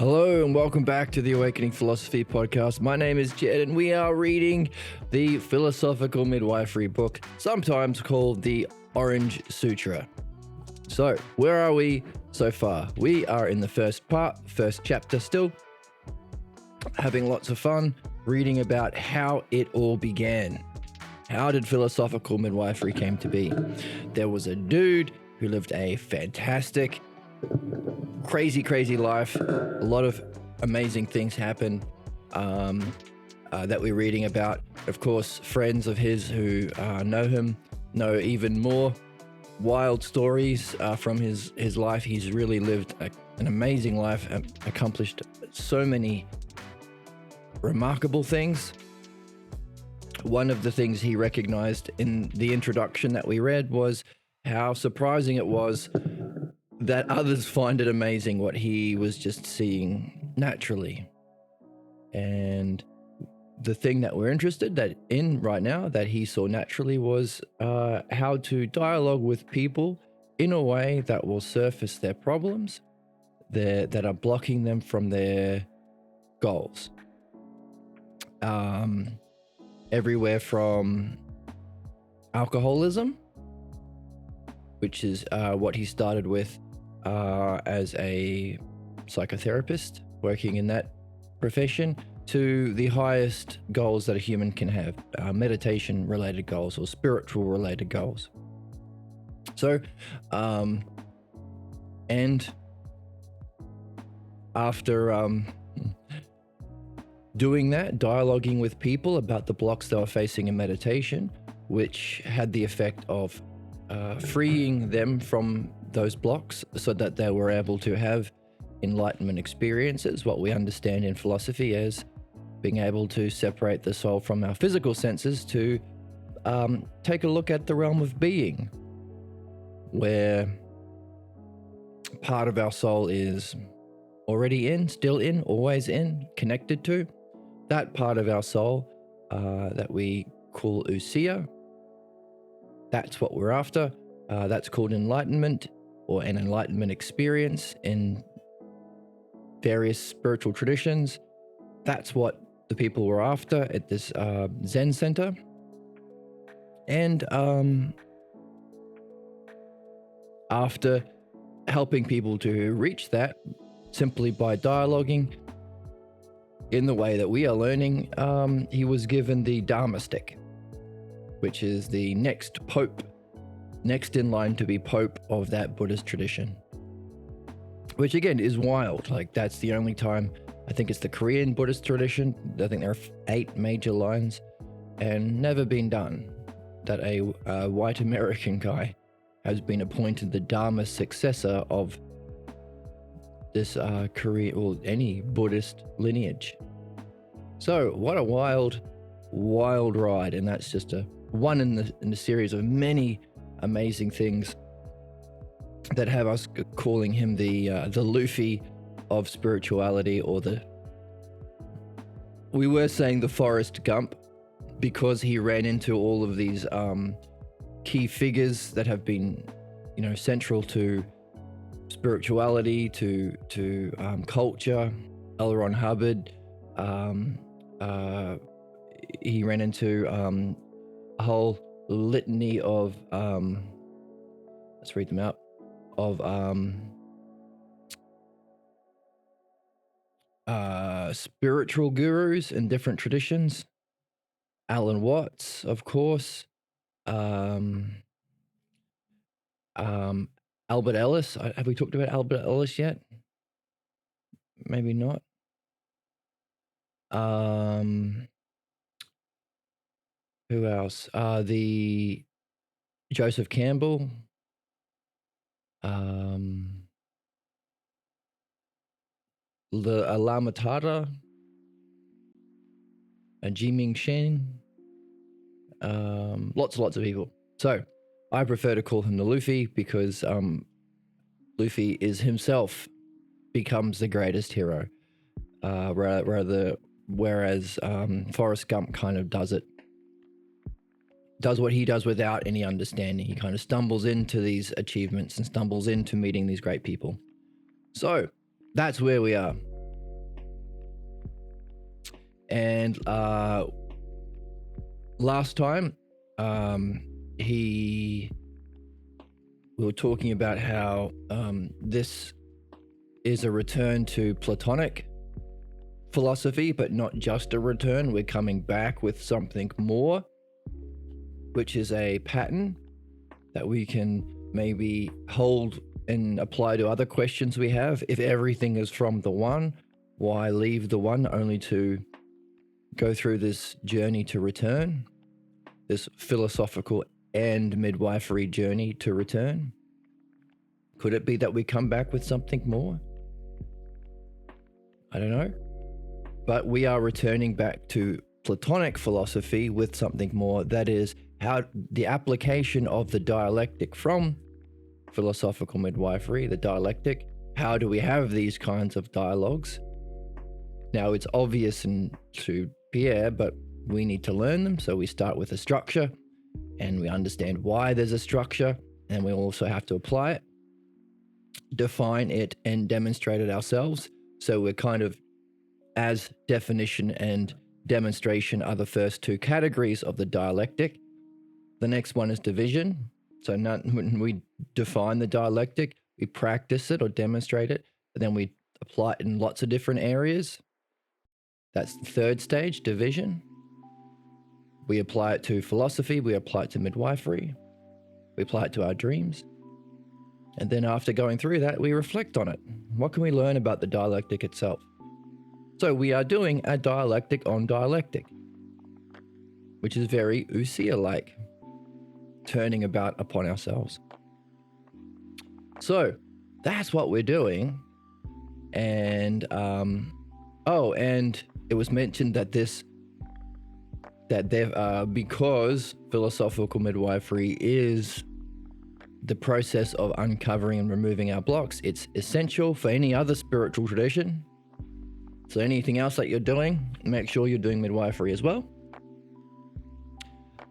Hello and welcome back to the Awakening Philosophy podcast. My name is Jed and we are reading the Philosophical Midwifery book, sometimes called the Orange Sutra. So, where are we so far? We are in the first chapter still, having lots of fun, reading about how it all began. How did philosophical midwifery came to be? There was a dude who lived a fantastic, crazy life. A lot of amazing things happen that we're reading about. Of course, friends of his who know him know even more wild stories from his life. He's really lived an amazing life, accomplished so many remarkable things. One of the things he recognized in the introduction that we read was how surprising it was that others find it amazing what he was just seeing naturally. And the thing that we're interested in right now that he saw naturally was how to dialogue with people in a way that will surface their problems that are blocking them from their goals. Everywhere from alcoholism, which is what he started with as a psychotherapist working in that profession, to the highest goals that a human can have, meditation related goals or spiritual related goals. So, and after doing that, dialoguing with people about the blocks they were facing in meditation, which had the effect of freeing them from those blocks so that they were able to have enlightenment experiences, what we understand in philosophy as being able to separate the soul from our physical senses to take a look at the realm of being, where part of our soul is already in, still in, always in, connected to. That part of our soul that we call ousia, that's what we're after. That's called enlightenment or an enlightenment experience in various spiritual traditions. That's what the people were after at this Zen center. And after helping people to reach that simply by dialoguing in the way that we are learning, he was given the Dharma stick, which is the next in line to be Pope of that Buddhist tradition. Which again is wild. Like, that's the only time, I think it's the Korean Buddhist tradition, I think there are 8 major lines, and never been done that a white American guy has been appointed the Dharma successor of this Korean or any Buddhist lineage. So what a wild ride, and that's just one in the series of many amazing things that have us calling him the Luffy of spirituality, or we were saying the Forrest Gump, because he ran into all of these key figures that have been, central to spirituality, to culture. L. Ron Hubbard. He ran into a whole litany of let's read them out, of spiritual gurus in different traditions. Alan Watts, of course. Albert Ellis. Have we talked about Albert Ellis yet? Maybe not. Who else? The Joseph Campbell. The Lama Tara. And Jiming Shen. Lots of people. So I prefer to call him the Luffy because Luffy is himself becomes the greatest hero. Whereas Forrest Gump kind of does what he does without any understanding. He kind of stumbles into these achievements and stumbles into meeting these great people. So that's where we are. And last time, we were talking about how this is a return to Platonic philosophy, but not just a return. We're coming back with something more, which is a pattern that we can maybe hold and apply to other questions we have. If everything is from the one, why leave the one only to go through this journey to return, this philosophical and midwifery journey to return? Could it be that we come back with something more? I don't know. But we are returning back to Platonic philosophy with something more. That is how the application of the dialectic from philosophical midwifery, the dialectic, how do we have these kinds of dialogues? Now, it's obvious to Pierre, but we need to learn them. So we start with a structure and we understand why there's a structure, and we also have to apply it, define it, and demonstrate it ourselves. So we're kind of, as definition and demonstration are the first two categories of the dialectic. The next one is division. So when we define the dialectic, we practice it or demonstrate it, and then we apply it in lots of different areas. That's the third stage, division. We apply it to philosophy, we apply it to midwifery, we apply it to our dreams. And then after going through that, we reflect on it. What can we learn about the dialectic itself? So we are doing a dialectic on dialectic, which is very Usia-like, turning about upon ourselves. So that's what we're doing. And and it was mentioned that because philosophical midwifery is the process of uncovering and removing our blocks, it's essential for any other spiritual tradition. So anything else that you're doing, make sure you're doing midwifery as well.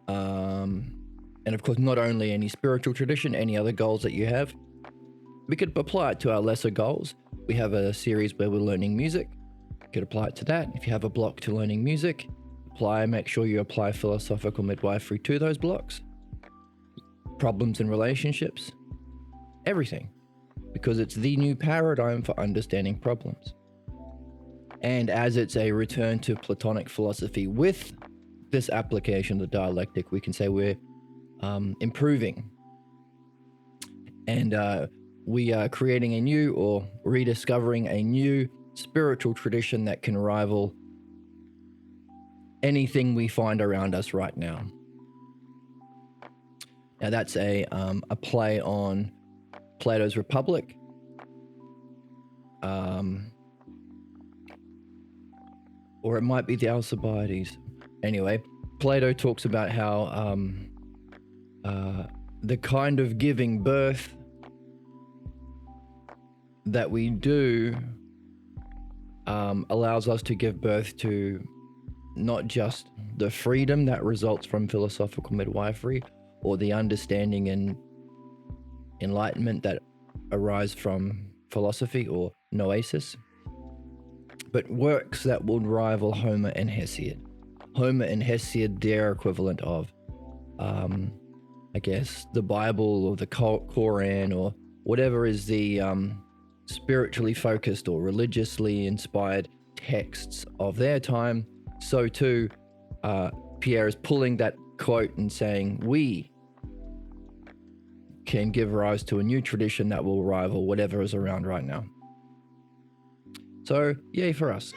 And of course, not only any spiritual tradition, any other goals that you have. We could apply it to our lesser goals. We have a series where we're learning music. You could apply it to that. If you have a block to learning music, make sure you apply philosophical midwifery to those blocks. Problems in relationships, everything. Because it's the new paradigm for understanding problems. And as it's a return to Platonic philosophy with this application of the dialectic, we can say we're improving. And we are creating a new, or rediscovering a new spiritual tradition that can rival anything we find around us right now. Now that's a play on Plato's Republic. Or it might be the Alcibiades. Anyway, Plato talks about how the kind of giving birth that we do allows us to give birth to not just the freedom that results from philosophical midwifery, or the understanding and enlightenment that arise from philosophy or noesis, but works that would rival Homer and Hesiod. Homer and Hesiod, their equivalent of, I guess, the Bible or the Quran or whatever is the spiritually focused or religiously inspired texts of their time. So too, Pierre is pulling that quote and saying, we can give rise to a new tradition that will rival whatever is around right now. So, yay for us.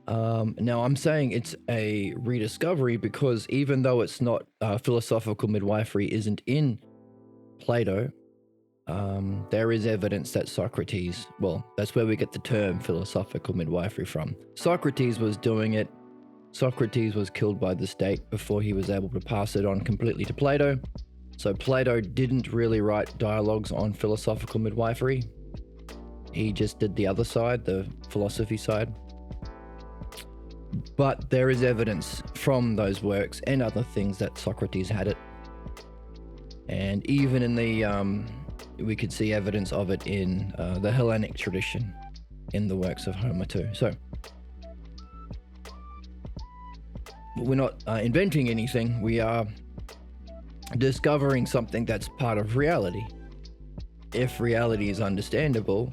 Now, I'm saying it's a rediscovery because even though it's not, philosophical midwifery isn't in Plato, there is evidence that Socrates, well, that's where we get the term philosophical midwifery from. Socrates was doing it. Socrates was killed by the state before he was able to pass it on completely to Plato. So Plato didn't really write dialogues on philosophical midwifery. He just did the other side, the philosophy side. But there is evidence from those works and other things that Socrates had it. And even in the, we could see evidence of it in the Hellenic tradition, in the works of Homer too. So we're not inventing anything. We are discovering something that's part of reality. If reality is understandable,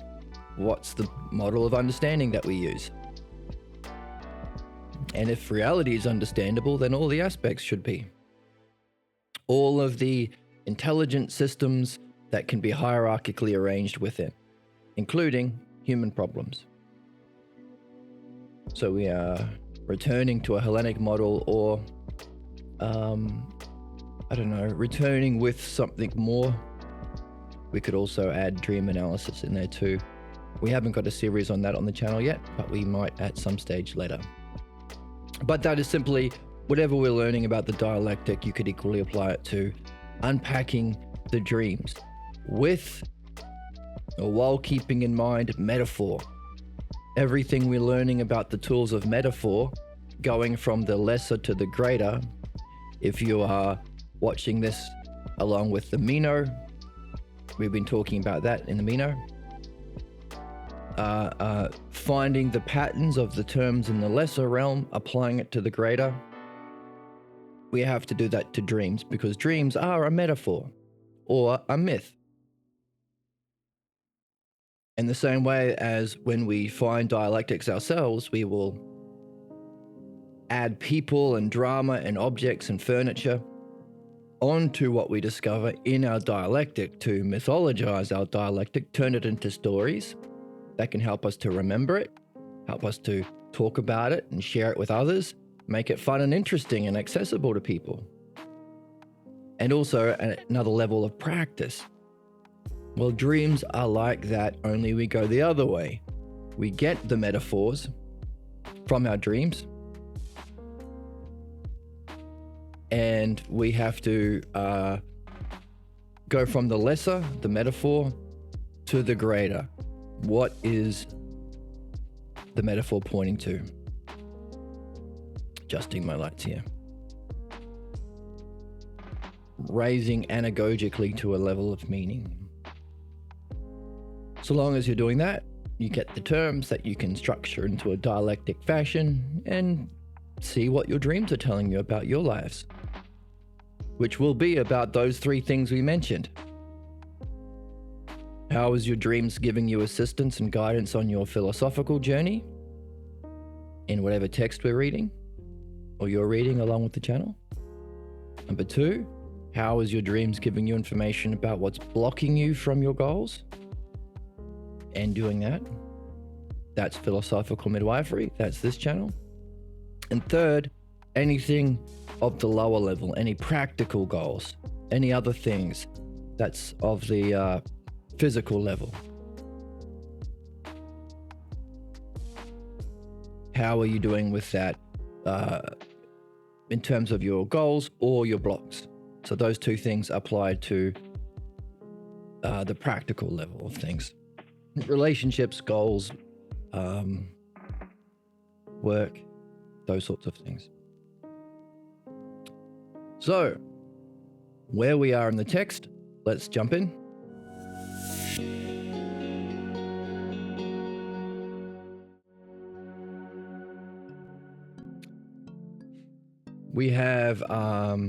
what's the model of understanding that we use? And if reality is understandable, then all the aspects should be. All of the intelligent systems that can be hierarchically arranged within, including human problems. So we are returning to a Hellenic model, or returning with something more. We could also add dream analysis in there too. We haven't got a series on that on the channel yet, but we might at some stage later. But that is simply whatever we're learning about the dialectic, you could equally apply it to unpacking the dreams with or while keeping in mind metaphor. Everything we're learning about the tools of metaphor, going from the lesser to the greater. If you are watching this along with the Mino, we've been talking about that in the Mino. Finding the patterns of the terms in the lesser realm, applying it to the greater. We have to do that to dreams, because dreams are a metaphor or a myth. In the same way as when we find dialectics ourselves, we will add people and drama and objects and furniture onto what we discover in our dialectic to mythologize our dialectic, turn it into stories that can help us to remember it, help us to talk about it and share it with others, make it fun and interesting and accessible to people. And also another level of practice. Well, dreams are like that, only we go the other way. We get the metaphors from our dreams, and we have to go from the lesser, the metaphor, to the greater. What is the metaphor pointing to? Adjusting my lights here. Raising anagogically to a level of meaning. So long as you're doing that, you get the terms that you can structure into a dialectic fashion and see what your dreams are telling you about your lives, which will be about those three things we mentioned. How is your dreams giving you assistance and guidance on your philosophical journey in whatever text we're reading or you're reading along with the channel? Number two, how is your dreams giving you information about what's blocking you from your goals and doing that? That's Philosophical Midwifery. That's this channel. And third, anything of the lower level, any practical goals, any other things that's of the physical level. How are you doing with that in terms of your goals or your blocks? So those two things apply to the practical level of things. Relationships, goals, work, those sorts of things. So, where we are in the text, let's jump in. We have a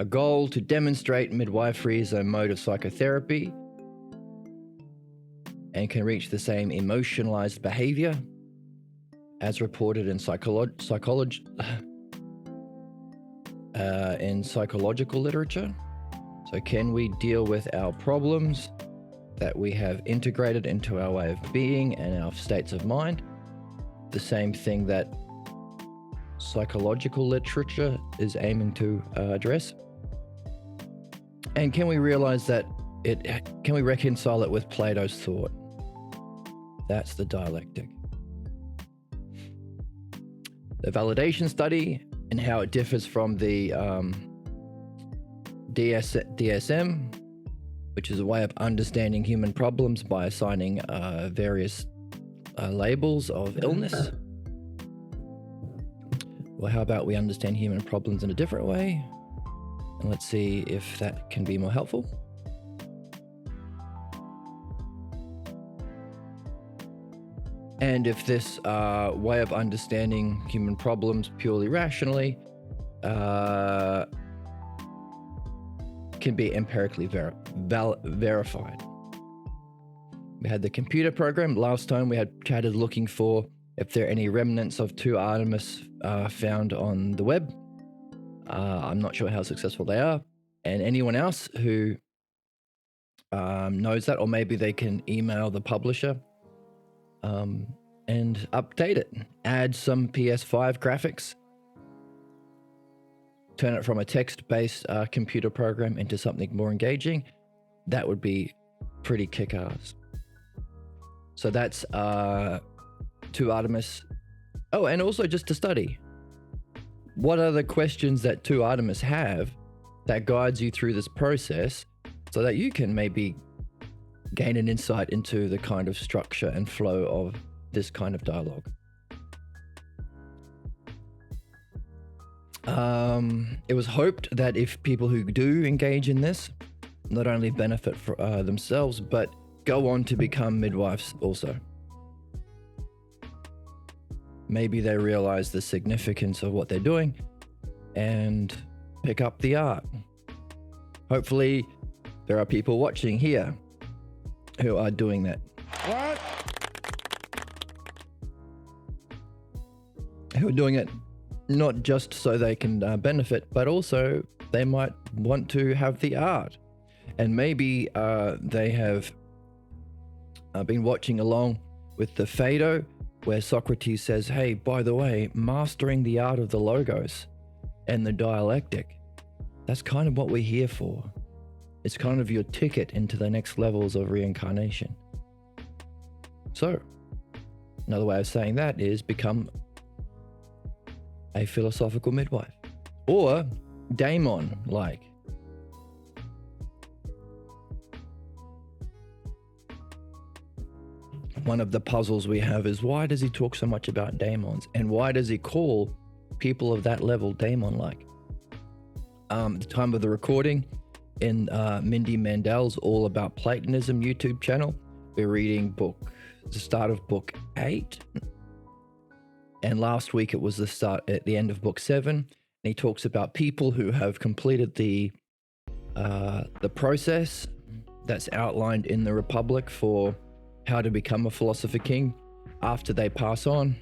goal to demonstrate midwifery is a mode of psychotherapy and can reach the same emotionalized behavior as reported in psychological literature. So can we deal with our problems that we have integrated into our way of being and our states of mind? The same thing that psychological literature is aiming to address. And can we realize that can we reconcile it with Plato's thought? That's the dialectic. The validation study and how it differs from the DSM, which is a way of understanding human problems by assigning various labels of illness. Well, how about we understand human problems in a different way? And let's see if that can be more helpful. And if this way of understanding human problems purely rationally can be empirically verified. We had the computer program. Last time we had chatted looking for if there are any remnants of 2 Artemis found on the web. I'm not sure how successful they are. And anyone else who knows that, or maybe they can email the publisher and update it. Add some PS5 graphics. Turn it from a text-based computer program into something more engaging. That would be pretty kick-ass. So that's 2 Artemis. Oh, and also just to study. What are the questions that 2 Artemis have that guides you through this process so that you can maybe gain an insight into the kind of structure and flow of this kind of dialogue? It was hoped that if people who do engage in this not only benefit for themselves, but go on to become midwives also. Maybe they realize the significance of what they're doing and pick up the art. Hopefully, there are people watching here who are doing that. What? Who are doing it not just so they can benefit, but also they might want to have the art. And maybe they have been watching along with the Phaedo, where Socrates says, hey, by the way, mastering the art of the logos and the dialectic, that's kind of what we're here for. It's kind of your ticket into the next levels of reincarnation. So, another way of saying that is become a philosophical midwife, or daemon like. One of the puzzles we have is, why does he talk so much about daemons, and why does he call people of that level daemon like? At the time of the recording, in Mindy Mandel's All About Platonism YouTube channel, we're reading the start of book 8. And last week it was at the end of book 7. And he talks about people who have completed the process that's outlined in the Republic for how to become a philosopher king. After they pass on,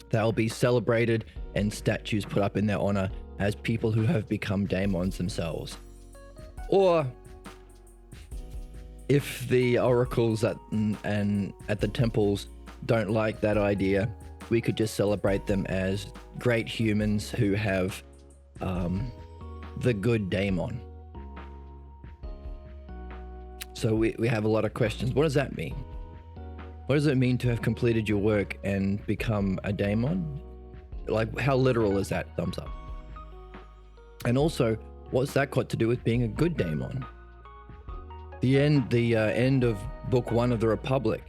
they'll be celebrated and statues put up in their honor as people who have become daemons themselves. Or if the oracles at the temples don't like that idea, we could just celebrate them as great humans who have the good daemon. So we have a lot of questions. What does that mean? What does it mean to have completed your work and become a daemon? Like, how literal is that? Thumbs up. And also, what's that got to do with being a good daemon? The end of book 1 of the Republic,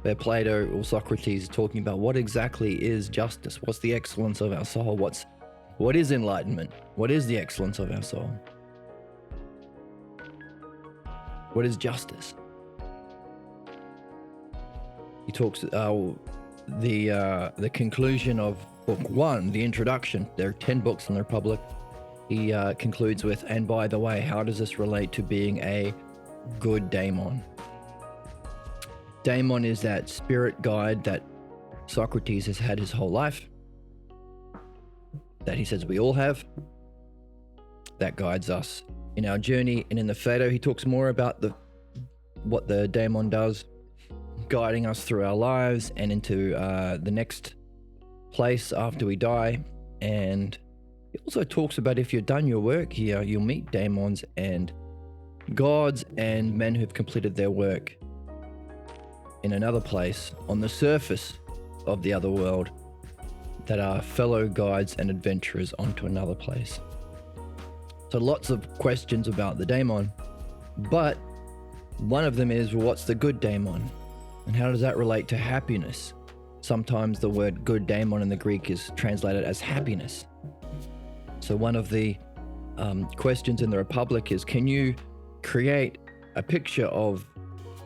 where Plato or Socrates is talking about what exactly is justice. What's the excellence of our soul? What is enlightenment? What is the excellence of our soul? What is justice? He talks the conclusion of book 1, the introduction. There are 10 books in the Republic. He concludes with, and by the way, how does this relate to being a good daemon? Daemon is that spirit guide that Socrates has had his whole life, that he says we all have, that guides us in our journey. And in the Phaedo, he talks more about what the daemon does, guiding us through our lives and into the next place after we die. And he also talks about if you've done your work here, you'll meet daemons and gods and men who've completed their work in another place on the surface of the other world that are fellow guides and adventurers onto another place. So lots of questions about the daemon, but one of them is, well, what's the good daemon? And how does that relate to happiness? Sometimes the word good daemon in the Greek is translated as happiness. So one of the questions in the Republic is, can you create a picture of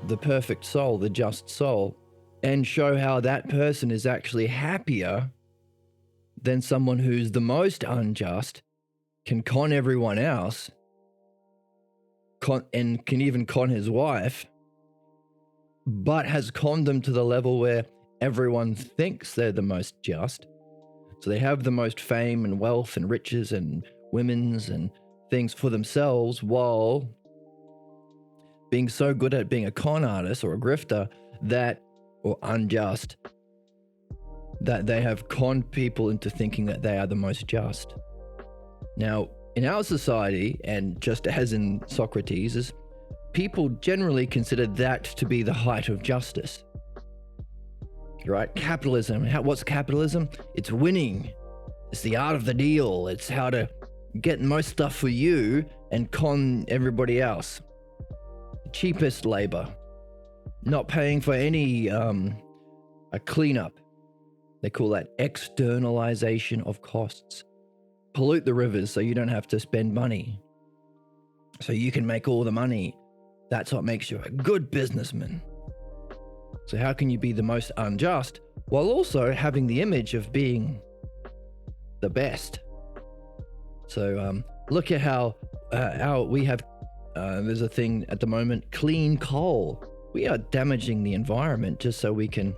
the perfect soul, the just soul, and show how that person is actually happier than someone who's the most unjust, can con everyone else, and can even con his wife, but has conned them to the level where everyone thinks they're the most just. So they have the most fame and wealth and riches and women's and things for themselves, while being so good at being a con artist or a grifter or unjust, that they have conned people into thinking that they are the most just. Now, in our society, and just as in Socrates, people generally consider that to be the height of justice. Right? Capitalism. What's capitalism? It's winning. It's the art of the deal. It's how to get most stuff for you and con everybody else. Cheapest labor. Not paying for any a cleanup. They call that externalization of costs. Pollute the rivers so you don't have to spend money. So you can make all the money. That's what makes you a good businessman. So how can you be the most unjust while also having the image of being the best? So look at how we have, there's a thing at the moment, clean coal. We are damaging the environment just so we can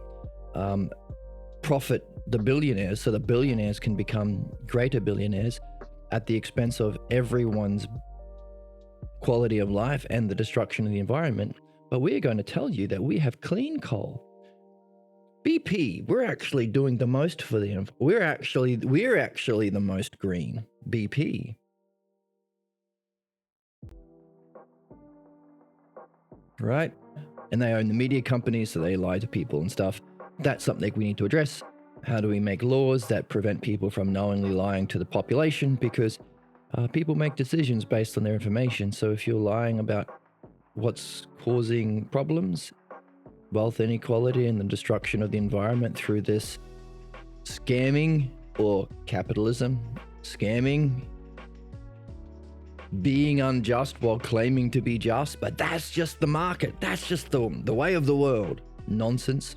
profit the billionaires, so the billionaires can become greater billionaires at the expense of everyone's quality of life and the destruction of the environment. But we're going to tell you that we have clean coal. BP, we're actually doing the most for the we're actually the most green. BP. Right? And they own the media companies, so they lie to people and stuff. That's something we need to address. How do we make laws that prevent people from knowingly lying to the population? Because people make decisions based on their information. So if you're lying about what's causing problems, wealth inequality, and the destruction of the environment through this scamming or capitalism, scamming, being unjust while claiming to be just, but that's just the market. That's just the way of the world. Nonsense.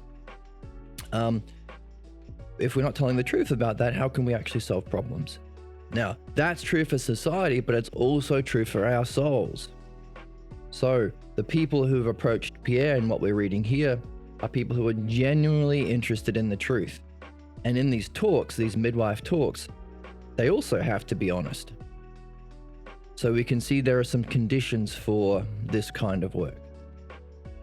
If we're not telling the truth about that, how can we actually solve problems? Now, that's true for society, but it's also true for our souls. So the people who've approached Pierre and what we're reading here are people who are genuinely interested in the truth. And in these talks, these midwife talks, they also have to be honest. So we can see there are some conditions for this kind of work.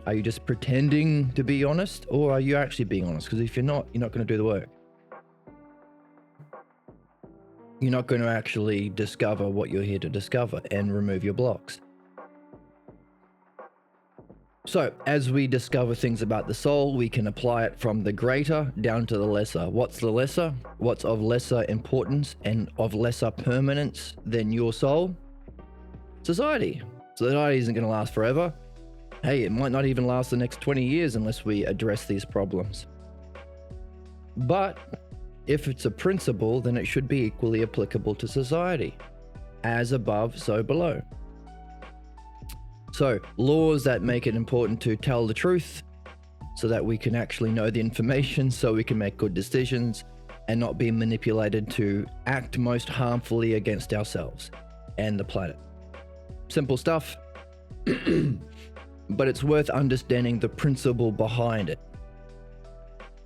Are you just pretending to be honest, or are you actually being honest? Because if you're not going to do the work. You're not going to actually discover what you're here to discover and remove your blocks. So, as we discover things about the soul, we can apply it from the greater down to the lesser. What's the lesser? What's of lesser importance and of lesser permanence than your soul? Society. Society isn't going to last forever. Hey, it might not even last the next 20 years unless we address these problems. But if it's a principle, then it should be equally applicable to society. As above, so below. So, laws that make it important to tell the truth so that we can actually know the information, so we can make good decisions and not be manipulated to act most harmfully against ourselves and the planet. Simple stuff, but it's worth understanding the principle behind it.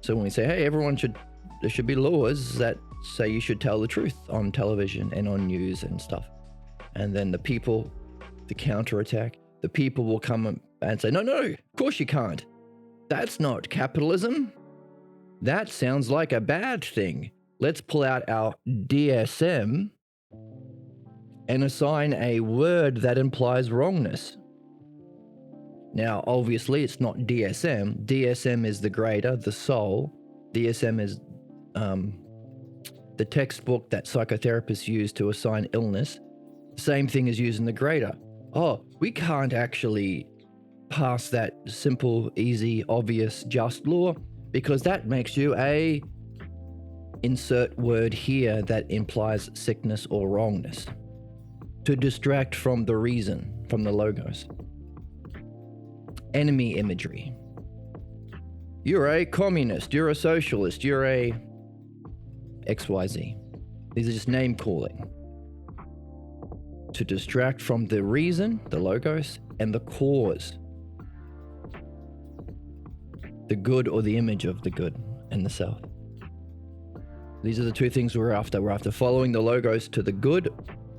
So when we say, hey, there should be laws that say you should tell the truth on television and on news and stuff. And then the people, the counterattack, the people will come and say, no, of course you can't. That's not capitalism. That sounds like a bad thing. Let's pull out our DSM and assign a word that implies wrongness. Now, obviously, it's not DSM. DSM is the greater, the soul. DSM is the textbook that psychotherapists use to assign illness. Same thing is used in the greater. Oh, we can't actually pass that simple, easy, obvious, just law because that makes you a insert word here that implies sickness or wrongness to distract from the reason, from the logos. Enemy imagery. You're a communist, you're a socialist, you're a XYZ. These are just name calling to distract from the reason, the logos, and the cause. The good or the image of the good and the self. These are the two things we're after. We're after following the logos to the good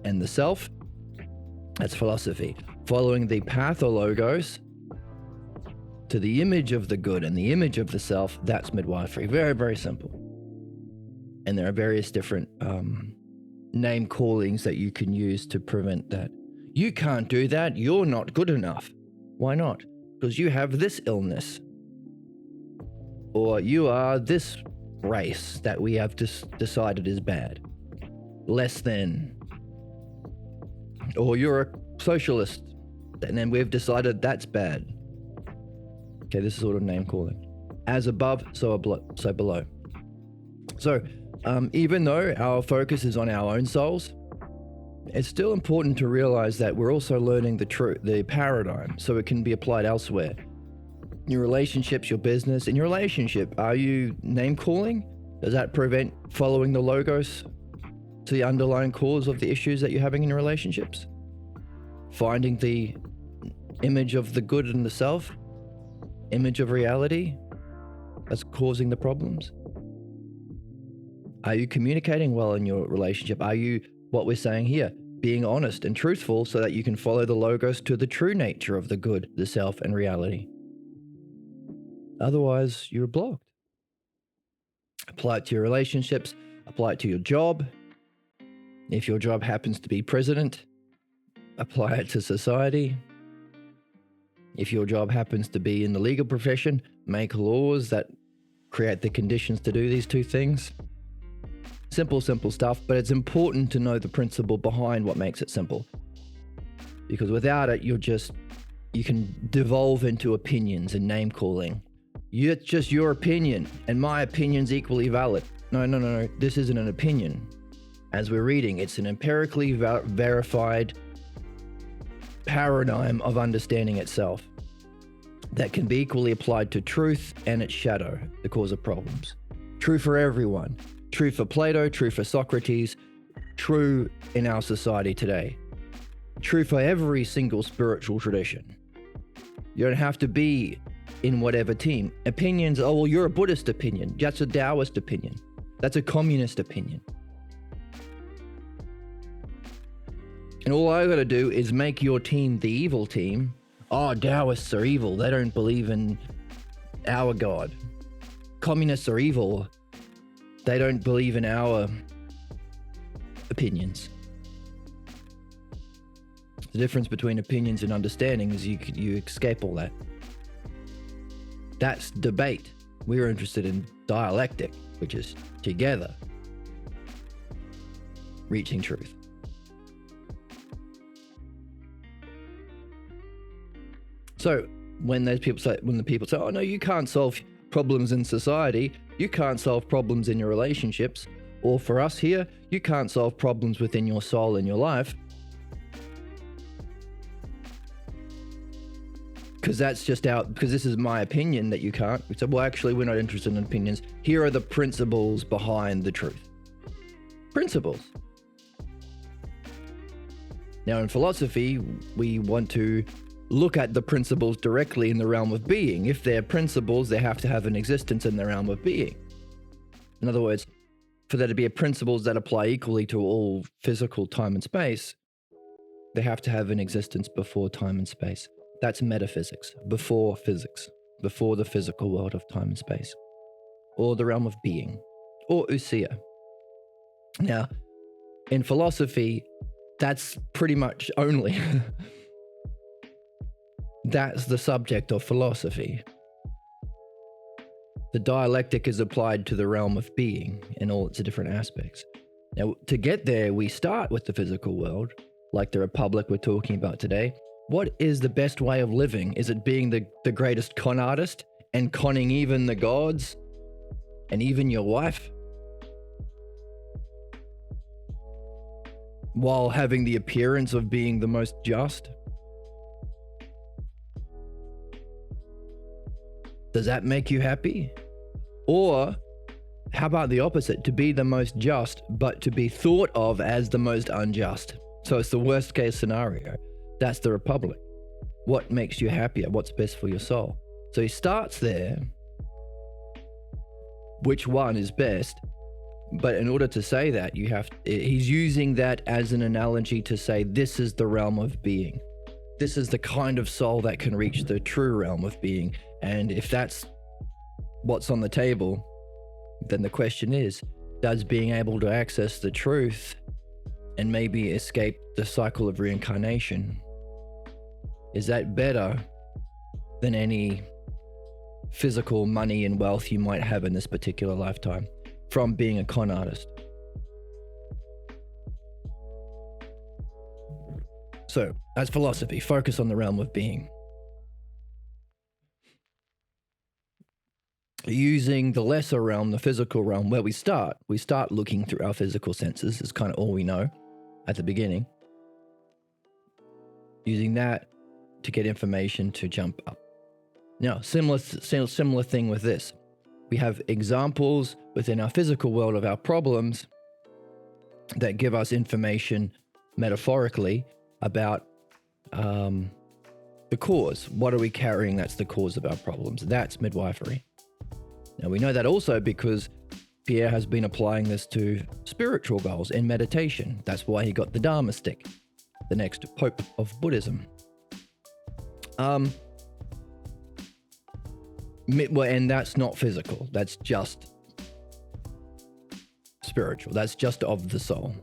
and the self. That's philosophy. Following the pathologos to the image of the good and the image of the self, that's midwifery. Very, very simple. And there are various different name callings that you can use to prevent that. You can't do that. You're not good enough. Why not? Because you have this illness. Or you are this race that we have decided is bad. Less than. Or you're a socialist, and then we've decided that's bad. Okay, this is sort of name calling. As above, so below. So, even though our focus is on our own souls, it's still important to realize that we're also learning the paradigm, so it can be applied elsewhere. Your relationships, your business. In your relationship, are you name calling? Does that prevent following the logos to the underlying cause of the issues that you're having in your relationships? Finding the image of the good and the self, image of reality that's causing the problems? Are you communicating well in your relationship? Are you, what we're saying here, being honest and truthful so that you can follow the logos to the true nature of the good, the self, and reality? Otherwise, you're blocked. Apply it to your relationships, apply it to your job. If your job happens to be president, apply it to society. If your job happens to be in the legal profession, make laws that create the conditions to do these two things. Simple stuff, but it's important to know the principle behind what makes it simple. Because without it, you can devolve into opinions and name calling. It's just your opinion, and my opinion's equally valid. No. This isn't an opinion. As we're reading, it's an empirically verified paradigm of understanding itself that can be equally applied to truth and its shadow, the cause of problems. True for everyone. True for Plato, true for Socrates, true in our society today. True for every single spiritual tradition. You don't have to be in whatever team. Opinions, oh, well, you're a Buddhist opinion. That's a Taoist opinion. That's a communist opinion. And all I gotta do is make your team the evil team. Oh, Taoists are evil. They don't believe in our God. Communists are evil. They don't believe in our opinions. The difference between opinions and understanding is you escape all that. That's debate. We're interested in dialectic, which is together reaching truth. So when the people say, oh no, you can't solve problems in society, you can't solve problems in your relationships, or for us here, you can't solve problems within your soul and your life, because this is my opinion that you can't. We said, well, actually, we're not interested in opinions. Here are the principles behind the truth. Principles. Now, in philosophy, we want to look at the principles directly in the realm of being. If they're principles, they have to have an existence in the realm of being. In other words, for there to be principles that apply equally to all physical time and space, they have to have an existence before time and space. That's metaphysics, before the physical world of time and space, or the realm of being, or ousia. Now, in philosophy, that's pretty much only that's the subject of philosophy. The dialectic is applied to the realm of being in all its different aspects. Now, to get there, we start with the physical world, like the Republic we're talking about today. What is the best way of living? Is it being the greatest con artist and conning even the gods and even your wife, while having the appearance of being the most just? Does that make you happy? Or how about the opposite? To be the most just, but to be thought of as the most unjust. So it's the worst case scenario. That's the Republic. What makes you happier? What's best for your soul? So he starts there. Which one is best? But in order to say that, he's using that as an analogy to say, this is the realm of being. This is the kind of soul that can reach the true realm of being. And if that's what's on the table, then the question is, does being able to access the truth and maybe escape the cycle of reincarnation, is that better than any physical money and wealth you might have in this particular lifetime from being a con artist? So that's philosophy. Focus on the realm of being. Using the lesser realm, the physical realm, where we start looking through our physical senses, is kind of all we know at the beginning. Using that to get information to jump up. Now, similar thing with this. We have examples within our physical world of our problems that give us information metaphorically about the cause. What are we carrying that's the cause of our problems? That's midwifery. Now, we know that also because Pierre has been applying this to spiritual goals in meditation. That's why he got the Dharma stick, the next Pope of Buddhism. And that's not physical. That's just spiritual. That's just of the soul.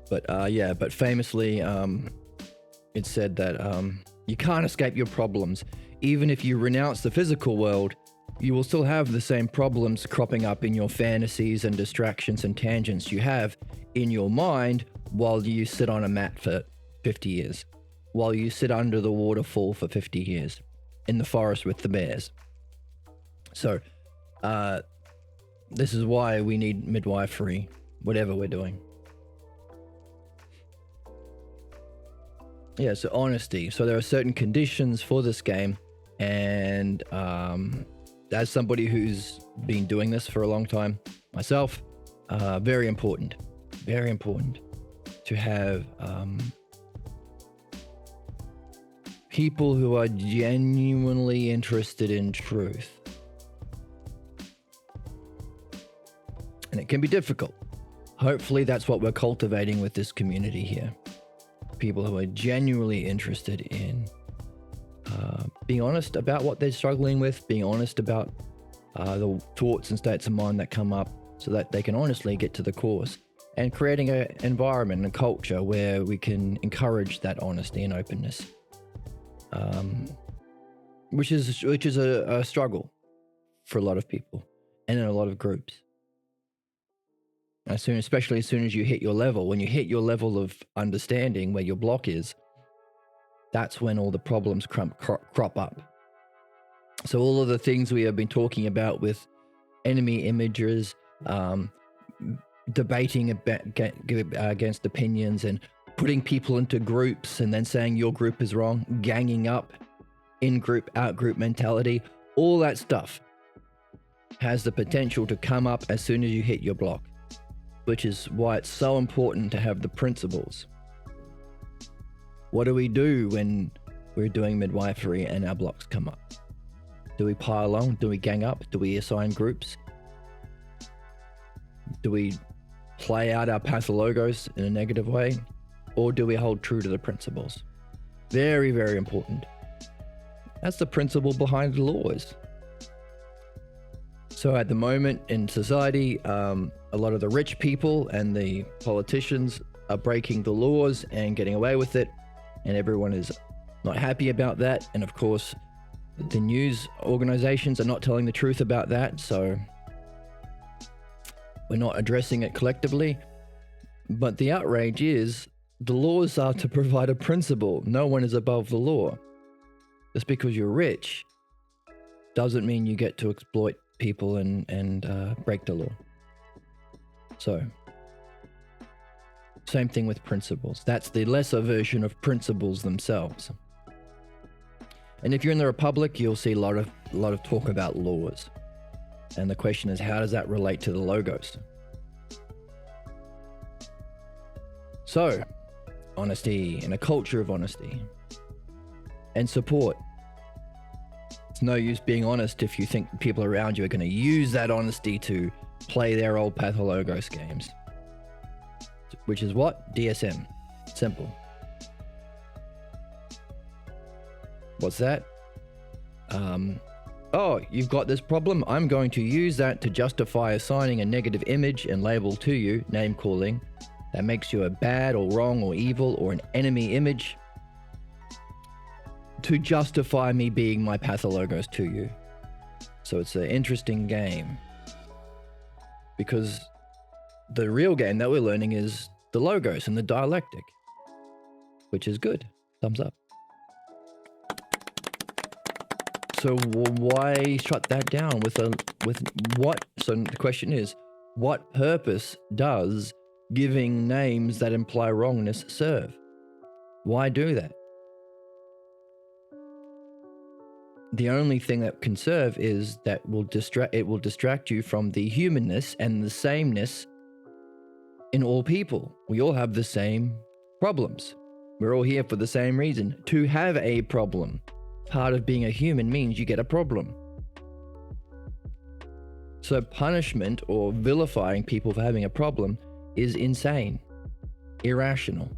But famously, it's said that you can't escape your problems. Even if you renounce the physical world, you will still have the same problems cropping up in your fantasies and distractions and tangents you have in your mind while you sit on a mat for 50 years, while you sit under the waterfall for 50 years, in the forest with the bears. So, this is why we need midwifery, whatever we're doing. Yeah, so honesty. So there are certain conditions for this game, and as somebody who's been doing this for a long time myself, very important to have people who are genuinely interested in truth. And it can be difficult. Hopefully that's what we're cultivating with this community here. People who are genuinely interested in being honest about what they're struggling with, being honest about the thoughts and states of mind that come up so that they can honestly get to the cause, and creating an environment and a culture where we can encourage that honesty and openness, which is a struggle for a lot of people and in a lot of groups. Especially as soon as you hit your level, when you hit your level of understanding where your block is, that's when all the problems crop up. So all of the things we have been talking about with enemy images, debating against opinions, and putting people into groups and then saying your group is wrong, ganging up, in-group, out-group mentality, all that stuff has the potential to come up as soon as you hit your block, which is why it's so important to have the principles. What do we do when we're doing midwifery and our blocks come up? Do we pile on? Do we gang up? Do we assign groups? Do we play out our pathologos in a negative way? Or do we hold true to the principles? Very, very important. That's the principle behind the laws. So at the moment in society, a lot of the rich people and the politicians are breaking the laws and getting away with it, and everyone is not happy about that. And of course, the news organizations are not telling the truth about that, so we're not addressing it collectively. But the outrage is the laws are to provide a principle. No one is above the law. Just because you're rich doesn't mean you get to exploit people and break the law. So, same thing with principles. That's the lesser version of principles themselves. And if you're in the Republic, you'll see a lot of talk about laws. And the question is, how does that relate to the logos? So, honesty, and a culture of honesty and support. It's no use being honest if you think people around you are going to use that honesty to play their old pathologos games. Which is what? DSM. Simple. What's that? Oh, you've got this problem. I'm going to use that to justify assigning a negative image and label to you, name calling, that makes you a bad or wrong or evil or an enemy image, to justify me being my pathologos to you. So it's an interesting game, because the real game that we're learning is the logos and the dialectic, which is good. Thumbs up. So why shut that down with what? So the question is, what purpose does giving names that imply wrongness serve? Why do that? The only thing that can serve is that it will distract you from the humanness and the sameness in all people. We all have the same problems. We're all here for the same reason, to have a problem. Part of being a human means you get a problem. So punishment or vilifying people for having a problem is insane, irrational.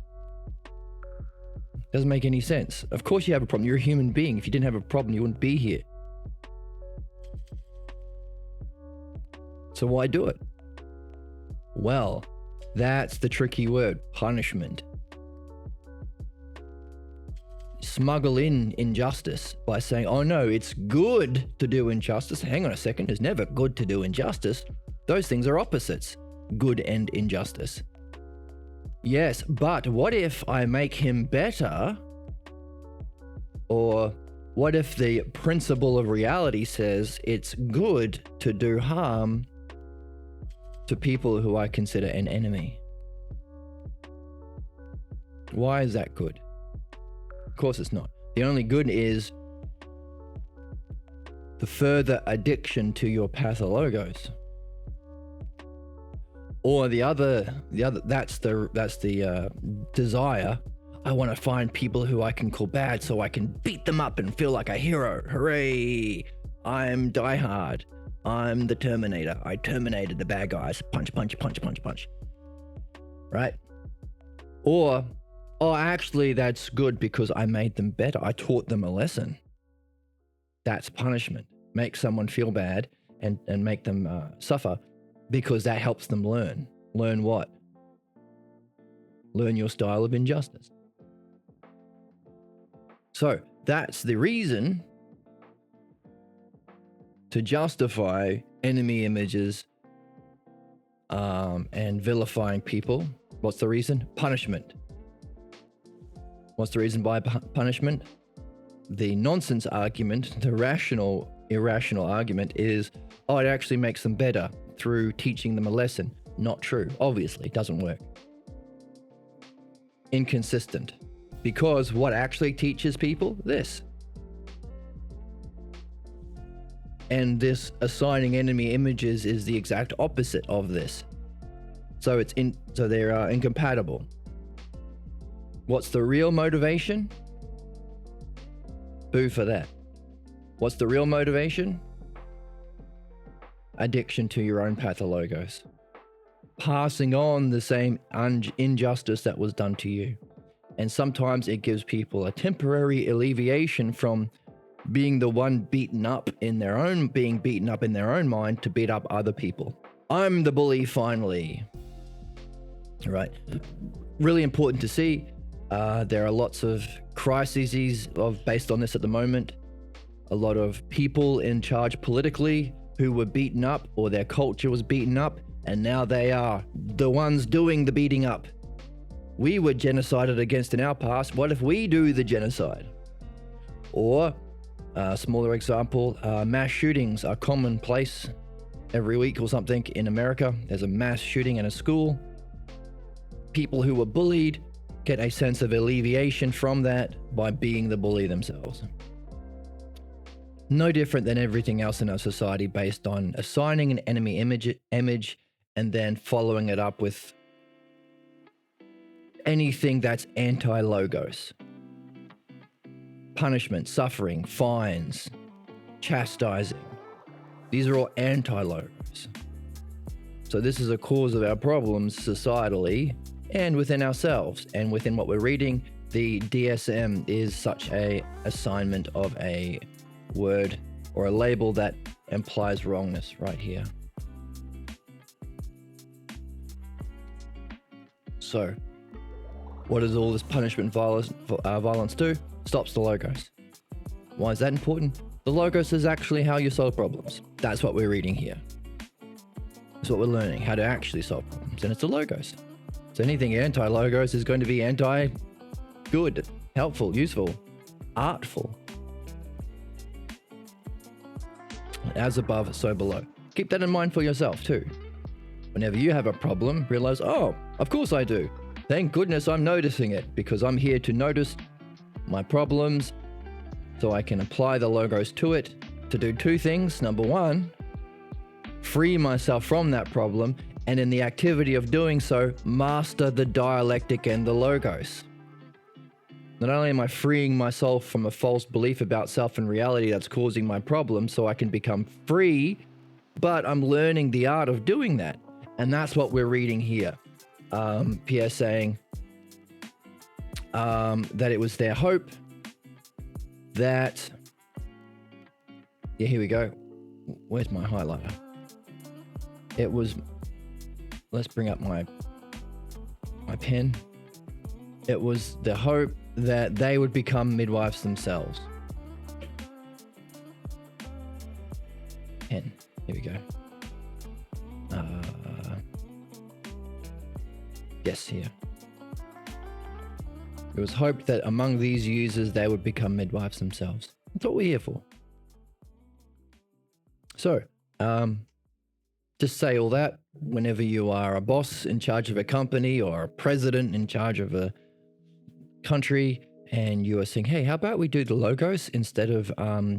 Doesn't make any sense. Of course you have a problem. You're a human being. If you didn't have a problem, you wouldn't be here. So why do it? Well, that's the tricky word, punishment. Smuggle in injustice by saying, oh no, it's good to do injustice. Hang on a second, it's never good to do injustice. Those things are opposites, good and injustice. Yes, but what if I make him better? Or what if the principle of reality says it's good to do harm to people who I consider an enemy? Why is that good? Of course it's not. The only good is the further addiction to your pathologos. Or the other that's the desire. I want to find people who I can call bad so I can beat them up and feel like a hero. Hooray! I'm Die Hard. I'm the Terminator. I terminated the bad guys. Punch, punch, punch, punch, punch. Right? Or, oh, actually, that's good because I made them better. I taught them a lesson. That's punishment. Make someone feel bad and make them suffer, because that helps them learn. Learn what? Learn your style of injustice. So that's the reason to justify enemy images and vilifying people. What's the reason? Punishment. What's the reason by punishment? The nonsense argument, the irrational argument is, oh, it actually makes them better through teaching them a lesson. Not true. Obviously, it doesn't work. Inconsistent. Because what actually teaches people? This. And this assigning enemy images is the exact opposite of this. So they're incompatible. What's the real motivation? Boo for that. What's the real motivation? Addiction to your own pathologos. Passing on the same injustice that was done to you. And sometimes it gives people a temporary alleviation from being the one being beaten up in their own mind to beat up other people. I'm the bully finally. Right. Really important to see. There are lots of crises based on this at the moment. A lot of people in charge politically who were beaten up, or their culture was beaten up, and now they are the ones doing the beating up. We were genocided against in our past. What if we do the genocide? Or, a smaller example, mass shootings are commonplace every week or something in America. There's a mass shooting in a school. People who were bullied get a sense of alleviation from that by being the bully themselves. no different than everything else in our society, based on assigning an enemy image and then following it up with anything that's anti-logos. Punishment, suffering, fines, chastising. These are all anti-logos. So this is a cause of our problems societally and within ourselves. And within what we're reading, the DSM is such a assignment of a word or a label that implies wrongness right here. So what does all this punishment violence do? Stops the logos. Why is that important? The logos is actually how you solve problems. That's what we're reading here. That's what we're learning, how to actually solve problems. And it's the logos. So anything anti-logos is going to be anti-good, helpful, useful, artful. As above, so below. Keep that in mind for yourself too. Whenever you have a problem, realize, oh, of course I do. Thank goodness I'm noticing it, because I'm here to notice my problems so I can apply the logos to it to do two things. Number one, free myself from that problem, and in the activity of doing so, master the dialectic and the logos. Not only am I freeing myself from a false belief about self and reality that's causing my problem so I can become free, but I'm learning the art of doing that. And that's what we're reading here. Pierre saying that it was their hope that, yeah, here we go. Where's my highlighter? It was, let's bring up my pen. It was the hope that they would become midwives themselves. Pen, here we go. Yes, here. It was hoped that among these users, they would become midwives themselves. That's what we're here for. So, just say all that whenever you are a boss in charge of a company or a president in charge of a country, and you are saying, hey, how about we do the logos instead of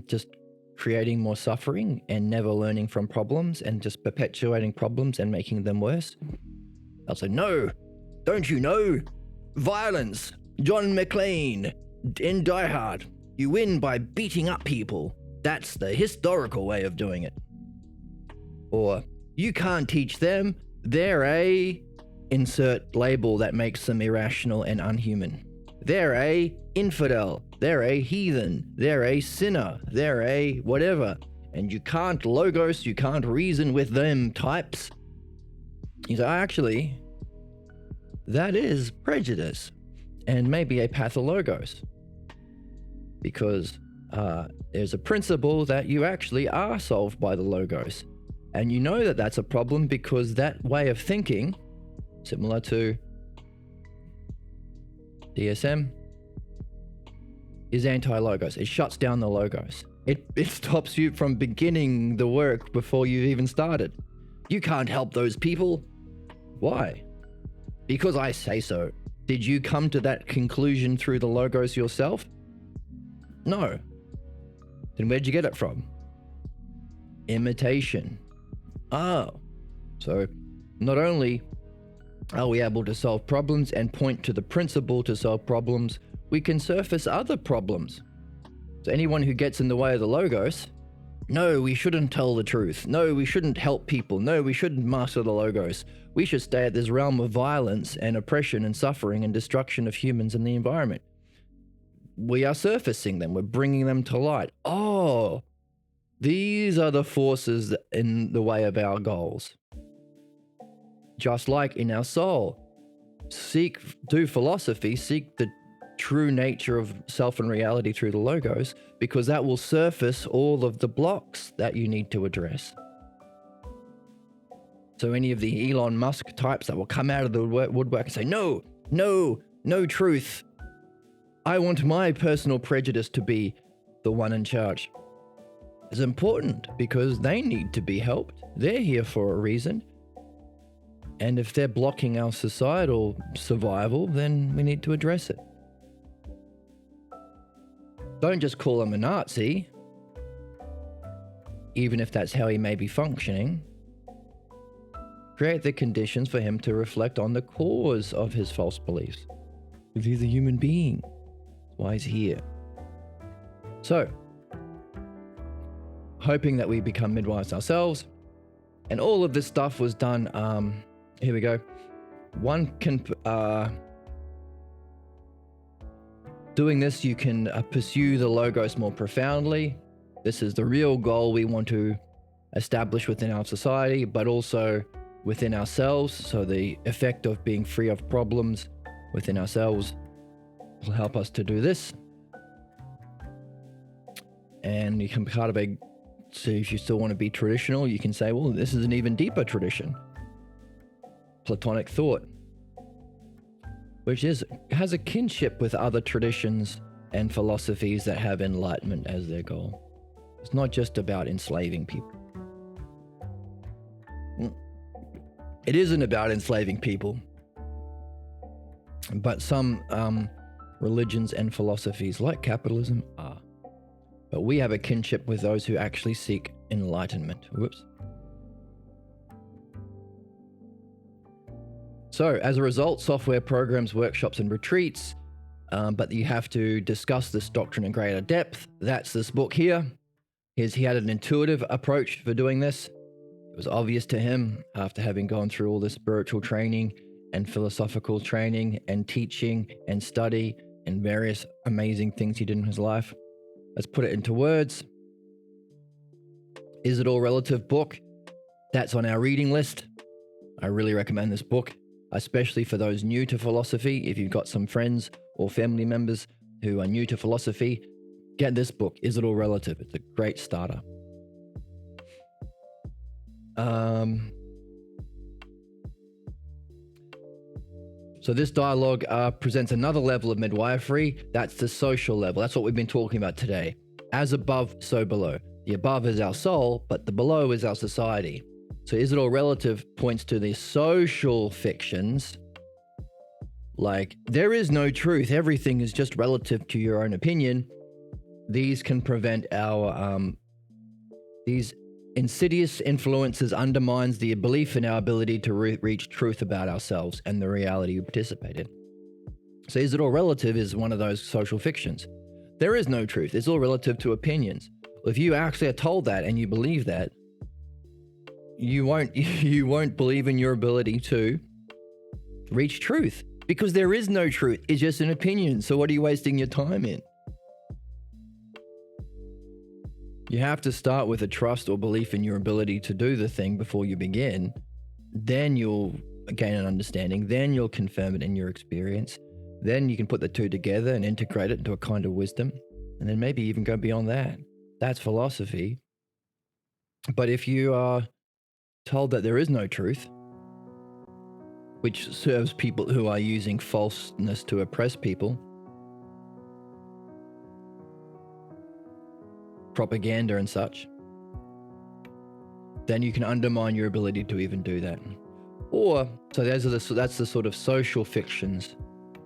just creating more suffering and never learning from problems and just perpetuating problems and making them worse? I'll say, no, don't you know? Violence. John McClane in Die Hard. You win by beating up people. That's the historical way of doing it. Or, you can't teach them. They're a... insert label that makes them irrational and unhuman. They're a infidel. They're a heathen. They're a sinner. They're a whatever. And you can't logos, you can't reason with them types. You say, actually, that is prejudice and maybe a pathologos. Because there's a principle that you actually are solved by the logos. And you know that that's a problem because that way of thinking, similar to DSM, is anti-logos. It shuts down the logos. It stops you from beginning the work before you've even started. You can't help those people. Why? Because I say so. Did you come to that conclusion through the logos yourself? No. Then where'd you get it from? Imitation. Oh. So not only are we able to solve problems and point to the principle to solve problems, we can surface other problems. So anyone who gets in the way of the logos, no, we shouldn't tell the truth. No, we shouldn't help people. No, we shouldn't master the logos. We should stay at this realm of violence and oppression and suffering and destruction of humans and the environment. We are surfacing them. We're bringing them to light. Oh, these are the forces in the way of our goals. Just like in our soul, do philosophy, seek the true nature of self and reality through the logos, because that will surface all of the blocks that you need to address. So any of the Elon Musk types that will come out of the woodwork and say, no truth. I want my personal prejudice to be the one in charge. It's important because they need to be helped. They're here for a reason. And if they're blocking our societal survival, then we need to address it. Don't just call them a Nazi. even if that's how he may be functioning, create the conditions for him to reflect on the cause of his false beliefs. If he's a human being, why he's here. So, hoping that we become midwives ourselves, and all of this stuff was done, here we go. One can, doing this, you can pursue the Logos more profoundly. This is the real goal we want to establish within our society, but also within ourselves. So the effect of being free of problems within ourselves will help us to do this. And you can part of a, so if you still want to be traditional, you can say, well, this is an even deeper tradition. Platonic thought, which has a kinship with other traditions and philosophies that have enlightenment as their goal. It's not just about enslaving people. It isn't about enslaving people, but some religions and philosophies like capitalism are. But we have a kinship with those who actually seek enlightenment. Whoops. So as a result, software programs, workshops, and retreats, but you have to discuss this doctrine in greater depth. That's this book here. He had an intuitive approach for doing this. It was obvious to him after having gone through all this spiritual training and philosophical training and teaching and study and various amazing things he did in his life. Let's put it into words. Is It All Relative book? That's on our reading list. I really recommend this book, especially for those new to philosophy. If you've got some friends or family members who are new to philosophy, get this book, Is It All Relative? It's a great starter. So this dialogue presents another level of midwifery. That's the social level. That's what we've been talking about today. As above, so below. The above is our soul, but the below is our society. So Is It All Relative points to the social fictions. Like, there is no truth. Everything is just relative to your own opinion. These can prevent our, these insidious influences undermines the belief in our ability to reach truth about ourselves and the reality we participate in. So Is It All Relative is one of those social fictions. There is no truth. It's all relative to opinions. If you actually are told that and you believe that, you won't believe in your ability to reach truth, because there is no truth. It's just an opinion. So what are you wasting your time in? You have to start with a trust or belief in your ability to do the thing before you begin. Then you'll gain an understanding. Then you'll confirm it in your experience. Then you can put the two together and integrate it into a kind of wisdom. And then maybe even go beyond that. That's philosophy. But if you are told that there is no truth, which serves people who are using falseness to oppress people, propaganda and such, then you can undermine your ability to even do that. Or, so that's the sort of social fictions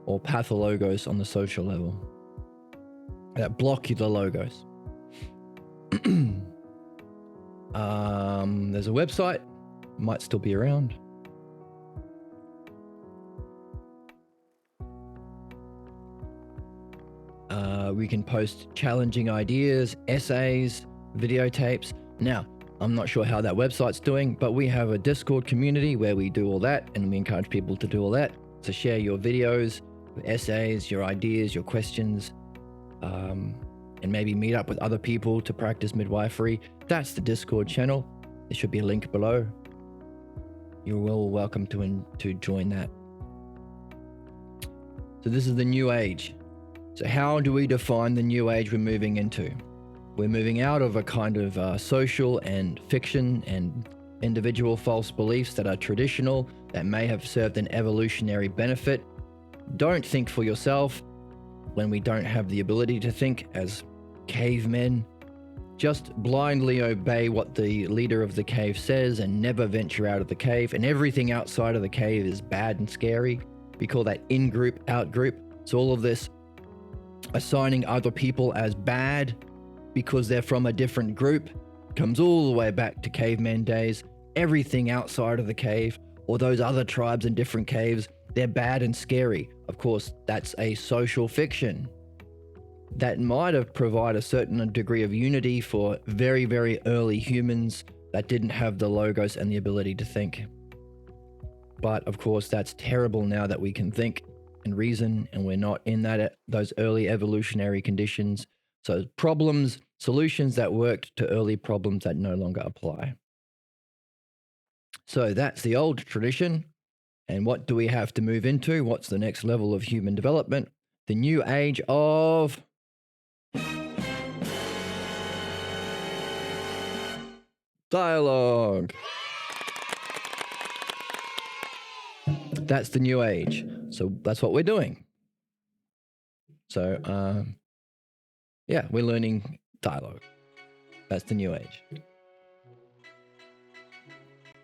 or pathologos on the social level that block the logos. There's a website, might still be around. We can post challenging ideas, essays, videotapes. Now, I'm not sure how that website's doing, but we have a Discord community where we do all that, and we encourage people to do all that. So share your videos, essays, your ideas, your questions, and maybe meet up with other people to practice midwifery. That's the Discord channel. There should be a link below. You're well welcome to join that. So this is the new age. So how do we define the new age we're moving into? We're moving out of a kind of social and fiction and individual false beliefs that are traditional, that may have served an evolutionary benefit. Don't think for yourself when we don't have the ability to think as cavemen. Just blindly obey what the leader of the cave says and never venture out of the cave. And everything outside of the cave is bad and scary. We call that in-group, out-group. So all of this assigning other people as bad because they're from a different group Comes all the way back to caveman days. Everything outside of the cave or those other tribes in different caves, they're bad and scary. Of course, that's a social fiction that might have provided a certain degree of unity for very, very early humans that didn't have the logos and the ability to think. But of course, that's terrible now that we can think and reason, and we're not in those early evolutionary conditions. So solutions that worked to early problems that no longer apply. So that's the old tradition. And what do we have to move into? What's the next level of human development? The new age of dialogue. That's the new age. So that's what we're doing. So, yeah, we're learning dialogue. That's the new age.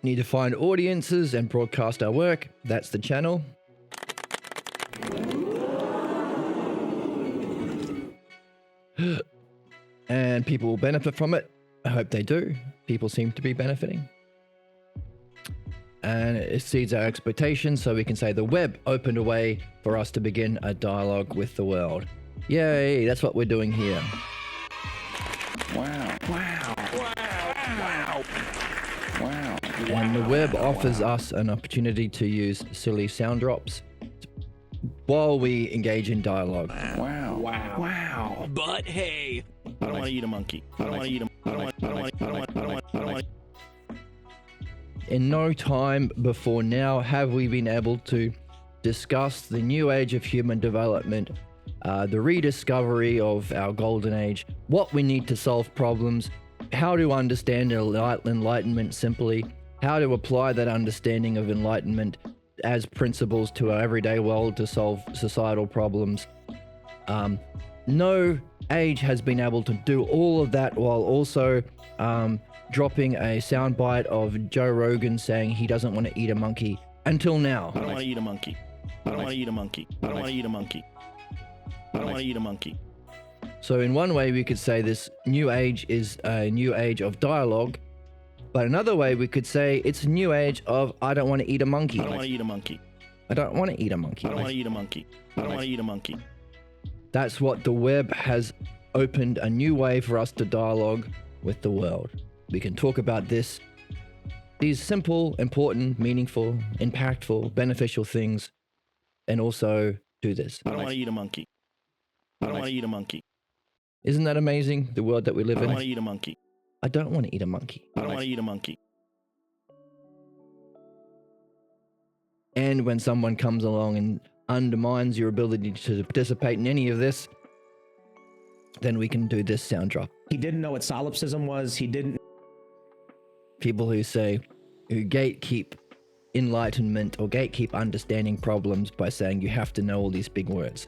Need to find audiences and broadcast our work. That's the channel. And people will benefit from it. I hope they do. People seem to be benefiting. And it exceeds our expectations, so we can say the web opened a way for us to begin a dialogue with the world. Yay, that's what we're doing here. Wow. Wow. Wow. Wow. And the web offers us an opportunity to use silly sound drops while we engage in dialogue. Wow. Wow. Wow. But hey, I don't want to eat a monkey. I don't want to eat a In no time before now have we been able to discuss the new age of human development, the rediscovery of our golden age, what we need to solve problems, how to understand enlightenment simply, how to apply that understanding of enlightenment as principles to our everyday world to solve societal problems. No age has been able to do all of that while also dropping a soundbite of Joe Rogan saying he doesn't want to eat a monkey until now. I don't want to eat a monkey. I don't want to eat a monkey. I don't want to eat a monkey. I don't want to eat a monkey. So in one way we could say this new age is a new age of dialogue, but another way we could say it's a new age of I don't want to eat a monkey. I don't want to eat a monkey. I don't want to eat a monkey. I don't want to eat a monkey. I don't want to eat a monkey. That's what the web has opened a new way for us to dialogue with the world. We can talk about these simple, important, meaningful, impactful, beneficial things, and also do this. I don't want to eat a monkey. I don't want to eat a monkey. Isn't that amazing, the world that we live I don't in? want to eat a monkey. I don't want to eat a monkey. I don't want to eat a monkey. And when someone comes along and undermines your ability to participate in any of this, then we can do this sound drop. He didn't know what solipsism was. He didn't. People who gatekeep enlightenment or gatekeep understanding problems by saying you have to know all these big words.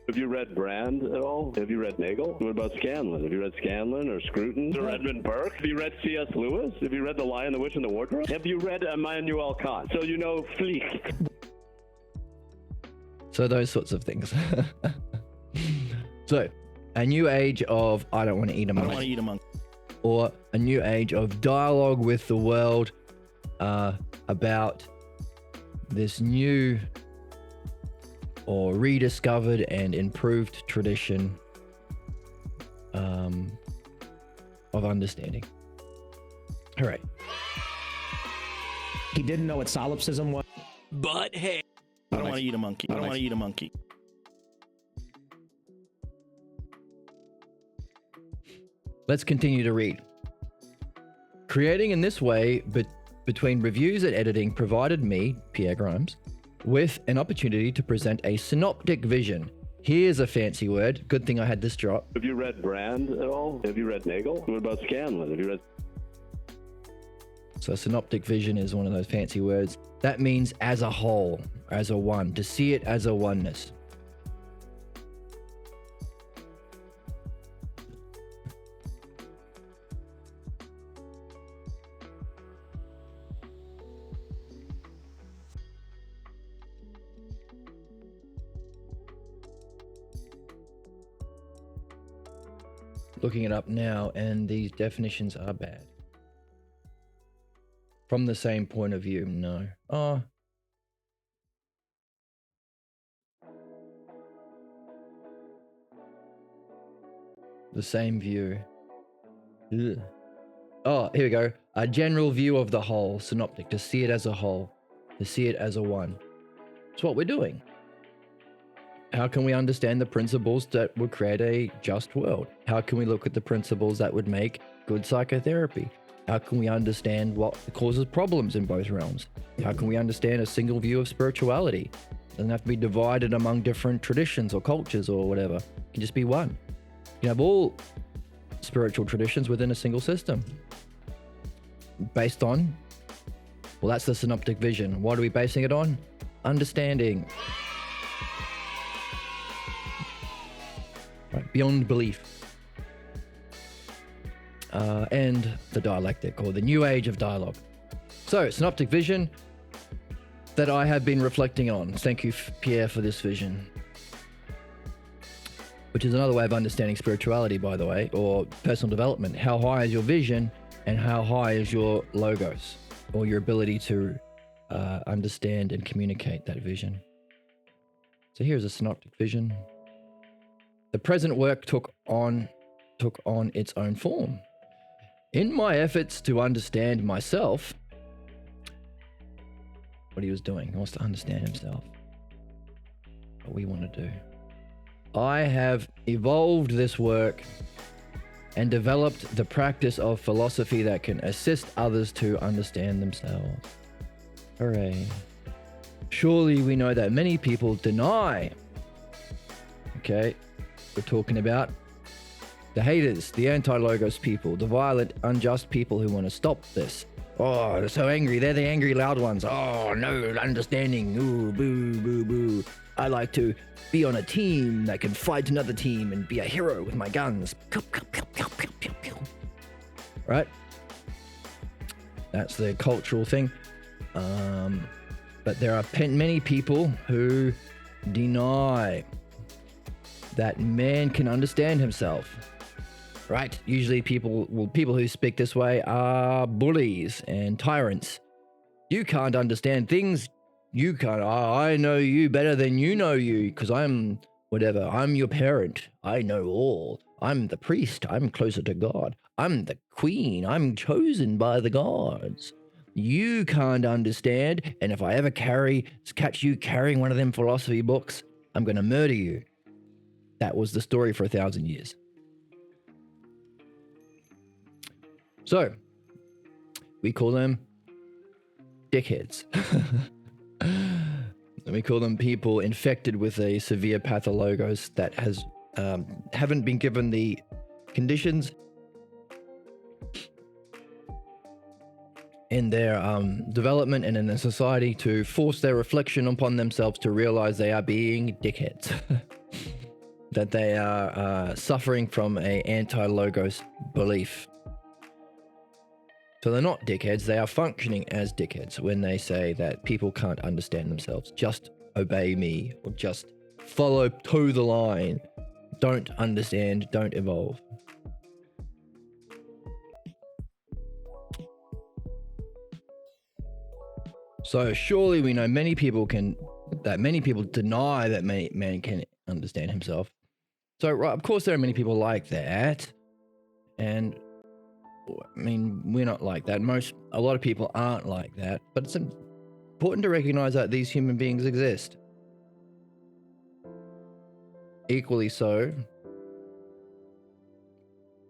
Have you read Brand at all? Have you read Nagel? What about Scanlon? Have you read Scanlon or Scruton or Edmund Burke? Have you read C.S. Lewis? Have you read The Lion, the Witch, and the Wardrobe? Have you read Immanuel Kant? So you know Pflicht. So those sorts of things. So a new age of I don't want to eat a I don't want monkey, to eat a monkey. or a new age of dialogue with the world about this new or rediscovered and improved tradition of understanding. All right. He didn't know what solipsism was. but hey, I don't want to eat a monkey. I don't want to eat a monkey. Let's continue to read. Creating in this way between reviews and editing provided me, Pierre Grimes, with an opportunity to present a synoptic vision. Here's a fancy word. Good thing I had this drop. Have you read Brand at all? Have you read Nagel? What about Scanlon? Have you read... So synoptic vision is one of those fancy words. That means as a whole, as a one, to see it as a oneness. looking it up now, and these definitions are bad. From the same point of view, no. Oh. The same view. Ugh. Oh, here we go. A general view of the whole, synoptic, to see it as a whole, to see it as a one. It's what we're doing. How can we understand the principles that would create a just world? How can we look at the principles that would make good psychotherapy? How can we understand what causes problems in both realms? How can we understand a single view of spirituality? It doesn't have to be divided among different traditions or cultures or whatever. It can just be one. You have all spiritual traditions within a single system. Based on, well, that's the synoptic vision. What are we basing it on? Understanding. Right, beyond belief. And the dialectic, or the new age of dialogue. So, synoptic vision that I have been reflecting on. Thank you, Pierre, for this vision. Which is another way of understanding spirituality, by the way, or personal development. How high is your vision, and how high is your logos, or your ability to understand and communicate that vision. So here's a synoptic vision. The present work took on its own form. In my efforts to understand myself, what he was doing, he wants to understand himself. What we want to do. I have evolved this work and developed the practice of philosophy that can assist others to understand themselves. Hooray. Surely we know that many people deny. Okay, we're talking about the haters, the anti-logos people, the violent, unjust people who want to stop this. Oh, they're so angry. They're the angry, loud ones. Oh, no understanding. Ooh, boo, boo, boo. I like to be on a team that can fight another team and be a hero with my guns. Pew, pew, pew, pew, pew, pew, pew. Right? That's the cultural thing. But there are many people who deny that man can understand himself. Right? Usually people who speak this way are bullies and tyrants. You can't understand things. You can't. I know you better than you know you because I'm whatever. I'm your parent. I know all. I'm the priest. I'm closer to God. I'm the queen. I'm chosen by the gods. You can't understand. And if I ever catch you carrying one of them philosophy books, I'm going to murder you. That was the story for 1,000 years. So, we call them dickheads. And we call them people infected with a severe pathologos that haven't been given the conditions in their development and in their society to force their reflection upon themselves to realize they are being dickheads. That they are suffering from a anti-logos belief. So they're not dickheads, they are functioning as dickheads when they say that people can't understand themselves. Just obey me, or just toe the line. Don't understand, don't evolve. So surely we know many people deny that man can understand himself. So right, of course there are many people like that. And I mean, we're not like that. A lot of people aren't like that, but it's important to recognize that these human beings exist. Equally so,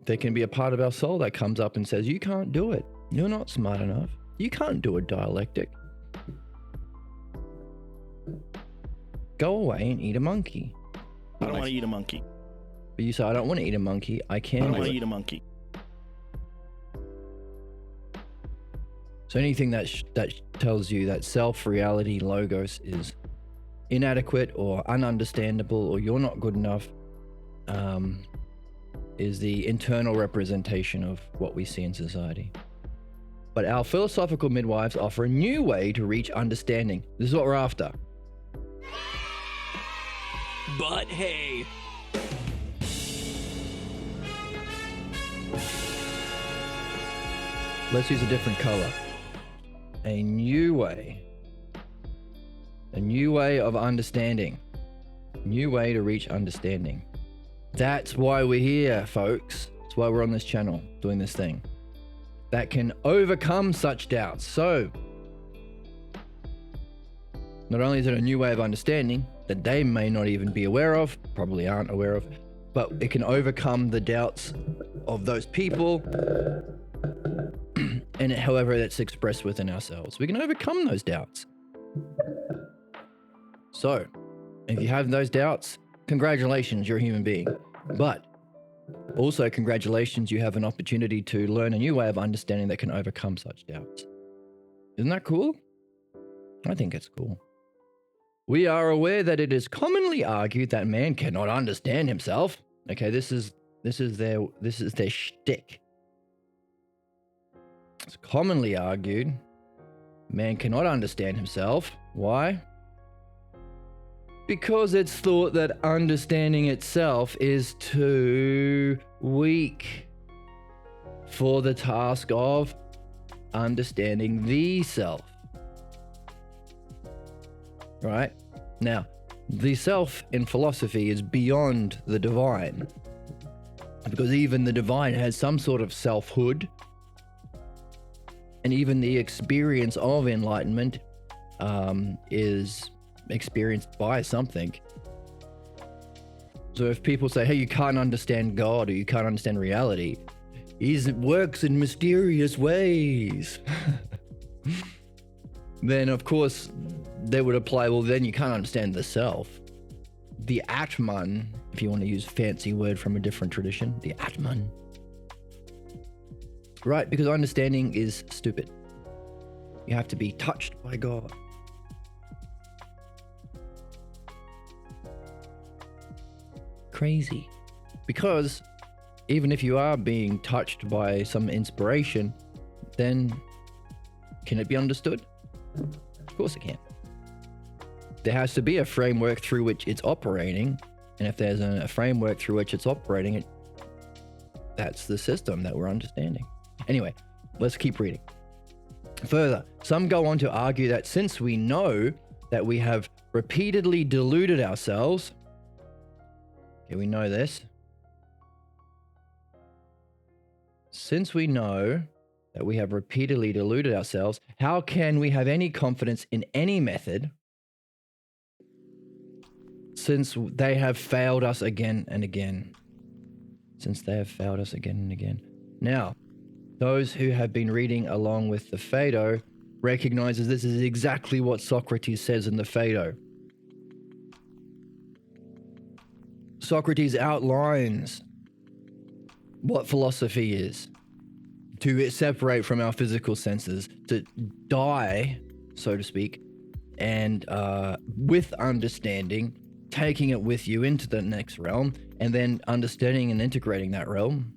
there can be a part of our soul that comes up and says, you can't do it. You're not smart enough. You can't do a dialectic. Go away and eat a monkey. I don't want to eat a monkey. But you say, I don't want to eat a monkey. I can. I don't want to eat a monkey. So anything that tells you that self-reality logos is inadequate or ununderstandable or you're not good enough is the internal representation of what we see in society. But our philosophical midwives offer a new way to reach understanding. This is what we're after. But hey. Let's use a different color. A new way of understanding. New way to reach understanding. That's why we're here, folks. That's why we're on this channel doing this thing that can overcome such doubts. So not only is it a new way of understanding that they may not even be aware of, probably aren't aware of, but it can overcome the doubts of those people and however that's expressed within ourselves. We can overcome those doubts. So if you have those doubts, congratulations, you're a human being. But also congratulations, you have an opportunity to learn a new way of understanding that can overcome such doubts. Isn't that cool? I think it's cool. We are aware that it is commonly argued that man cannot understand himself. Okay, this is their shtick. It's commonly argued man cannot understand himself. Why? Because it's thought that understanding itself is too weak for the task of understanding the self. Right? Now, the self in philosophy is beyond the divine, because even the divine has some sort of selfhood, and even the experience of enlightenment is experienced by something. So if people say, hey, you can't understand God or you can't understand reality, it works in mysterious ways. Then of course they would apply, well, then you can't understand the self. The Atman, if you want to use a fancy word from a different tradition, the Atman. Right, because understanding is stupid. You have to be touched by God. Crazy. Because even if you are being touched by some inspiration, then can it be understood? Of course it can. There has to be a framework through which it's operating, and if there's a framework through which it's operating, that's the system that we're understanding. Anyway, let's keep reading. Further, some go on to argue that since we know that we have repeatedly deluded ourselves, okay, we know this. Since we know that we have repeatedly deluded ourselves, how can we have any confidence in any method since they have failed us again and again? Since they have failed us again and again. Now, those who have been reading along with the Phaedo recognizes this is exactly what Socrates says in the Phaedo. Socrates outlines what philosophy is, to separate from our physical senses, to die, so to speak, and with understanding, taking it with you into the next realm, and then understanding and integrating that realm.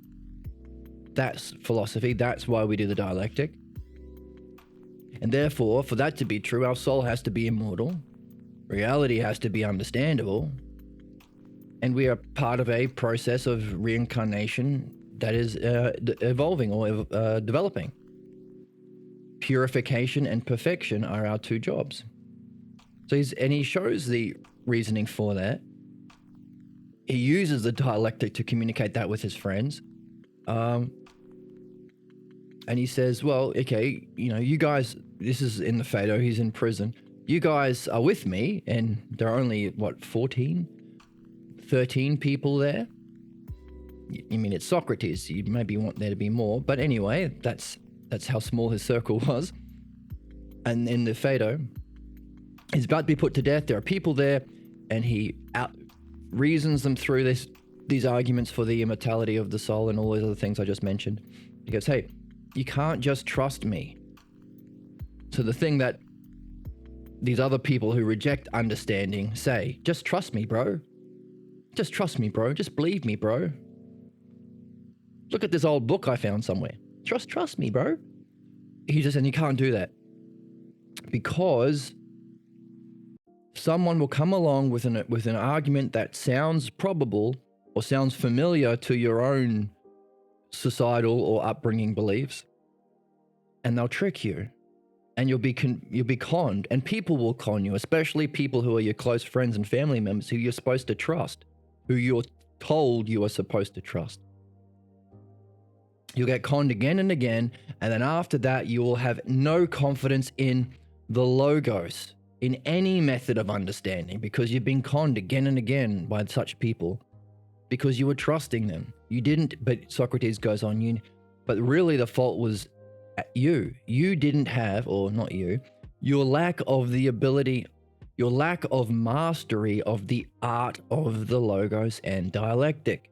That's philosophy. That's why we do the dialectic. And therefore, for that to be true, our soul has to be immortal. Reality has to be understandable. And we are part of a process of reincarnation that is evolving or developing. Purification and perfection are our two jobs. So he shows the reasoning for that. He uses the dialectic to communicate that with his friends. And he says, well, okay, you guys, this is in the Phaedo, he's in prison. You guys are with me, and there are only, 13 people there? I mean, it's Socrates, you maybe want there to be more, but anyway, that's how small his circle was. And in the Phaedo, he's about to be put to death, there are people there, and he reasons them through these arguments for the immortality of the soul and all those other things I just mentioned. He goes, hey, you can't just trust me. So the thing that these other people who reject understanding say, just trust me, bro. Just trust me, bro. Just believe me, bro. Look at this old book I found somewhere. Trust me, bro. He just said, you can't do that. Because someone will come along with an argument that sounds probable or sounds familiar to your own societal or upbringing beliefs, and they'll trick you, and you'll be conned, and people will con you, especially people who are your close friends and family members who you're supposed to trust, who you're told you are supposed to trust. You'll get conned again and again, and then after that, you will have no confidence in the logos, in any method of understanding, because you've been conned again and again by such people, because you were trusting them. You didn't, but Socrates goes on, but really the fault was you. You didn't have, or not you, your lack of the ability, your lack of mastery of the art of the logos and dialectic.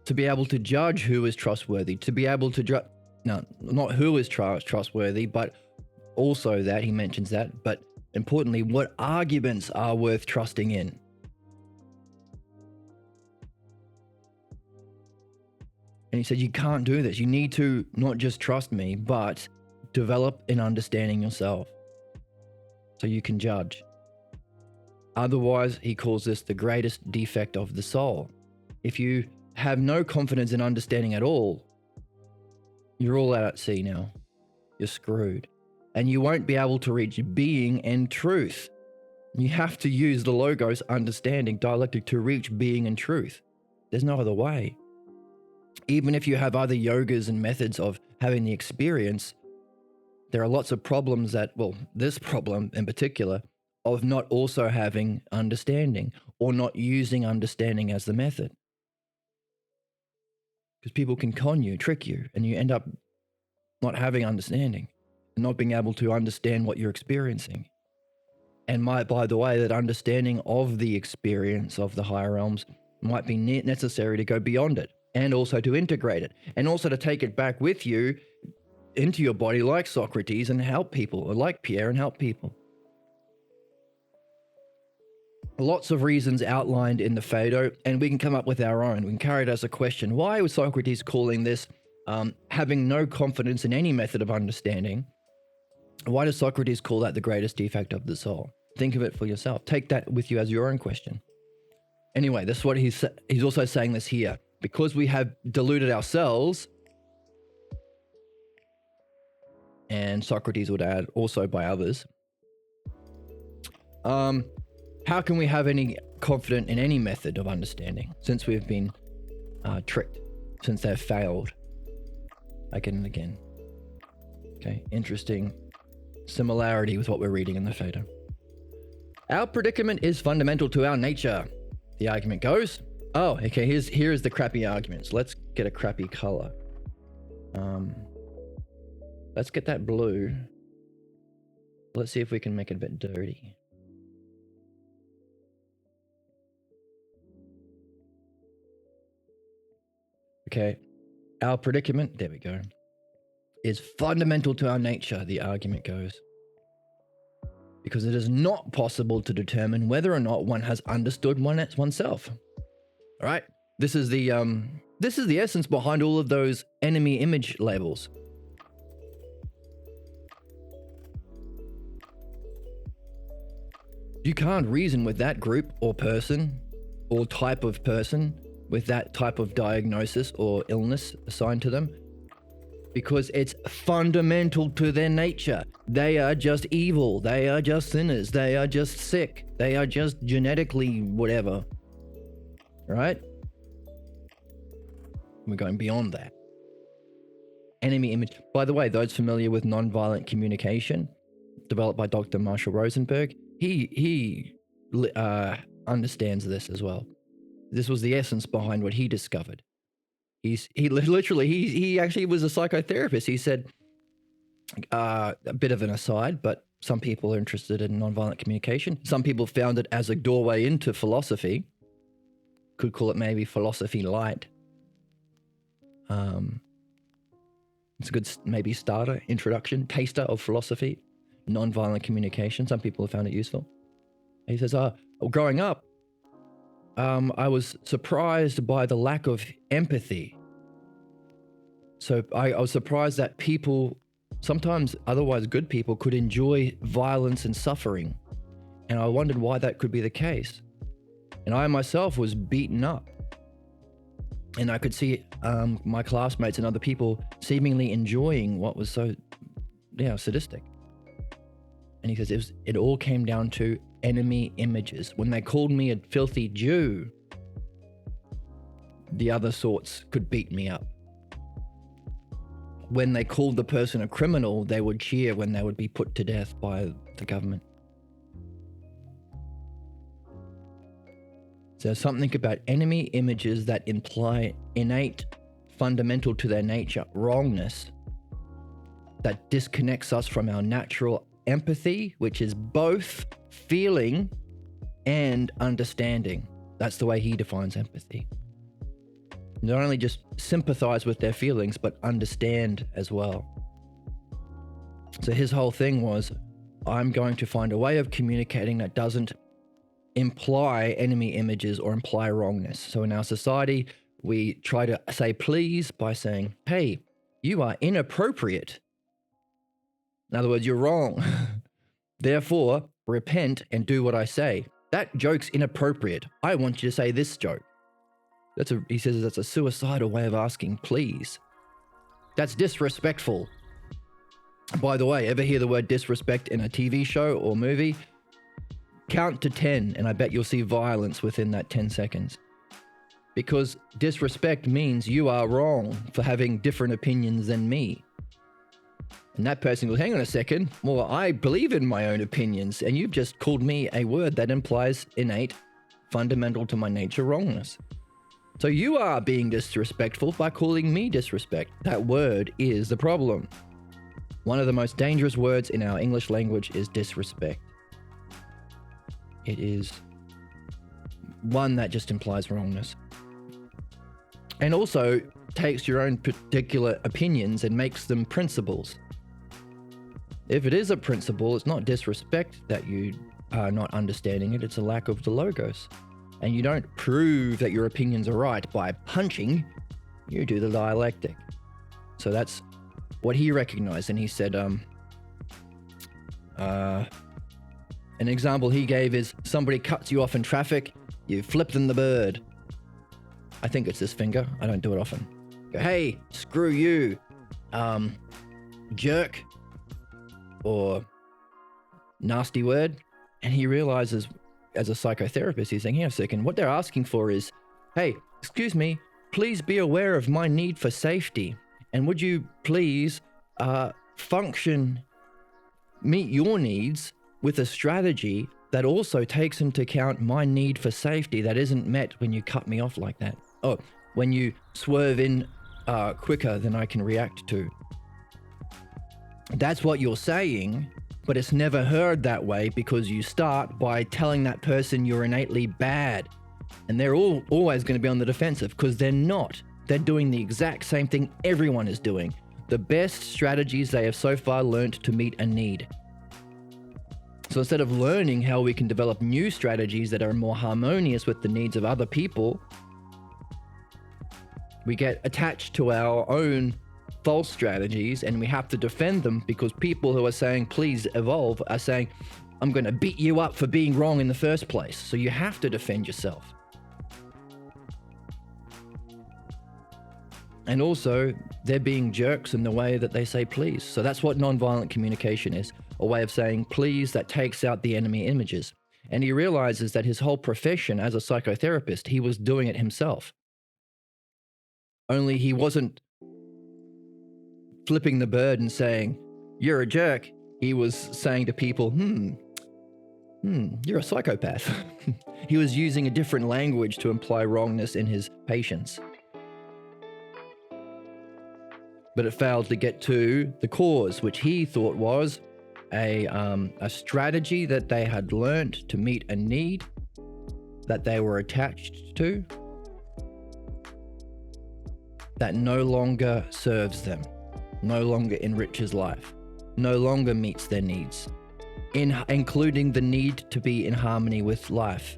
To be able to judge who is trustworthy, to be able to judge, no, not who is trustworthy, but also that, he mentions that, but importantly, what arguments are worth trusting in. And he said, you can't do this. You need to not just trust me, but develop an understanding yourself so you can judge. Otherwise, he calls this the greatest defect of the soul. If you have no confidence in understanding at all, you're all out at sea now. You're screwed. And you won't be able to reach being and truth. You have to use the logos, understanding, dialectic to reach being and truth. There's no other way. Even if you have other yogas and methods of having the experience, there are lots of problems that, well, this problem in particular, of not also having understanding or not using understanding as the method. Because people can con you, trick you, and you end up not having understanding and not being able to understand what you're experiencing. And by the way, that understanding of the experience of the higher realms might be necessary to go beyond it, and also to integrate it, and also to take it back with you into your body like Socrates and help people, or like Pierre and help people. Lots of reasons outlined in the Phaedo, and we can come up with our own. We can carry it as a question. Why was Socrates calling this having no confidence in any method of understanding? Why does Socrates call that the greatest defect of the soul? Think of it for yourself. Take that with you as your own question. Anyway, that's what he's also saying this here. Because we have deluded ourselves, and Socrates would add also by others, how can we have any confidence in any method of understanding since we've been tricked, since they've failed again and again? Okay, interesting similarity with what we're reading in the Phaedo. Our predicament is fundamental to our nature, the argument goes. Oh, okay, here's the crappy arguments. Let's get a crappy color. Let's get that blue. Let's see if we can make it a bit dirty. Okay, our predicament, there we go, is fundamental to our nature, the argument goes. Because it is not possible to determine whether or not one has understood oneself. All right, this is the essence behind all of those enemy image labels. You can't reason with that group or person or type of person with that type of diagnosis or illness assigned to them, because it's fundamental to their nature. They are just evil. They are just sinners. They are just sick. They are just genetically whatever. Right? We're going beyond that. Enemy image. By the way, those familiar with nonviolent communication, developed by Dr. Marshall Rosenberg, he understands this as well. This was the essence behind what he discovered. He actually was a psychotherapist. He said, a bit of an aside, but some people are interested in nonviolent communication. Some people found it as a doorway into philosophy. Could call it maybe philosophy light. It's a good maybe starter, introduction, taster of philosophy, nonviolent communication. Some people have found it useful. He says, growing up, I was surprised by the lack of empathy. So I was surprised that people, sometimes otherwise good people, could enjoy violence and suffering. And I wondered why that could be the case. And I myself was beaten up. And I could see my classmates and other people seemingly enjoying what was so, sadistic. And he says it all came down to enemy images. When they called me a filthy Jew, the other sorts could beat me up. When they called the person a criminal, they would cheer when they would be put to death by the government. So something about enemy images that imply innate, fundamental to their nature, wrongness that disconnects us from our natural empathy, which is both feeling and understanding. That's the way he defines empathy. Not only just sympathize with their feelings, but understand as well. So his whole thing was, I'm going to find a way of communicating that doesn't imply enemy images or imply wrongness. So in our society, we try to say please by saying, hey, you are inappropriate. In other words, you're wrong. Therefore, repent and do what I say. That joke's inappropriate. I want you to say this joke. He says that's a suicidal way of asking please. That's disrespectful. By the way, ever hear the word disrespect in a TV show or movie? Count to 10 and I bet you'll see violence within that 10 seconds. Because disrespect means you are wrong for having different opinions than me. And that person goes, hang on a second. Well, I believe in my own opinions and you've just called me a word that implies innate, fundamental to my nature wrongness. So you are being disrespectful by calling me disrespect. That word is the problem. One of the most dangerous words in our English language is disrespect. It is one that just implies wrongness. And also takes your own particular opinions and makes them principles. If it is a principle, it's not disrespect that you are not understanding it, it's a lack of the logos. And you don't prove that your opinions are right by punching, you do the dialectic. So that's what he recognized. And he said, an example he gave is somebody cuts you off in traffic, you flip them the bird. I think it's this finger. I don't do it often. Go, hey, screw you, jerk, or nasty word. And he realizes, as a psychotherapist, he's saying, hang on a second, what they're asking for is, hey, excuse me, please be aware of my need for safety. And would you please meet your needs with a strategy that also takes into account my need for safety that isn't met when you cut me off like that. Oh, when you swerve in quicker than I can react to. That's what you're saying, but it's never heard that way because you start by telling that person you're innately bad. And they're always going to be on the defensive because they're not. They're doing the exact same thing everyone is doing. The best strategies they have so far learned to meet a need. So instead of learning how we can develop new strategies that are more harmonious with the needs of other people, we get attached to our own false strategies and we have to defend them because people who are saying, please evolve, are saying, I'm going to beat you up for being wrong in the first place. So you have to defend yourself. And also, they're being jerks in the way that they say please. So that's what nonviolent communication is, a way of saying please that takes out the enemy images. And he realizes that his whole profession as a psychotherapist, he was doing it himself. Only he wasn't flipping the bird and saying, you're a jerk. He was saying to people, you're a psychopath. He was using a different language to imply wrongness in his patients. But it failed to get to the cause, which he thought was a strategy that they had learnt to meet a need that they were attached to that no longer serves them, no longer enriches life, no longer meets their needs, including the need to be in harmony with life.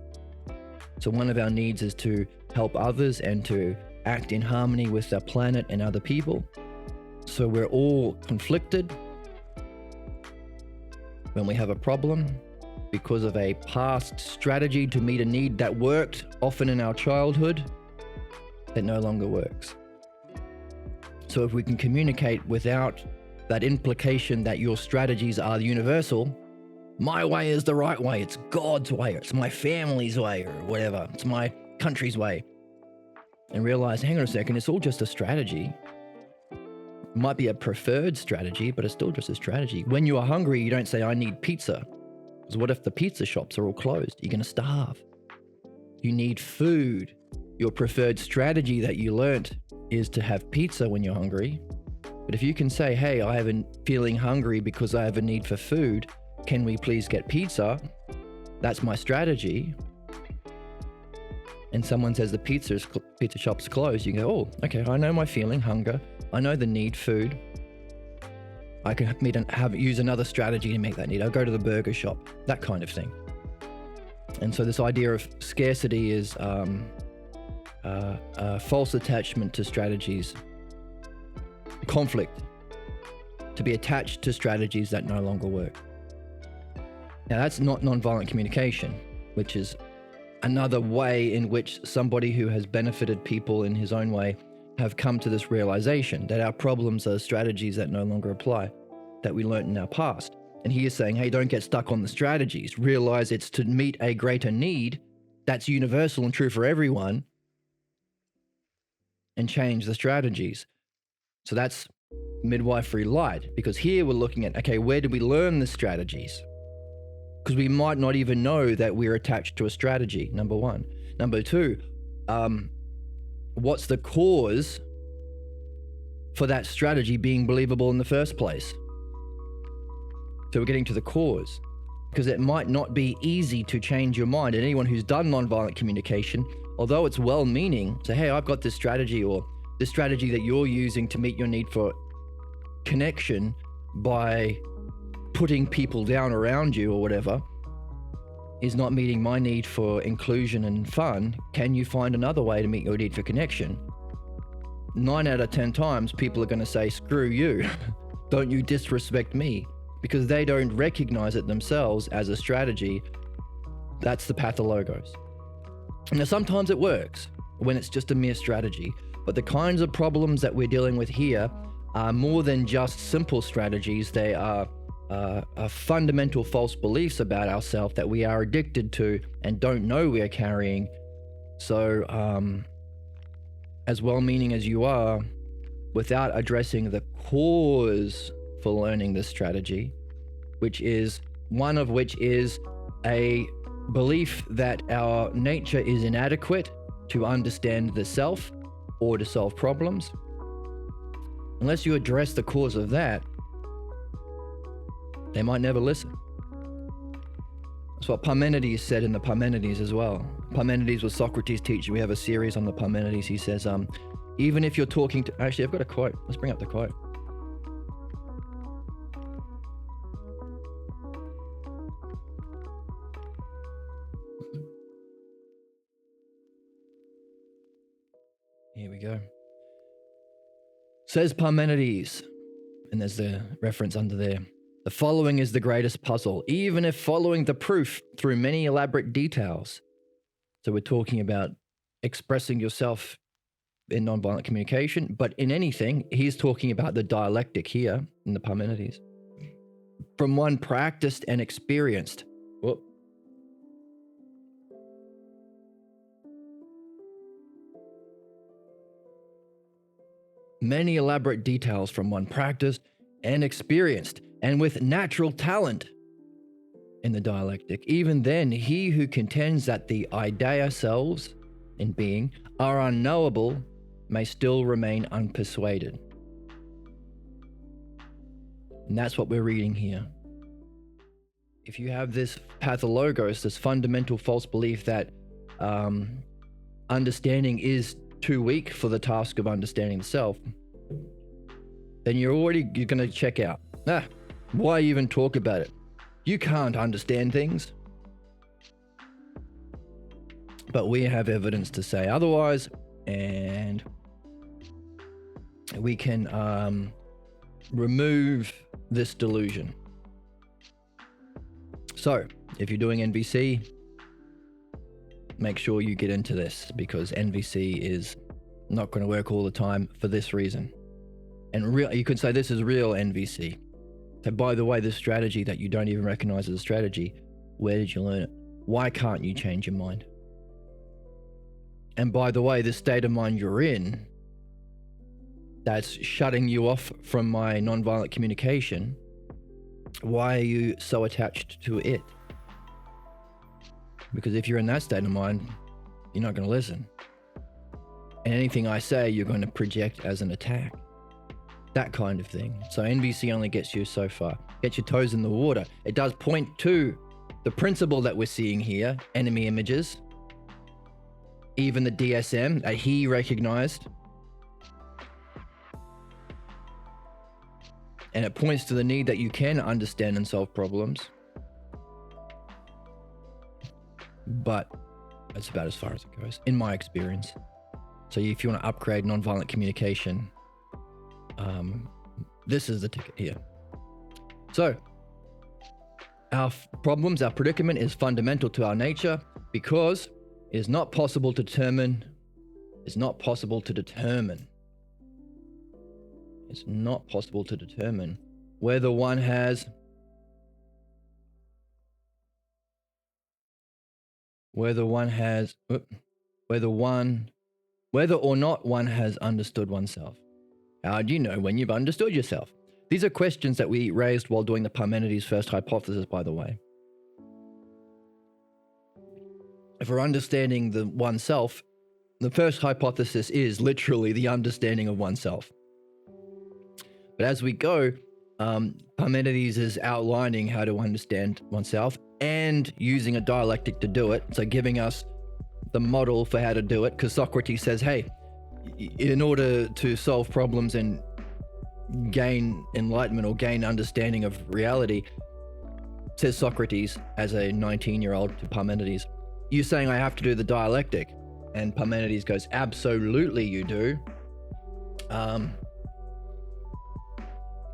So one of our needs is to help others and to act in harmony with our planet and other people. So we're all conflicted when we have a problem because of a past strategy to meet a need that worked, often in our childhood. that no longer works. So if we can communicate without that implication that your strategies are universal, my way is the right way, it's God's way, it's my family's way, or whatever, it's my country's way, and realize, hang on a second, it's all just a strategy. It might be a preferred strategy, but it's still just a strategy. When you are hungry, you don't say, I need pizza. Because what if the pizza shops are all closed? You're going to starve. You need food. Your preferred strategy that you learnt is to have pizza when you're hungry. But if you can say, hey, I have a feeling hungry because I have a need for food, can we please get pizza? That's my strategy. And someone says the pizza shop's closed, you go, oh, okay, I know my feeling, hunger. I know the need, food. I can use another strategy to meet that need. I'll go to the burger shop, that kind of thing. And so this idea of scarcity is false attachment to strategies, conflict, to be attached to strategies that no longer work. Now that's not nonviolent communication, which is another way in which somebody who has benefited people in his own way have come to this realization that our problems are strategies that no longer apply, that we learned in our past. And he is saying, hey, don't get stuck on the strategies. Realize it's to meet a greater need that's universal and true for everyone, and change the strategies. So that's midwifery light, because here we're looking at, okay, where did we learn the strategies? Because we might not even know that we're attached to a strategy, number one. Number two, what's the cause for that strategy being believable in the first place? So we're getting to the cause, because it might not be easy to change your mind. And anyone who's done nonviolent communication, although it's well-meaning, say, hey, I've got this strategy, or this strategy that you're using to meet your need for connection by putting people down around you or whatever, is not meeting my need for inclusion and fun. Can you find another way to meet your need for connection? 9 out of 10 times, people are going to say, screw you. Don't you disrespect me, because they don't recognize it themselves as a strategy. That's the pathologos. Now, sometimes it works when it's just a mere strategy, but the kinds of problems that we're dealing with here are more than just simple strategies. They are fundamental false beliefs about ourselves that we are addicted to and don't know we are carrying. So, as well-meaning as you are, without addressing the cause for learning this strategy, which is a belief that our nature is inadequate to understand the self or to solve problems, unless you address the cause of that, they might never listen. That's what Parmenides said in the Parmenides as well. Parmenides was Socrates' teacher. We have a series on the Parmenides. He says, even if you're talking to... Actually, I've got a quote. Let's bring up the quote. Here we go. Says Parmenides, and there's the reference under there. The following is the greatest puzzle, even if following the proof through many elaborate details. So we're talking about expressing yourself in nonviolent communication, but in anything, he's talking about the dialectic here in the Parmenides. From one practiced and experienced. Whoop. Many elaborate details from one practiced and experienced, and with natural talent in the dialectic. Even then, he who contends that the idea selves in being are unknowable may still remain unpersuaded. And that's what we're reading here. If you have this pathologos, this fundamental false belief that understanding is too weak for the task of understanding the self, then you're going to check out. Why even talk about it? You can't understand things. But we have evidence to say otherwise, and we can remove this delusion. So, if you're doing NVC, make sure you get into this, because NVC is not going to work all the time for this reason. And you could say this is real NVC. So by the way, this strategy that you don't even recognize as a strategy, where did you learn it? Why can't you change your mind? And by the way, this state of mind you're in, that's shutting you off from my nonviolent communication, why are you so attached to it? Because if you're in that state of mind, you're not going to listen. And anything I say, you're going to project as an attack. That kind of thing. So NVC only gets you so far. Get your toes in the water. It does point to the principle that we're seeing here, enemy images. Even the DSM that he recognized. And it points to the need that you can understand and solve problems. But that's about as far as it goes, in my experience. So if you want to upgrade nonviolent communication, this is the ticket here. So our problems, our predicament is fundamental to our nature because it is not possible to determine. It's not possible to determine whether one has whether or not one has understood oneself. How do you know when you've understood yourself? These are questions that we raised while doing the Parmenides' first hypothesis, by the way. If we're understanding the oneself, the first hypothesis is literally the understanding of oneself. But as we go, Parmenides is outlining how to understand oneself and using a dialectic to do it. So giving us the model for how to do it, because Socrates says, hey, in order to solve problems and gain enlightenment or gain understanding of reality, says Socrates as a 19-year-old to Parmenides, you're saying I have to do the dialectic? And Parmenides goes, absolutely you do.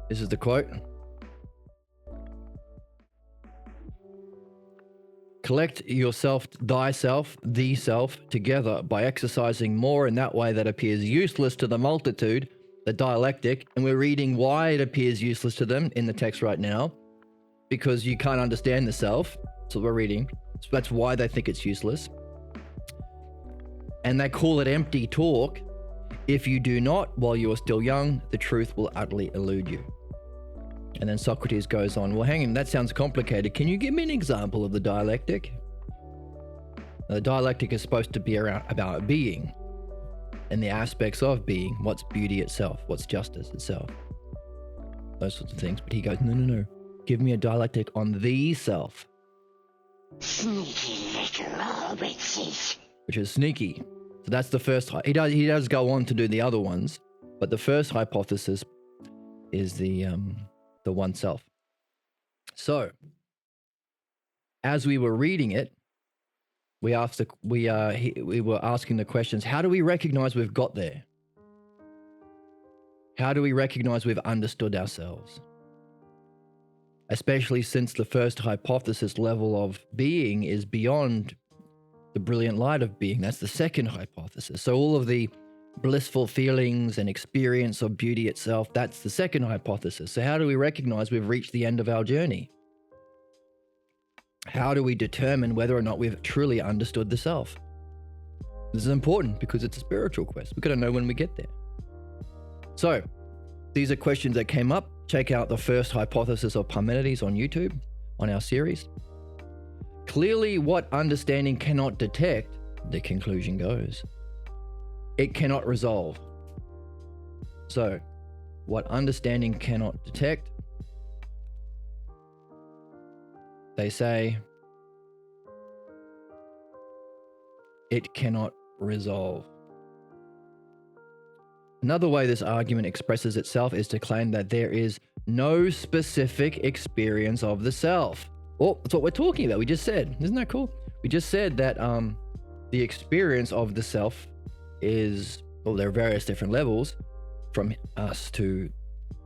This is the quote. Collect yourself, thyself, the self, together by exercising more in that way that appears useless to the multitude, the dialectic, and we're reading why it appears useless to them in the text right now, because you can't understand the self. So we're reading. So that's why they think it's useless. And they call it empty talk. If you do not, while you are still young, the truth will utterly elude you. And then Socrates goes on, well, hang on, that sounds complicated. Can you give me an example of the dialectic? The dialectic is supposed to be about being and the aspects of being. What's beauty itself? What's justice itself? Those sorts of things. But he goes, no. Give me a dialectic on the self. Sneaky little hobbitses. Which is sneaky. So that's the first. He does go on to do the other ones, but the first hypothesis is the oneself. So, as we were reading it, we were asking the questions: how do we recognize we've got there? How do we recognize we've understood ourselves? Especially since the first hypothesis level of being is beyond the brilliant light of being. That's the second hypothesis. So all of the blissful feelings and experience of beauty itself, that's the second hypothesis. So how do we recognize we've reached the end of our journey? How do we determine whether or not we've truly understood the self? This is important because it's a spiritual quest. We've got to know when we get there. So these are questions that came up. Check out the first hypothesis of Parmenides on YouTube, on our series. Clearly, what understanding cannot detect, the conclusion goes, it cannot resolve. So, what understanding cannot detect, they say, it cannot resolve. Another way this argument expresses itself is to claim that there is no specific experience of the self. Oh, that's what we're talking about. We just said, isn't that cool? We just said that the experience of the self is, well, there are various different levels from us to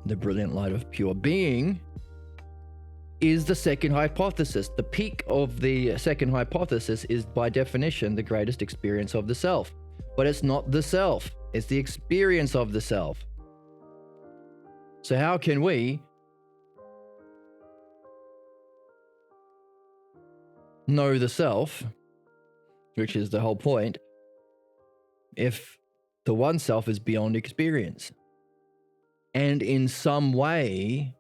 the brilliant light of pure being, is the second hypothesis. The peak of the second hypothesis is by definition the greatest experience of the self, but it's not the self. It's the experience of the self. So how can we know the self, which is the whole point, if the one self is beyond experience and in some way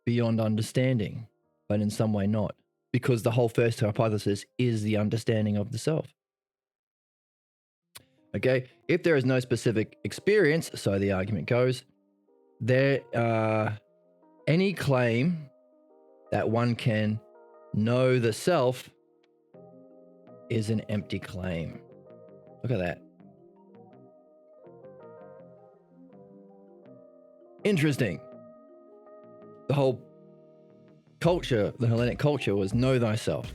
beyond understanding, but in some way not, because the whole first hypothesis is the understanding of the self. Okay, if there is no specific experience, so the argument goes, any claim that one can know the self is an empty claim. Look at that. Interesting. The whole culture, the Hellenic culture, was know thyself.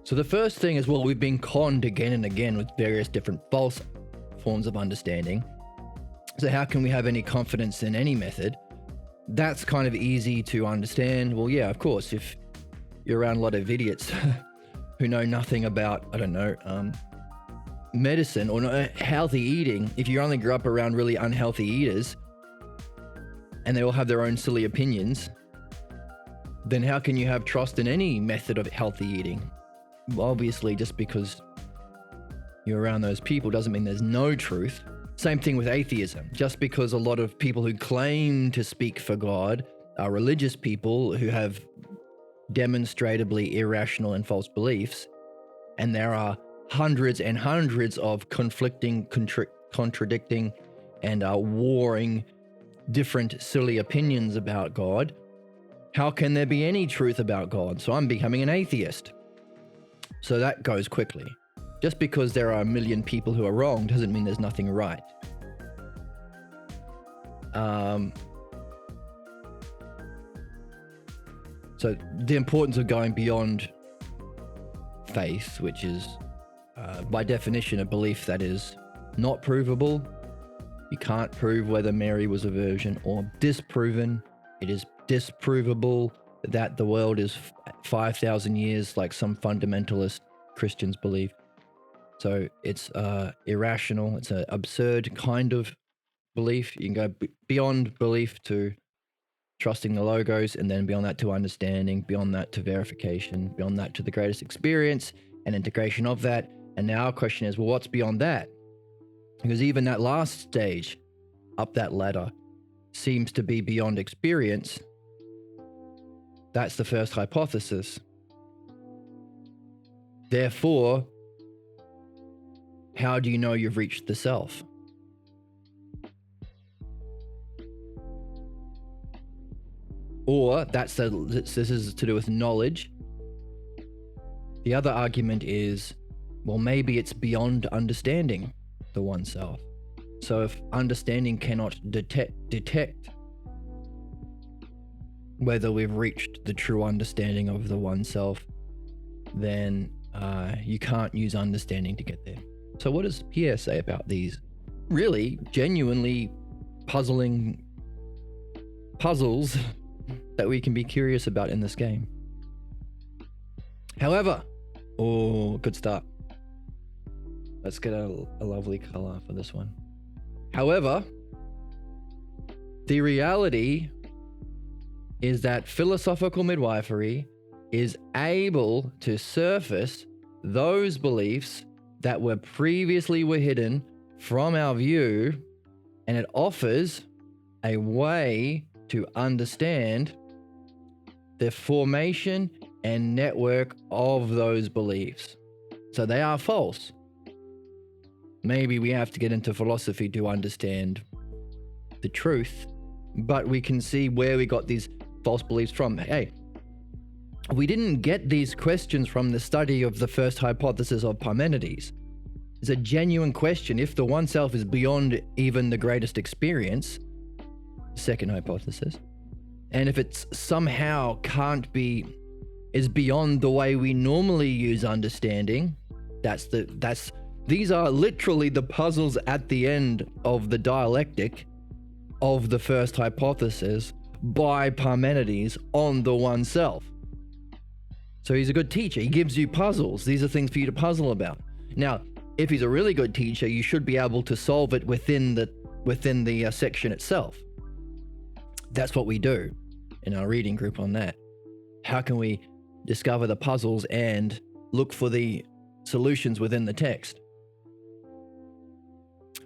So the first thing is, well, we've been conned again and again with various different false forms of understanding. So how can we have any confidence in any method? That's kind of easy to understand. Well, yeah, of course, if you're around a lot of idiots who know nothing about, I don't know, medicine or healthy eating, if you only grew up around really unhealthy eaters and they all have their own silly opinions, then how can you have trust in any method of healthy eating? Well, obviously, just because you're around those people doesn't mean there's no truth. Same thing with atheism. Just because a lot of people who claim to speak for God are religious people who have demonstrably irrational and false beliefs, and there are hundreds and hundreds of conflicting, contradicting, and warring different silly opinions about God, how can there be any truth about God? So I'm becoming an atheist. So that goes quickly. Just because there are a million people who are wrong doesn't mean there's nothing right. So the importance of going beyond faith, which is by definition a belief that is not provable. You can't prove whether Mary was a virgin, or disproven. It is disprovable that the world is 5,000 years like some fundamentalist Christians believe. So it's irrational. It's an absurd kind of belief. You can go beyond belief to trusting the logos, and then beyond that to understanding, beyond that to verification, beyond that to the greatest experience and integration of that. And now our question is, well, what's beyond that? Because even that last stage up that ladder seems to be beyond experience. That's the first hypothesis. Therefore, how do you know you've reached the self? Or this is to do with knowledge. The other argument is, well, maybe it's beyond understanding the oneself. So if understanding cannot detect whether we've reached the true understanding of the oneself, then you can't use understanding to get there. So what does Pierre say about these really genuinely puzzling puzzles that we can be curious about in this game? However, oh, good start. Let's get a lovely color for this one. However, the reality is that philosophical midwifery is able to surface those beliefs that were previously hidden from our view, and it offers a way to understand the formation and network of those beliefs. So they are false. Maybe we have to get into philosophy to understand the truth, but we can see where we got these false beliefs from. Hey, we didn't get these questions from the study of the first hypothesis of Parmenides. It's a genuine question. If the one self is beyond even the greatest experience, second hypothesis, and if it's somehow is beyond the way we normally use understanding, these are literally the puzzles at the end of the dialectic of the first hypothesis by Parmenides on the one self. So he's a good teacher. He gives you puzzles. These are things for you to puzzle about. Now, if he's a really good teacher, you should be able to solve it within the section itself. That's what we do in our reading group on that. How can we discover the puzzles and look for the solutions within the text?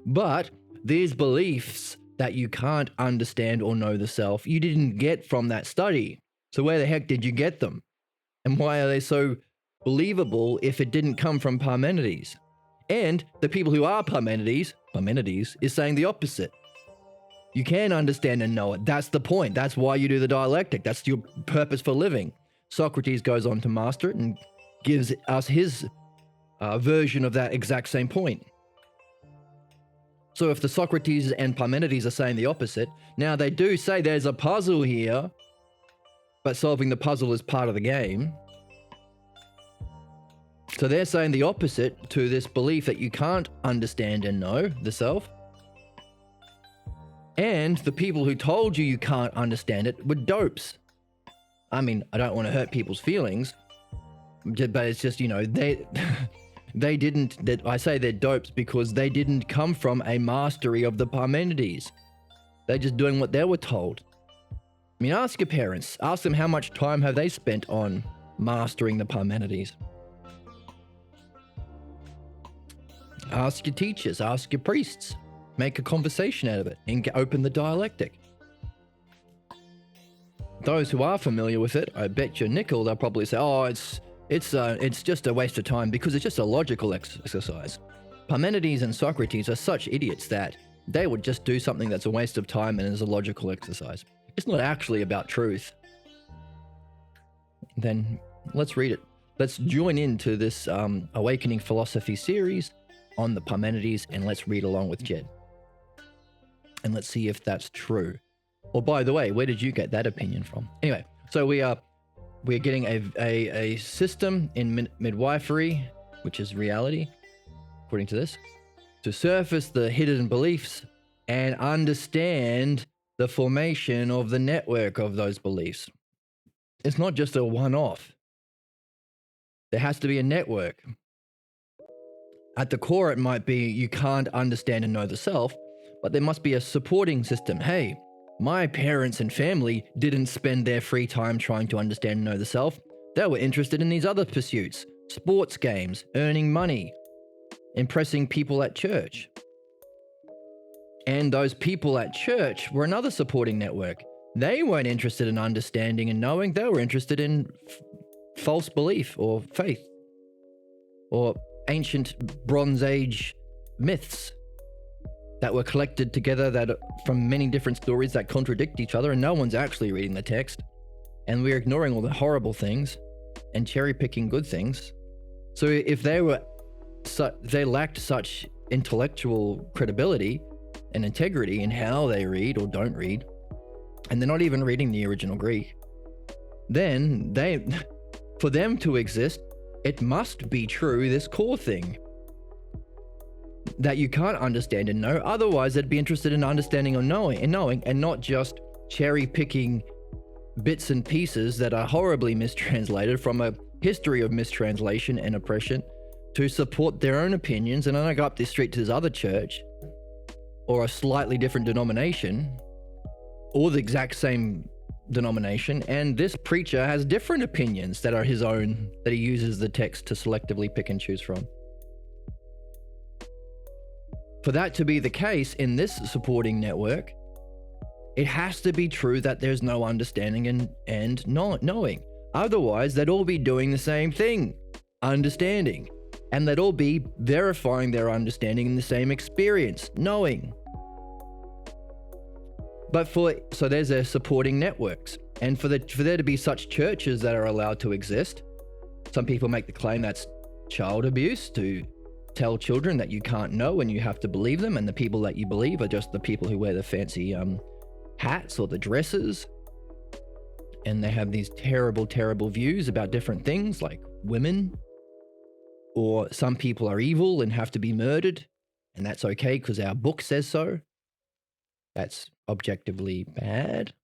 But these beliefs that you can't understand or know the self, you didn't get from that study. So where the heck did you get them? And why are they so believable if it didn't come from Parmenides? And the people who are Parmenides is saying the opposite. You can understand and know it. That's the point. That's why you do the dialectic. That's your purpose for living. Socrates goes on to master it and gives us his version of that exact same point. So if the Socrates and Parmenides are saying the opposite, now they do say there's a puzzle here, but solving the puzzle is part of the game. So they're saying the opposite to this belief that you can't understand and know the self. And the people who told you can't understand it were dopes. I mean, I don't want to hurt people's feelings, but it's just, they didn't, I say they're dopes because they didn't come from a mastery of the Parmenides. They're just doing what they were told. I mean, ask your parents. Ask them how much time have they spent on mastering the Parmenides. Ask your teachers. Ask your priests. Make a conversation out of it and open the dialectic. Those who are familiar with it, I bet you nickel, they'll probably say, oh, it's just a waste of time because it's just a logical exercise. Parmenides and Socrates are such idiots that they would just do something that's a waste of time and is a logical exercise. It's not actually about truth. Then let's read it. Let's join into this Awakening Philosophy series on the Parmenides, and let's read along with Jed. And let's see if that's true. Or by the way, where did you get that opinion from? Anyway, so we're getting a system in midwifery, which is reality, according to this, to surface the hidden beliefs and understand the formation of the network of those beliefs. It's not just a one-off. There has to be a network. At the core, it might be you can't understand and know the self, but there must be a supporting system. Hey, my parents and family didn't spend their free time trying to understand and know the self. They were interested in these other pursuits, sports games, earning money, impressing people at church. And those people at church were another supporting network. They weren't interested in understanding and knowing. They were interested in false belief or faith or ancient Bronze Age myths that were collected together that from many different stories that contradict each other, and no one's actually reading the text. And we're ignoring all the horrible things and cherry picking good things. So if they lacked such intellectual credibility and integrity in how they read or don't read, and they're not even reading the original Greek, then for them to exist, it must be true, this core thing that you can't understand and know. Otherwise, they'd be interested in understanding or knowing, and not just cherry picking bits and pieces that are horribly mistranslated from a history of mistranslation and oppression to support their own opinions. And then I go up the street to this other church or a slightly different denomination or the exact same denomination, and this preacher has different opinions that are his own, that he uses the text to selectively pick and choose from. For that to be the case in this supporting network, it has to be true that there's no understanding and not knowing. Otherwise, they'd all be doing the same thing, understanding, and they'd all be verifying their understanding in the same experience, knowing. But so there's their supporting networks. And for there to be such churches that are allowed to exist, some people make the claim that's child abuse to tell children that you can't know and you have to believe them, and the people that you believe are just the people who wear the fancy hats or the dresses. And they have these terrible, terrible views about different things like women, or some people are evil and have to be murdered, and that's okay because our book says so. That's objectively bad.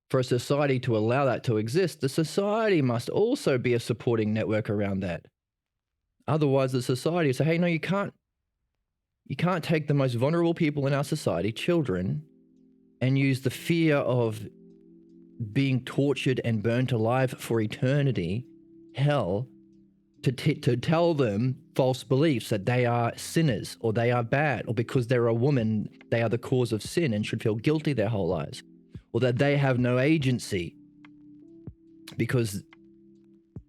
for a society to allow that to exist, the society must also be a supporting network around that. Otherwise, the society will say, hey, no, you can't take the most vulnerable people in our society, children, and use the fear of being tortured and burnt alive for eternity, hell, to tell them false beliefs that they are sinners or they are bad, or because they're a woman, they are the cause of sin and should feel guilty their whole lives, or that they have no agency because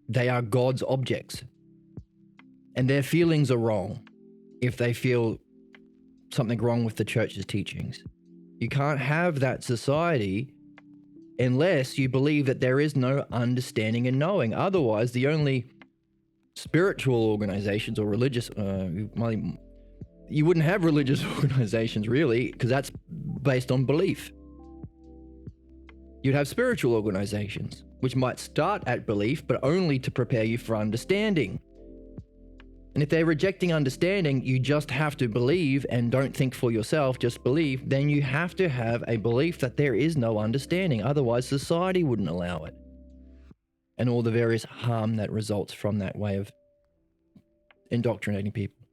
they are God's objects and their feelings are wrong if they feel something wrong with the church's teachings. You can't have that society unless you believe that there is no understanding and knowing. Otherwise, the only spiritual organizations or religious, you wouldn't have religious organizations really, because that's based on belief. You'd have spiritual organizations, which might start at belief, but only to prepare you for understanding. And if they're rejecting understanding, you just have to believe and don't think for yourself, just believe, then you have to have a belief that there is no understanding. Otherwise, society wouldn't allow it. And all the various harm that results from that way of indoctrinating people.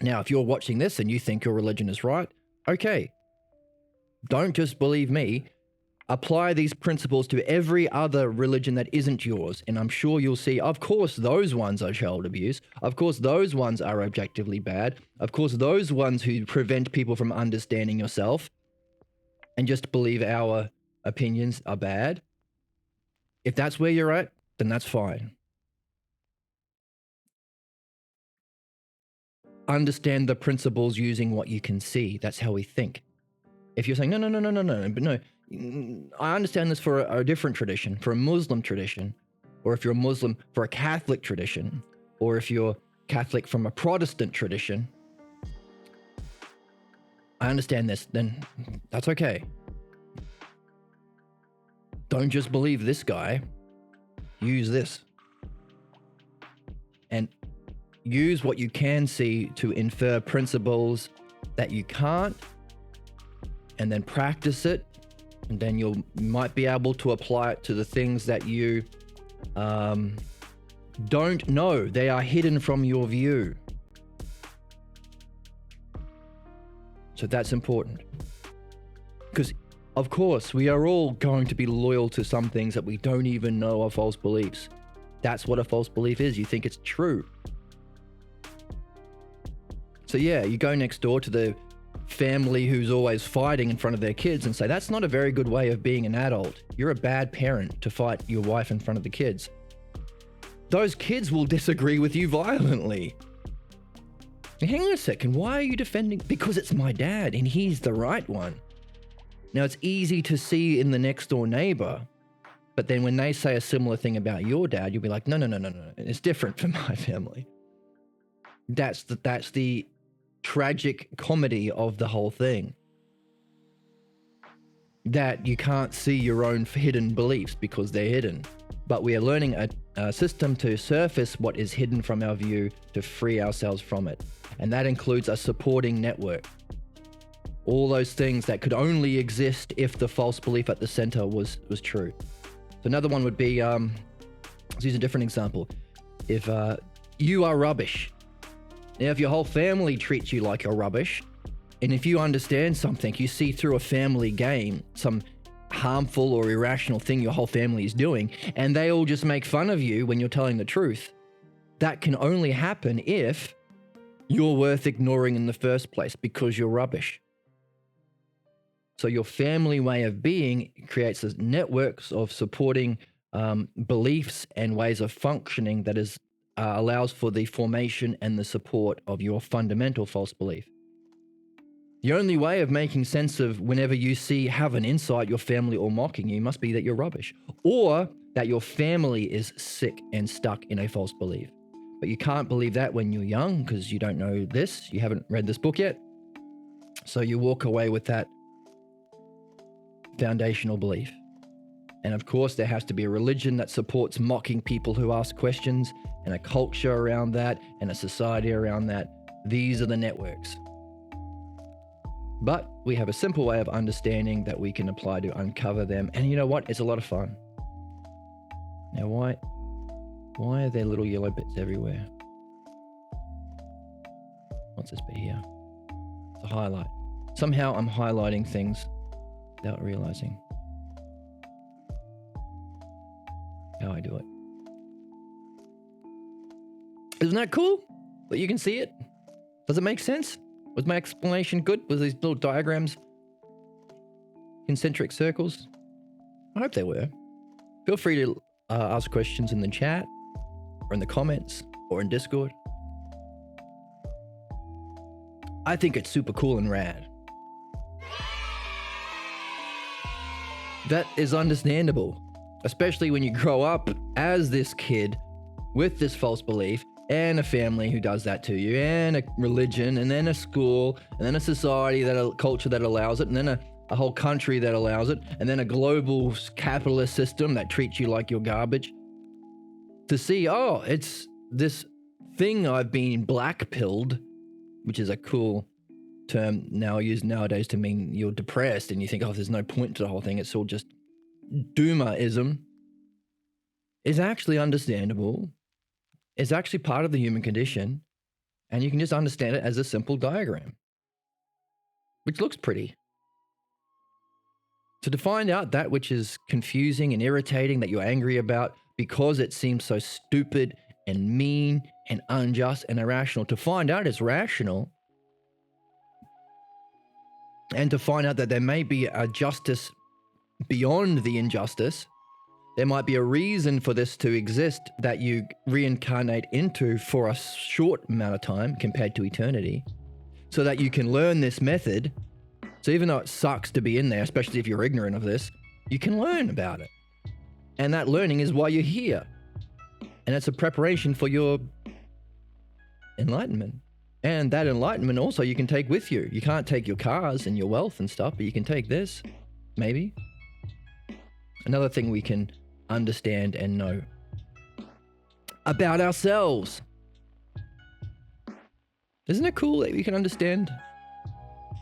Now, if you're watching this and you think your religion is right, okay. Don't just believe me. Apply these principles to every other religion that isn't yours, and I'm sure you'll see, of course, those ones are child abuse. Of course, those ones are objectively bad. Of course, those ones who prevent people from understanding yourself and just believe our opinions are bad. If that's where you're at, then that's fine. Understand the principles using what you can see. That's how we think. If you're saying, no, I understand this for a different tradition, for a Muslim tradition, or if you're a Muslim for a Catholic tradition, or if you're Catholic from a Protestant tradition, I understand this, then that's okay. Don't just believe this guy, use this. And use what you can see to infer principles that you can't, and then practice it. And then you might be able to apply it to the things that you don't know. They are hidden from your view. So that's important. Because, of course, we are all going to be loyal to some things that we don't even know are false beliefs. That's what a false belief is. You think it's true. So yeah, you go next door to the family who's always fighting in front of their kids and say, that's not a very good way of being an adult. You're a bad parent to fight your wife in front of the kids. Those kids will disagree with you violently. Hang on a second, why are you defending? Because it's my dad and he's the right one. Now it's easy to see in the next door neighbor, but then when they say a similar thing about your dad, you'll be like, no, it's different for my family. That's the tragic comedy of the whole thing. That you can't see your own hidden beliefs because they're hidden. But we are learning a system to surface what is hidden from our view to free ourselves from it. And that includes a supporting network. All those things that could only exist if the false belief at the center was true. So another one would be, let's use a different example. If you are rubbish. Now, if your whole family treats you like you're rubbish, and if you understand something, you see through a family game, some harmful or irrational thing your whole family is doing, and they all just make fun of you when you're telling the truth, that can only happen if you're worth ignoring in the first place because you're rubbish. So your family way of being creates this networks of supporting beliefs and ways of functioning that is allows for the formation and the support of your fundamental false belief. The only way of making sense of whenever you have an insight your family all mocking you must be that you're rubbish, or that your family is sick and stuck in a false belief. But you can't believe that when you're young because you don't know this, you haven't read this book yet. So you walk away with that foundational belief. And of course, there has to be a religion that supports mocking people who ask questions, and a culture around that, and a society around that. These are the networks. But we have a simple way of understanding that we can apply to uncover them. And you know what? It's a lot of fun. Now, why are there little yellow bits everywhere? What's this bit here? It's a highlight. Somehow I'm highlighting things without realizing how I do it. Isn't that cool? But you can see it? Does it make sense? Was my explanation good? Was these little diagrams concentric circles? I hope they were. Feel free to ask questions in the chat or in the comments or in Discord. I think it's super cool and rad. That is understandable, especially when you grow up as this kid with this false belief and a family who does that to you, and a religion, and then a school, and then a society, a culture that allows it, and then a whole country that allows it, and then a global capitalist system that treats you like you're garbage. To see, oh, it's this thing I've been black-pilled, which is a cool term now used nowadays to mean you're depressed and you think, oh, there's no point to the whole thing, it's all just doomerism, is actually understandable. It's actually part of the human condition, and you can just understand it as a simple diagram, which looks pretty. So to find out that which is confusing and irritating that you're angry about because it seems so stupid and mean and unjust and irrational, to find out it's rational, and to find out that there may be a justice beyond the injustice, there might be a reason for this to exist that you reincarnate into for a short amount of time compared to eternity, so that you can learn this method. So even though it sucks to be in there, especially if you're ignorant of this, you can learn about it. And that learning is why you're here. And it's a preparation for your enlightenment. And that enlightenment also you can take with you. You can't take your cars and your wealth and stuff, but you can take this, maybe. Another thing we can understand and know about ourselves. Isn't it cool that we can understand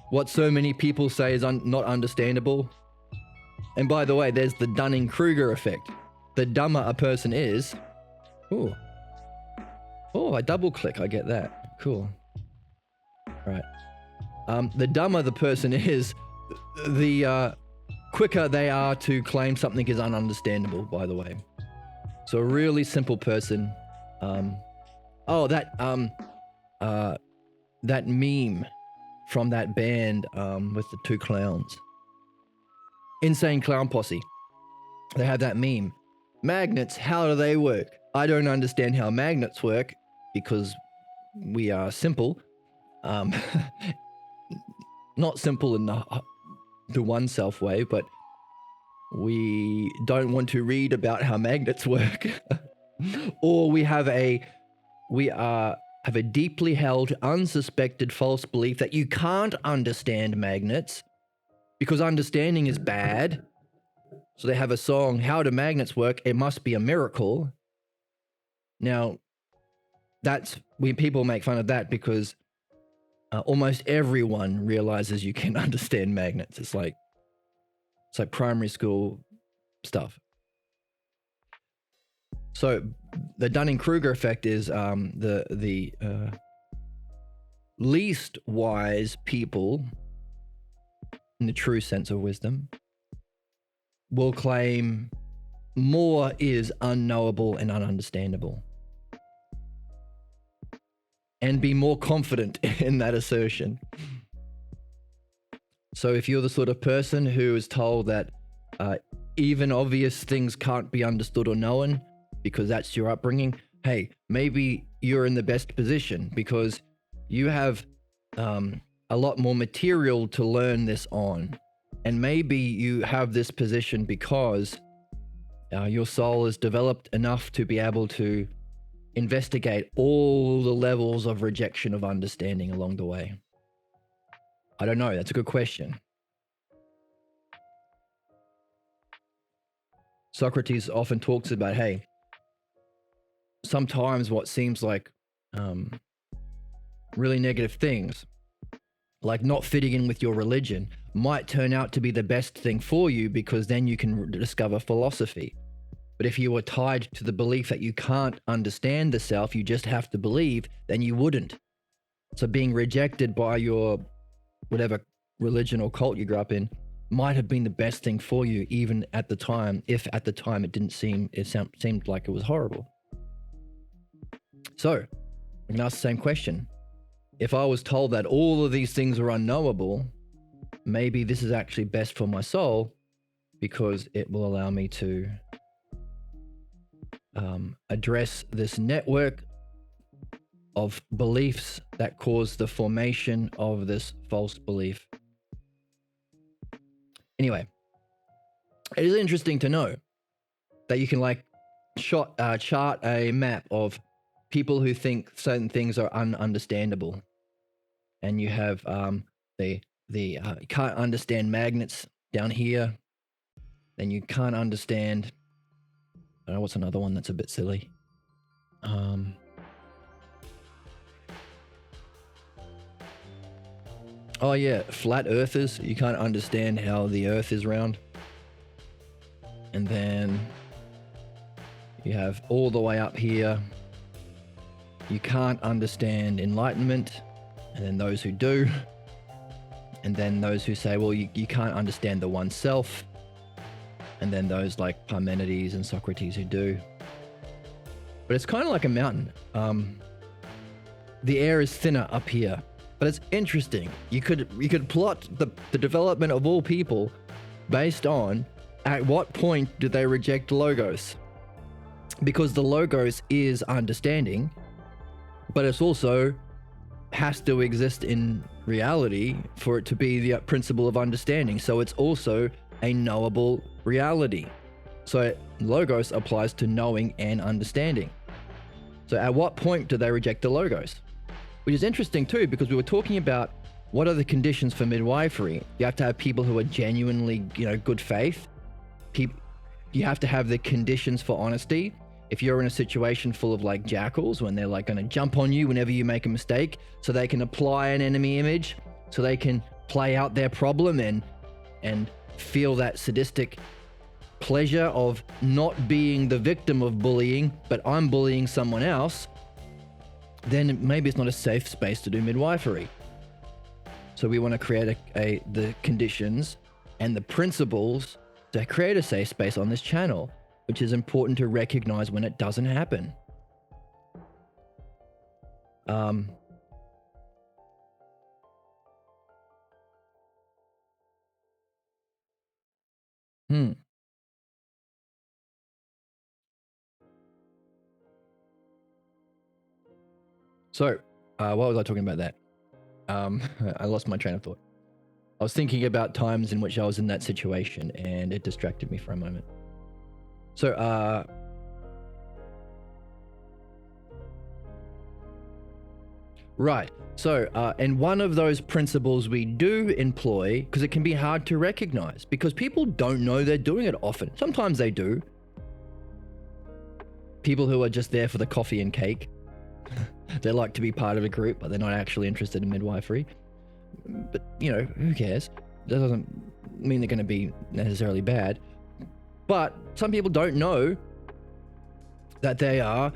what so many people say is not understandable? And by the way, there's the Dunning-Kruger effect. The dumber a person is... Oh, I double click, I get that. Cool. Right. The dumber the person is, the quicker they are to claim something is ununderstandable, by the way. So a really simple person. That meme from that band with the two clowns. Insane Clown Posse. They have that meme. Magnets, how do they work? I don't understand how magnets work because we are simple. Not simple in the one-self way, but we don't want to read about how magnets work. Or we have a deeply held, unsuspected false belief that you can't understand magnets because understanding is bad. So they have a song, How Do Magnets Work? It Must Be a Miracle. Now, people make fun of that because almost everyone realizes you can understand magnets. It's like primary school stuff. So the Dunning-Kruger effect is the least wise people, in the true sense of wisdom, will claim more is unknowable and ununderstandable, and be more confident in that assertion. So if you're the sort of person who is told that even obvious things can't be understood or known because that's your upbringing, hey, maybe you're in the best position because you have a lot more material to learn this on. And maybe you have this position because your soul is developed enough to be able to investigate all the levels of rejection of understanding along the way. I don't know. That's a good question. Socrates often talks about, hey, sometimes what seems like really negative things, like not fitting in with your religion might turn out to be the best thing for you, because then you can discover philosophy. But if you were tied to the belief that you can't understand the self, you just have to believe, then you wouldn't. So being rejected by your whatever religion or cult you grew up in might have been the best thing for you, even at the time, if at the time it seemed like it was horrible. So I can ask the same question. If I was told that all of these things are unknowable, maybe this is actually best for my soul, because it will allow me to address this network of beliefs that cause the formation of this false belief. Anyway, it is interesting to know that you can chart a map of people who think certain things are ununderstandable, and you have you can't understand magnets down here. Then you can't understand. I don't know what's another one that's a bit silly. Oh yeah, flat earthers. You can't understand how the earth is round. And then you have all the way up here, you can't understand enlightenment, and then those who do, and then those who say, well, you can't understand the oneself, and then those like Parmenides and Socrates who do. But it's kind of like a mountain. The air is thinner up here, but it's interesting. You could plot the development of all people based on at what point do they reject logos, because the logos is understanding, but it's also has to exist in reality for it to be the principle of understanding. So it's also a knowable reality. So logos applies to knowing and understanding. So at what point do they reject the logos? Which is interesting too, because we were talking about what are the conditions for midwifery. You have to have people who are genuinely, good faith. You have to have the conditions for honesty. If you're in a situation full of like jackals, when they're like going to jump on you whenever you make a mistake, so they can apply an enemy image, so they can play out their problem and feel that sadistic pleasure of not being the victim of bullying, but I'm bullying someone else, then maybe it's not a safe space to do midwifery. So we want to create the conditions and the principles to create a safe space on this channel, which is important to recognize when it doesn't happen. So, what was I talking about that? I lost my train of thought. I was thinking about times in which I was in that situation, and it distracted me for a moment. So, right. So, and one of those principles we do employ, because it can be hard to recognize, because people don't know they're doing it often. Sometimes they do. People who are just there for the coffee and cake. They like to be part of a group, but they're not actually interested in midwifery. But, who cares? That doesn't mean they're going to be necessarily bad. But some people don't know that they are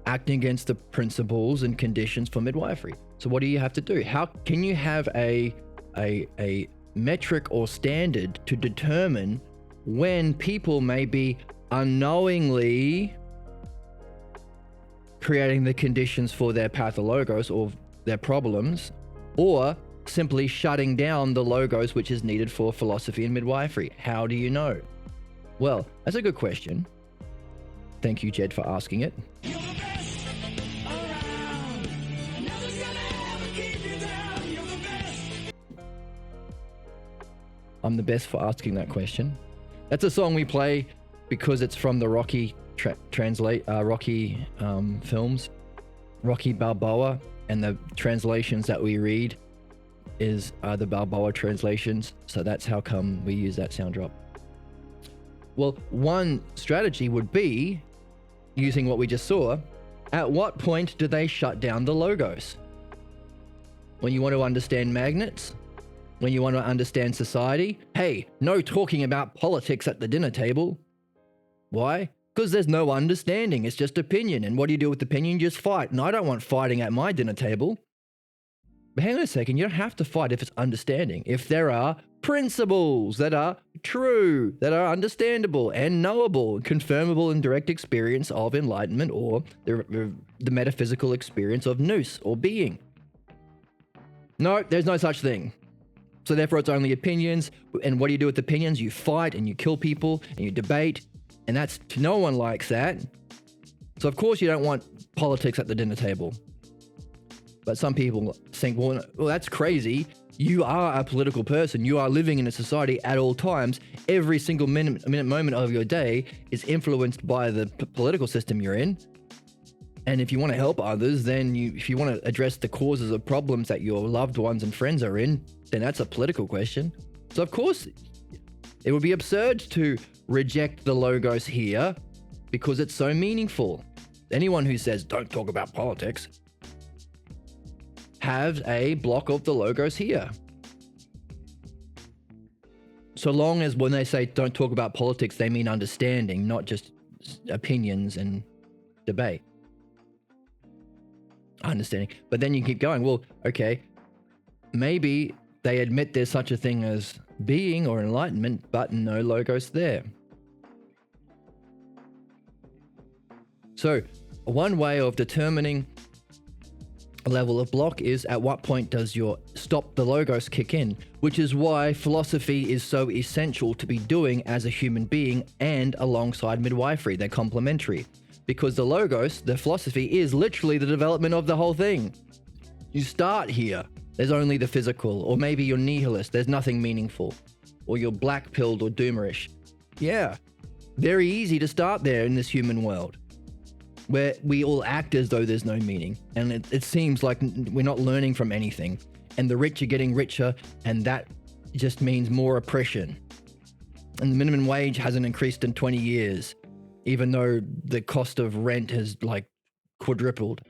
acting against the principles and conditions for midwifery. So what do you have to do? How can you have a metric or standard to determine when people may be unknowingly creating the conditions for their pathologos or their problems, or simply shutting down the logos which is needed for philosophy and midwifery? How do you know? Well, that's a good question. Thank you, Jed, for asking it. I'm the best for asking that question. That's a song we play because it's from the Rocky films, Rocky Balboa, and the translations that we read is the Balboa translations. So that's how come we use that sound drop. Well, one strategy would be, using what we just saw, at what point do they shut down the logos? when you want to understand magnets, when you want to understand society. Hey, no talking about politics at the dinner table. Why? Because there's no understanding. It's just opinion. And what do you do with opinion? You just fight. And I don't want fighting at my dinner table. But hang on a second. You don't have to fight if it's understanding. If there are principles that are true, that are understandable and knowable, confirmable in direct experience of enlightenment or the metaphysical experience of nous or being. No, there's no such thing. So therefore it's only opinions. And what do you do with opinions? You fight and you kill people and you debate. And no one likes that. So of course you don't want politics at the dinner table. But some people think, well, that's crazy. You are a political person. You are living in a society at all times. Every single minute moment of your day is influenced by the political system you're in. And if you want to help others, then if you want to address the causes of problems that your loved ones and friends are in, then that's a political question. So of course, it would be absurd to reject the logos here because it's so meaningful. Anyone who says, don't talk about politics, have a block of the logos here. So long as when they say don't talk about politics, they mean understanding, not just opinions and debate. Understanding. But then you keep going, well, okay, maybe they admit there's such a thing as being or enlightenment, but no logos there. So one way of determining a level of block is at what point does your stop the logos kick in, which is why philosophy is so essential to be doing as a human being and alongside midwifery. They're complementary because the logos, the philosophy, is literally the development of the whole thing. You start here. There's only the physical, or maybe you're nihilist. There's nothing meaningful, or you're black-pilled or doomerish. Yeah, very easy to start there in this human world, where we all act as though there's no meaning. And it seems like we're not learning from anything. And the rich are getting richer, and that just means more oppression. And the minimum wage hasn't increased in 20 years, even though the cost of rent has like quadrupled.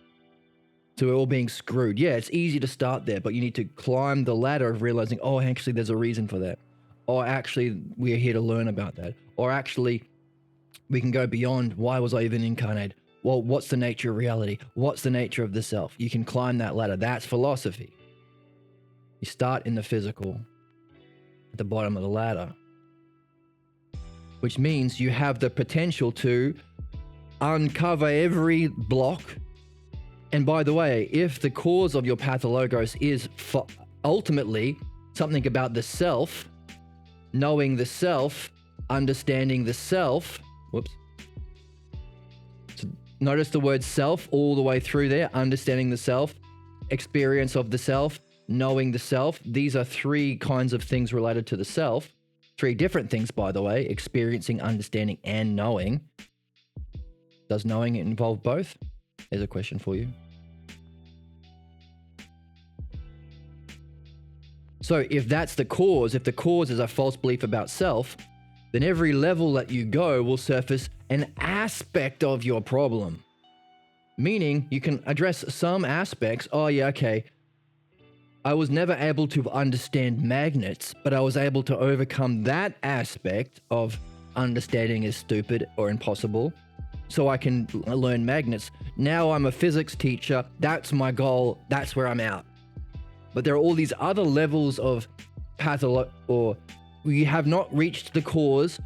So we're all being screwed. Yeah, it's easy to start there, but you need to climb the ladder of realizing, oh, actually, there's a reason for that. Or actually, we're here to learn about that. Or actually, we can go beyond, why was I even incarnated? Well, what's the nature of reality? What's the nature of the self? You can climb that ladder. That's philosophy. You start in the physical, at the bottom of the ladder, which means you have the potential to uncover every block. And by the way, if the cause of your pathologos is ultimately something about the self, knowing the self, understanding the self, So notice the word self all the way through there, understanding the self, experience of the self, knowing the self. These are three kinds of things related to the self. Three different things, by the way, experiencing, understanding, and knowing. Does knowing involve both? There's a question for you. So if that's the cause, if the cause is a false belief about self, then every level that you go will surface an aspect of your problem. Meaning you can address some aspects. Oh yeah, okay. I was never able to understand magnets, but I was able to overcome that aspect of understanding is stupid or impossible. So I can learn magnets. Now I'm a physics teacher. That's my goal. That's where I'm out. But there are all these other levels of or you have not reached the cause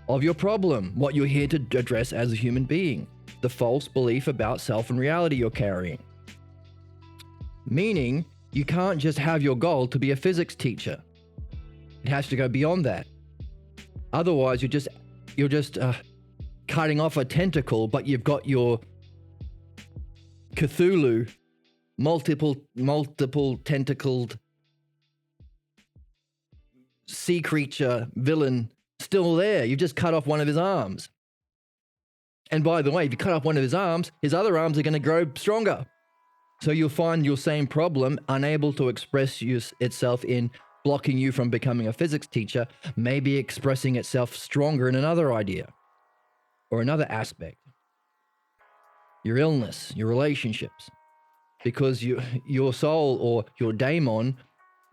of your problem, what you're here to address as a human being, the false belief about self and reality you're carrying. Meaning, you can't just have your goal to be a physics teacher. It has to go beyond that. Otherwise, you're just cutting off a tentacle, but you've got your Cthulhu, multiple tentacled sea creature villain still there. You've just cut off one of his arms. And by the way, if you cut off one of his arms, his other arms are going to grow stronger. So you'll find your same problem unable to express itself in blocking you from becoming a physics teacher, maybe expressing itself stronger in another idea or another aspect. Your illness, your relationships. because your soul or your daemon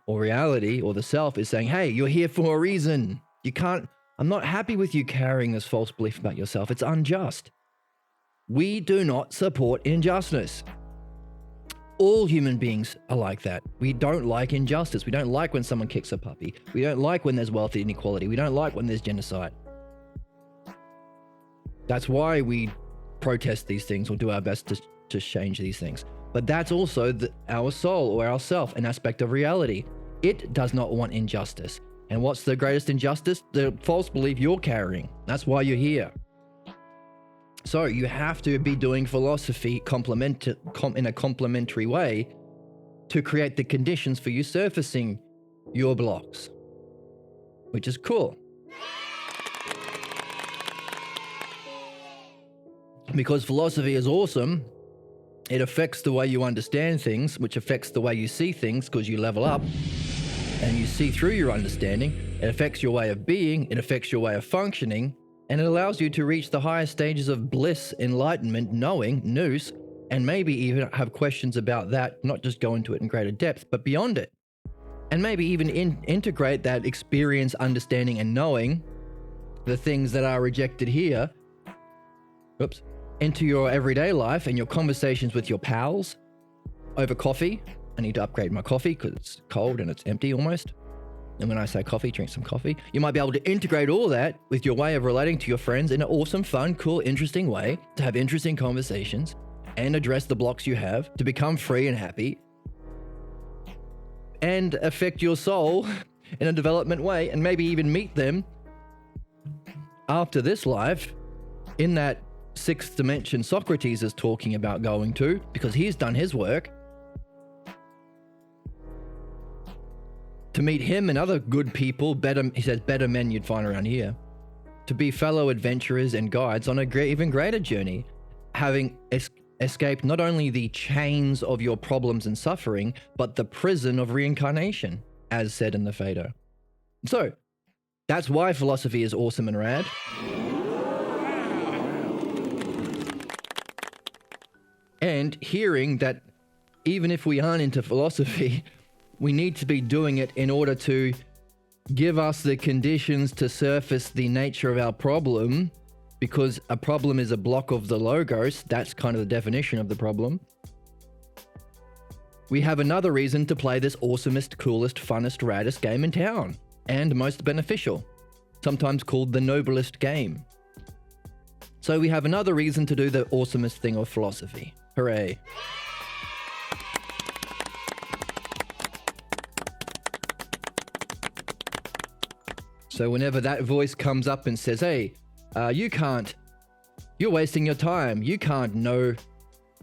or reality or the self is saying, hey, you're here for a reason. I'm not happy with you carrying this false belief about yourself. It's unjust. We do not support injustice. All human beings are like that. We don't like injustice. We don't like when someone kicks a puppy. We don't like when there's wealth inequality. We don't like when there's genocide. That's why we protest these things or do our best to change these things. But that's also our soul or our self, an aspect of reality. It does not want injustice. And what's the greatest injustice? The false belief you're carrying. That's why you're here. So you have to be doing philosophy in a complementary way to create the conditions for you surfacing your blocks, which is cool. Because philosophy is awesome. It affects the way you understand things, which affects the way you see things because you level up and you see through your understanding. It affects your way of being, it affects your way of functioning, and it allows you to reach the highest stages of bliss, enlightenment, knowing, nous, and maybe even have questions about that, not just go into it in greater depth, but beyond it. And maybe even integrate that experience, understanding, and knowing the things that are rejected here, into your everyday life and your conversations with your pals over coffee. I need to upgrade my coffee because it's cold and it's empty almost. And when I say coffee, drink some coffee. You might be able to integrate all that with your way of relating to your friends in an awesome, fun, cool, interesting way to have interesting conversations and address the blocks you have to become free and happy and affect your soul in a development way and maybe even meet them after this life in that sixth dimension Socrates is talking about going to, because he's done his work to meet him and other good people, he says better men you'd find around here, to be fellow adventurers and guides on a even greater journey, having escaped not only the chains of your problems and suffering, but the prison of reincarnation, as said in the Phaedo. So that's why philosophy is awesome and rad. And hearing that even if we aren't into philosophy, we need to be doing it in order to give us the conditions to surface the nature of our problem, because a problem is a block of the logos. That's kind of the definition of the problem. We have another reason to play this awesomest, coolest, funnest, raddest game in town, and most beneficial, sometimes called the noblest game. So we have another reason to do the awesomest thing of philosophy. Hooray. So whenever that voice comes up and says, hey, you're wasting your time. You can't know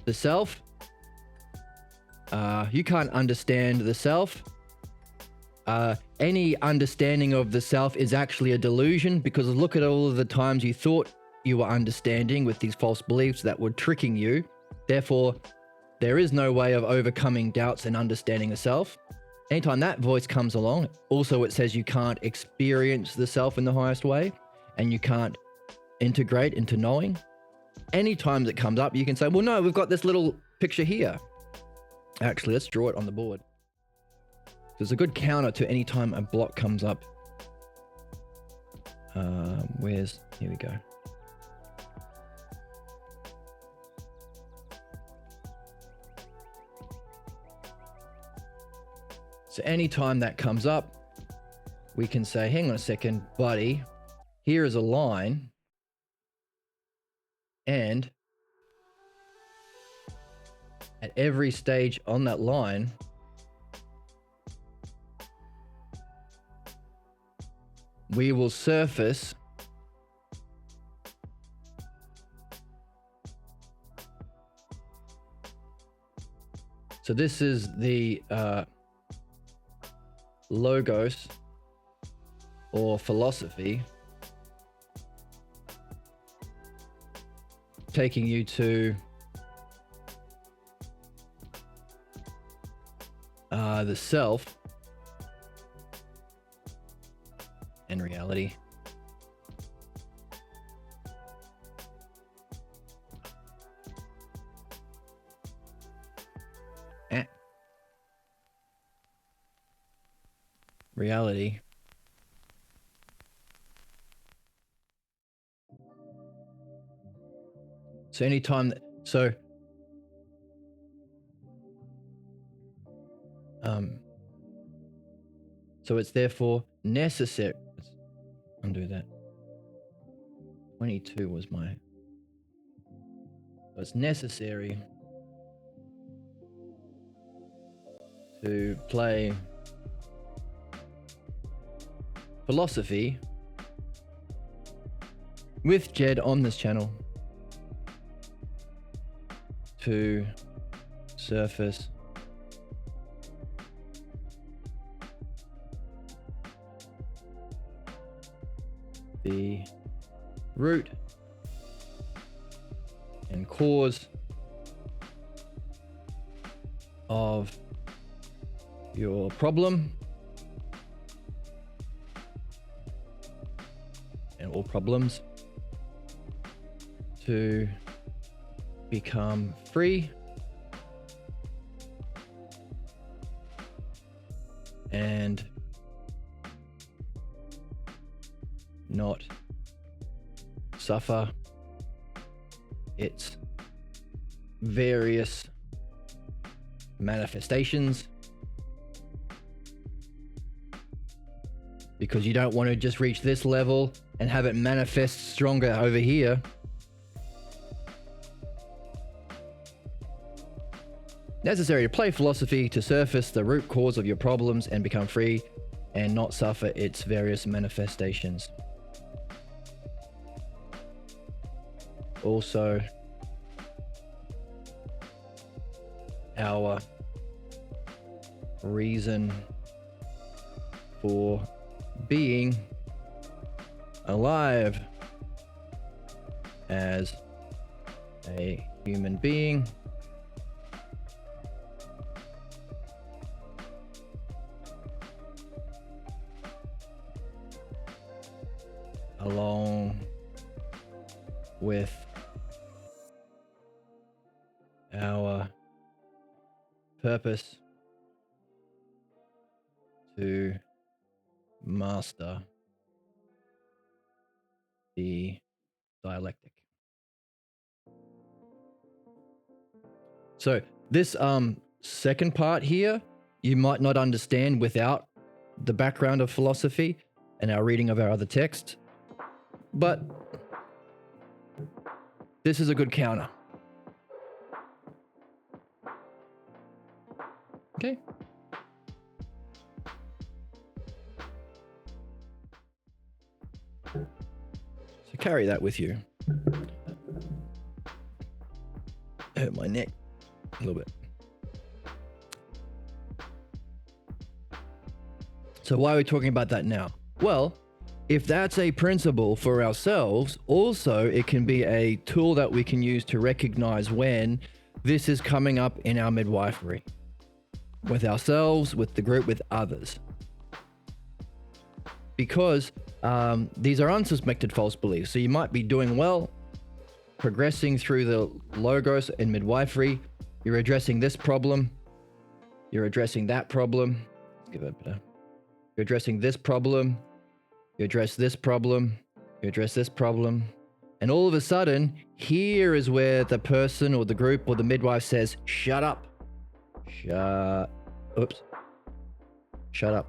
the self. You can't understand the self. Any understanding of the self is actually a delusion, because look at all of the times you thought you were understanding with these false beliefs that were tricking you. Therefore, there is no way of overcoming doubts and understanding the self. Anytime that voice comes along, also it says you can't experience the self in the highest way, and you can't integrate into knowing. Anytime it comes up, you can say, well, no, we've got this little picture here. Actually, let's draw it on the board. There's a good counter to any time a block comes up. Here we go. So anytime that comes up, we can say, hang on a second, buddy, here is a line, and at every stage on that line, we will surface so this is the logos or philosophy, taking you to the self and reality. reality. So anytime that, so it's therefore necessary. Let's undo that. 22 was my. So it's necessary to play philosophy with Jed on this channel to surface the root and cause of your problem and all problems to become free and not suffer its various manifestations, because you don't want to just reach this level and have it manifest stronger over here. Necessary to play philosophy to surface the root cause of your problems and become free and not suffer its various manifestations. Also, our reason for being alive as a human being along with our purpose to master the dialectic. So this second part here, you might not understand without the background of philosophy and our reading of our other texts, but this is a good counter. Okay. So carry that with you. Hurt my neck a little bit. So why are we talking about that now? Well, if that's a principle for ourselves, also it can be a tool that we can use to recognize when this is coming up in our midwifery. With ourselves, with the group, with others. Because these are unsuspected false beliefs. So you might be doing well, progressing through the logos in midwifery. You're addressing this problem. You're addressing that problem. Let's give it a bit. You're addressing this problem. You address this problem. You address this problem. And all of a sudden, here is where the person or the group or the midwife says, shut up. Shut up.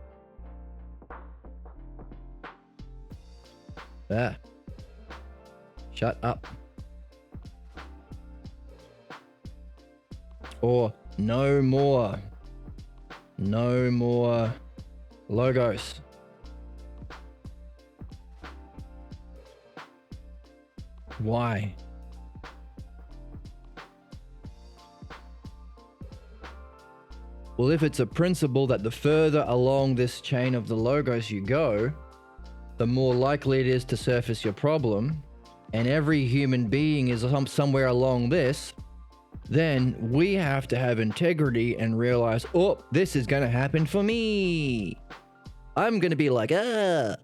Ah. Shut up. Or no more. No more logos. Why? Well, if it's a principle that the further along this chain of the logos you go, the more likely it is to surface your problem, and every human being is somewhere along this, then we have to have integrity and realize, oh, this is going to happen for me. I'm going to be like, you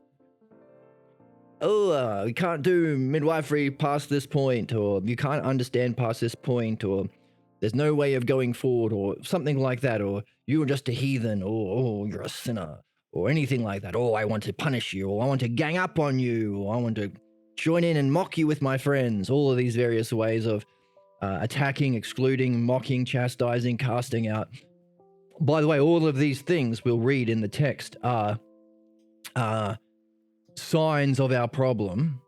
can't do midwifery past this point, or you can't understand past this point, or there's no way of going forward, or something like that, or you're just a heathen, or you're a sinner, or anything like that. Oh, I want to punish you, or I want to gang up on you, or I want to join in and mock you with my friends. All of these various ways of attacking, excluding, mocking, chastising, casting out. By the way, all of these things we'll read in the text are signs of our problem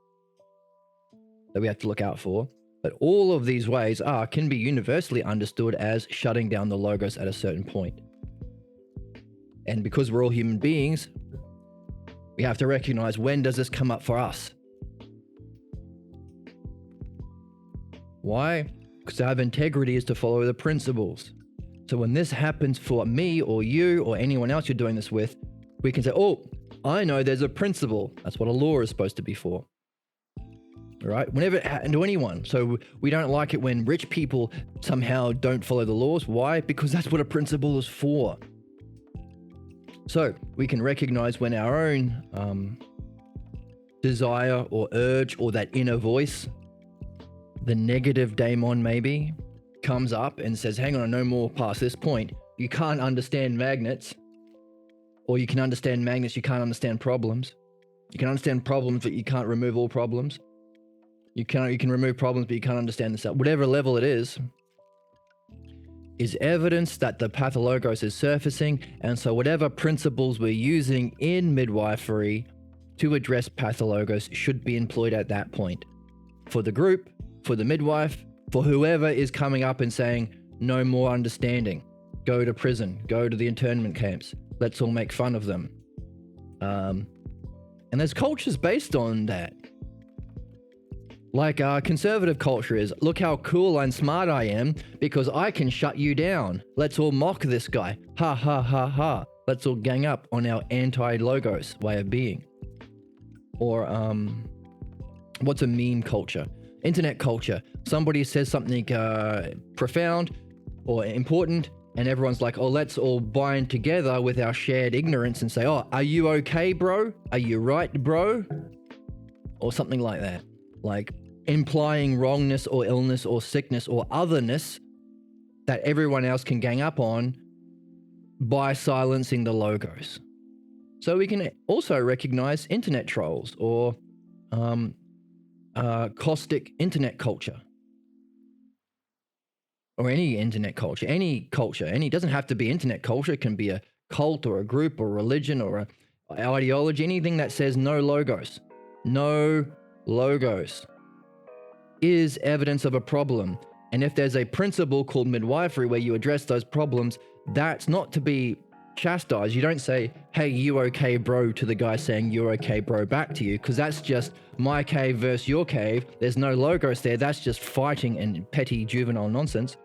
that we have to look out for. But all of these ways can be universally understood as shutting down the logos at a certain point. And because we're all human beings, we have to recognize, when does this come up for us? Why? Because to have integrity is to follow the principles. So when this happens for me or you or anyone else you're doing this with, we can say, oh, I know there's a principle. That's what a law is supposed to be for. Right? Whenever it happened to anyone. So we don't like it when rich people somehow don't follow the laws. Why? Because that's what a principle is for. So we can recognize when our own desire or urge or that inner voice, the negative daemon maybe, comes up and says, hang on, no more past this point. You can't understand magnets. Or you can understand magnets, you can't understand problems. You can understand problems, but you can't remove all problems. You can remove problems, but you can't understand the self. Whatever level it is evidence that the pathologos is surfacing. And so whatever principles we're using in midwifery to address pathologos should be employed at that point. For the group, for the midwife, for whoever is coming up and saying, no more understanding. Go to prison, go to the internment camps. Let's all make fun of them. And there's cultures based on that. Like conservative culture is, look how cool and smart I am because I can shut you down. Let's all mock this guy. Ha ha ha ha. Let's all gang up on our anti-logos way of being. Or what's a meme culture? Internet culture. Somebody says something profound or important, and everyone's like, oh, let's all bind together with our shared ignorance and say, oh, are you okay, bro? Are you right, bro? Or something like that. Like implying wrongness or illness or sickness or otherness that everyone else can gang up on by silencing the logos. So we can also recognize internet trolls or caustic internet culture. Or any internet culture, any it doesn't have to be internet culture. It can be a cult or a group or religion or an ideology, anything that says no logos. No logos is evidence of a problem. And if there's a principle called midwifery where you address those problems, that's not to be chastised. You don't say, hey, you okay, bro, to the guy saying you're okay, bro, back to you, because that's just my cave versus your cave. There's no logos there. That's just fighting and petty juvenile nonsense.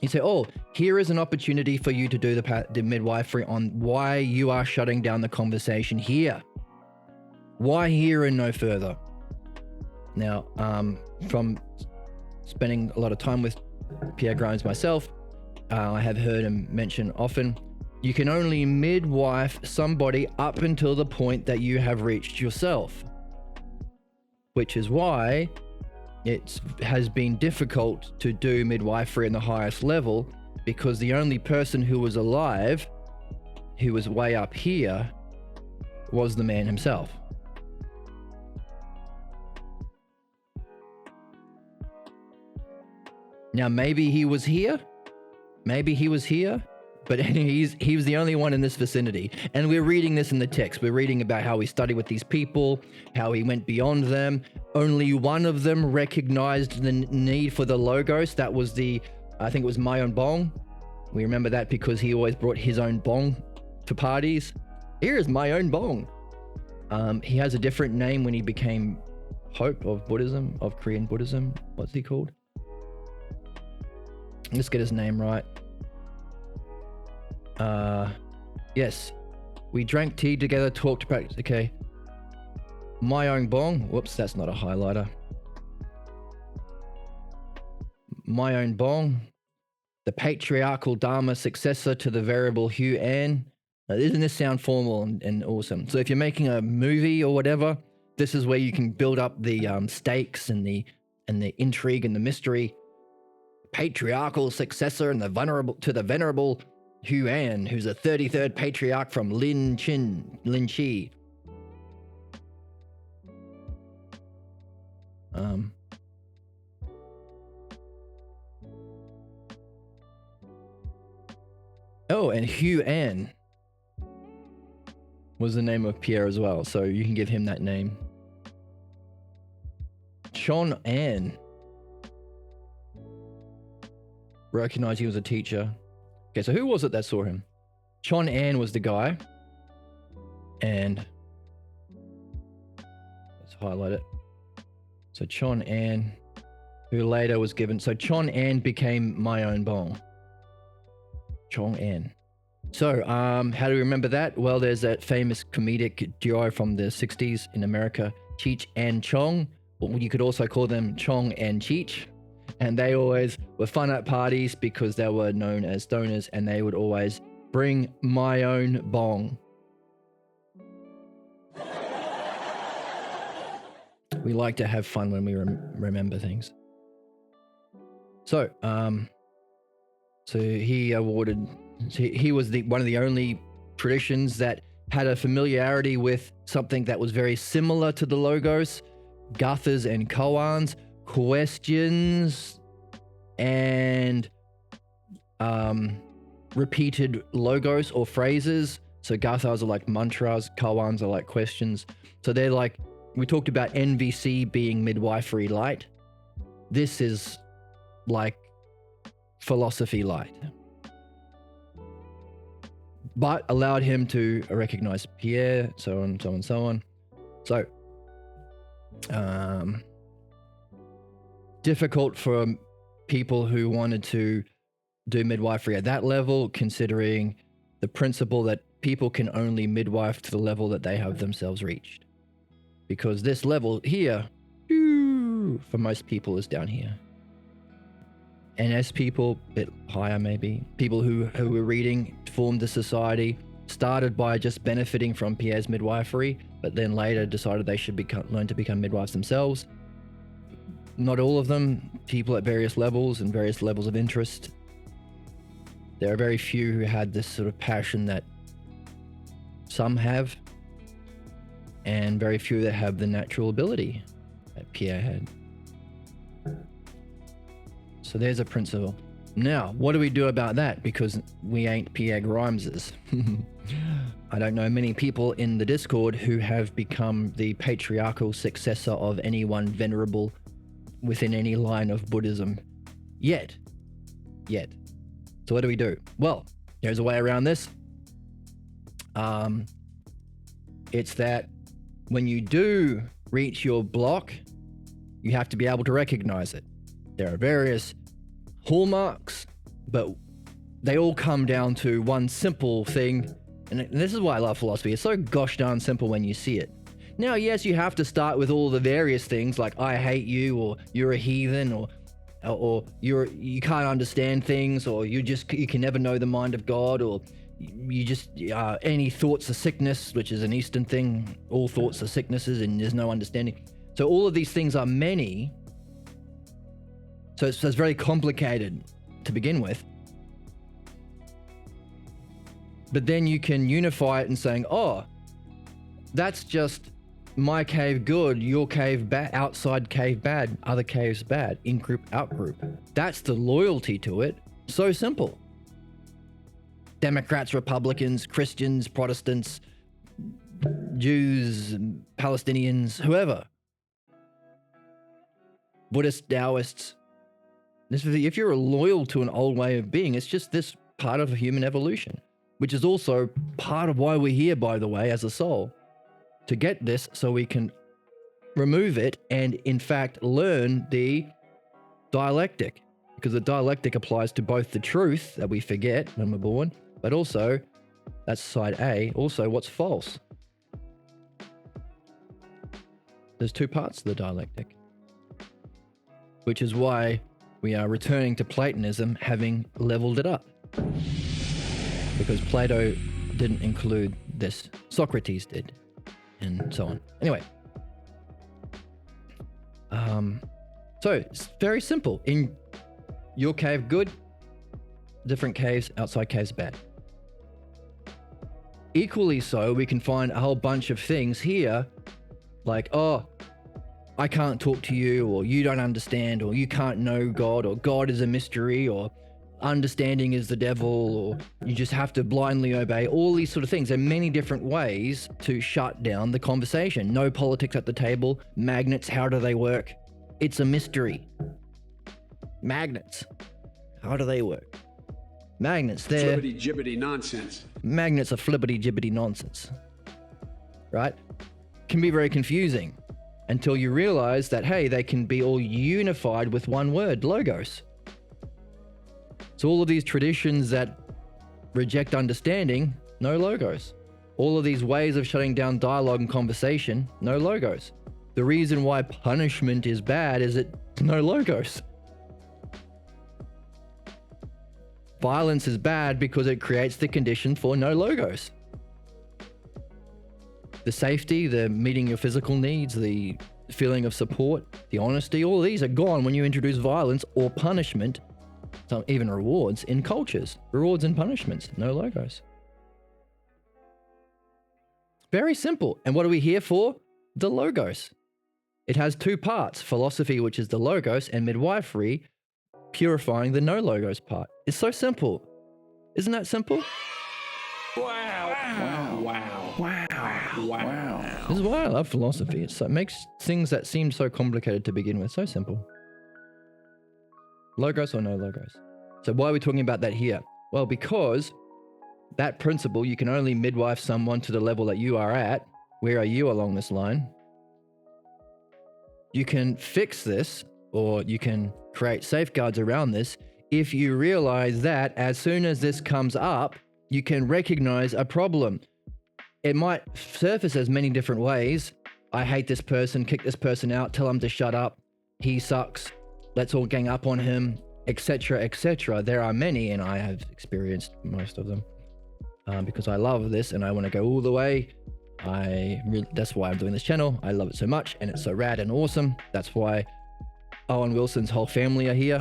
You say, oh, here is an opportunity for you to do the midwifery on why you are shutting down the conversation here. Why here and no further? Now, from spending a lot of time with Pierre Grimes myself, I have heard him mention often, you can only midwife somebody up until the point that you have reached yourself. Which is why it has been difficult to do midwifery in the highest level, because the only person who was alive, who was way up here, was the man himself. Now, maybe he was here, but he was the only one in this vicinity. And we're reading this in the text. We're reading about how he studied with these people, how he went beyond them. Only one of them recognized the need for the logos. That was I think it was my own bong. We remember that because he always brought his own bong to parties. Here is my own bong. He has a different name when he became Hope of Buddhism, of Korean Buddhism. What's he called? Let's get his name right. Yes. We drank tea together, talked about, okay. My own bong. Whoops, that's not a highlighter. My own bong. The patriarchal Dharma successor to the venerable Hugh Ann. Now, doesn't this sound formal and awesome? So if you're making a movie or whatever, this is where you can build up the stakes and the intrigue and the mystery. Patriarchal successor and the venerable Huan, who's a 33rd patriarch from Lin Chi. Oh, and Huan was the name of Pierre as well, so you can give him that name. Chon An. Recognized he was a teacher. Okay, so who was it that saw him? Chon An was the guy. And let's highlight it. So Chon An, who later was given. So Chon An became my own bong. Chong An. So, how do we remember that? Well, there's that famous comedic duo from the 60s in America, Cheech and Chong. Well, you could also call them Chong and Cheech. And they always were fun at parties because they were known as stoners, and they would always bring my own bong. We like to have fun when we remember things. So, he awarded. He was one of the only traditions that had a familiarity with something that was very similar to the logos, guthas and koans, questions, and repeated logos or phrases. So guthas are like mantras, koans are like questions. So they're like, we talked about NVC being midwifery light. This is like philosophy light, but allowed him to recognize Pierre, so on, so on, so on. So, difficult for people who wanted to do midwifery at that level, considering the principle that people can only midwife to the level that they have themselves reached. Because this level here, for most people, is down here. NS people, a bit higher maybe. People who were reading, formed the society, started by just benefiting from Pierre's midwifery, but then later decided they should learn to become midwives themselves. Not all of them, people at various levels and various levels of interest. There are very few who had this sort of passion that some have, and very few that have the natural ability that Pierre had. So there's a principle. Now, what do we do about that? Because we ain't Pierre Grimeses. I don't know many people in the Discord who have become the patriarchal successor of anyone venerable within any line of Buddhism yet. So what do we do? Well, there's a way around this. It's that when you do reach your block, you have to be able to recognize it. There are various hallmarks, but they all come down to one simple thing. And this is why I love philosophy. It's so gosh darn simple when you see it. Now, yes, you have to start with all the various things like I hate you, or you're a heathen, or you can't understand things, or you can never know the mind of God, or you just any thoughts are sickness, which is an Eastern thing. All thoughts are sicknesses, and there's no understanding. So all of these things are many. So it's very complicated to begin with. But then you can unify it in saying, oh, that's just my cave good, your cave bad, outside cave bad, other caves bad, in-group, out-group. That's the loyalty to it. So simple. Democrats, Republicans, Christians, Protestants, Jews, Palestinians, whoever. Buddhists, Taoists. If you're loyal to an old way of being, it's just this part of human evolution, which is also part of why we're here, by the way, as a soul, to get this so we can remove it and, in fact, learn the dialectic, because the dialectic applies to both the truth that we forget when we're born, but also, that's side A, also what's false. There's two parts to the dialectic, which is why we are returning to Platonism, having leveled it up. Because Plato didn't include this. Socrates did, and so on. Anyway. So it's very simple. In your cave, good. Different caves, outside caves, bad. equally so, we can find a whole bunch of things here like, oh, I can't talk to you, or you don't understand, or you can't know God, or God is a mystery, or understanding is the devil, or you just have to blindly obey. All these sort of things. There are many different ways to shut down the conversation. No politics at the table. Magnets, how do they work? It's a mystery. Magnets, how do they work? Magnets, they're flibbity-jibbity nonsense. Magnets are flibbity-jibbity nonsense, right? Can be very confusing until you realize that, hey, they can be all unified with one word, logos. So all of these traditions that reject understanding, no logos. All of these ways of shutting down dialogue and conversation, no logos. The reason why punishment is bad is it no logos. Violence is bad because it creates the condition for no logos. The safety, the meeting your physical needs, the feeling of support, the honesty, all these are gone when you introduce violence or punishment, some even rewards in cultures. Rewards and punishments, no logos. Very simple. And what are we here for? The logos. It has two parts, philosophy, which is the logos, and midwifery, purifying the no logos part. It's so simple. Isn't that simple? Wow. This is why I love philosophy. It makes things that seem so complicated to begin with so simple. Logos or no logos. So why are we talking about that here? Well, because that principle, you can only midwife someone to the level that you are at. Where are you along this line? You can fix this, or you can create safeguards around this if you realize that as soon as this comes up, you can recognize a problem. It might surface as many different ways. I hate this person, kick this person out, tell him to shut up, he sucks, let's all gang up on him, etc., etc. There are many, and I have experienced most of them because I love this and I want to go all the way. That's why I'm doing this channel. I love it so much and it's so rad and awesome. That's why Owen Wilson's whole family are here.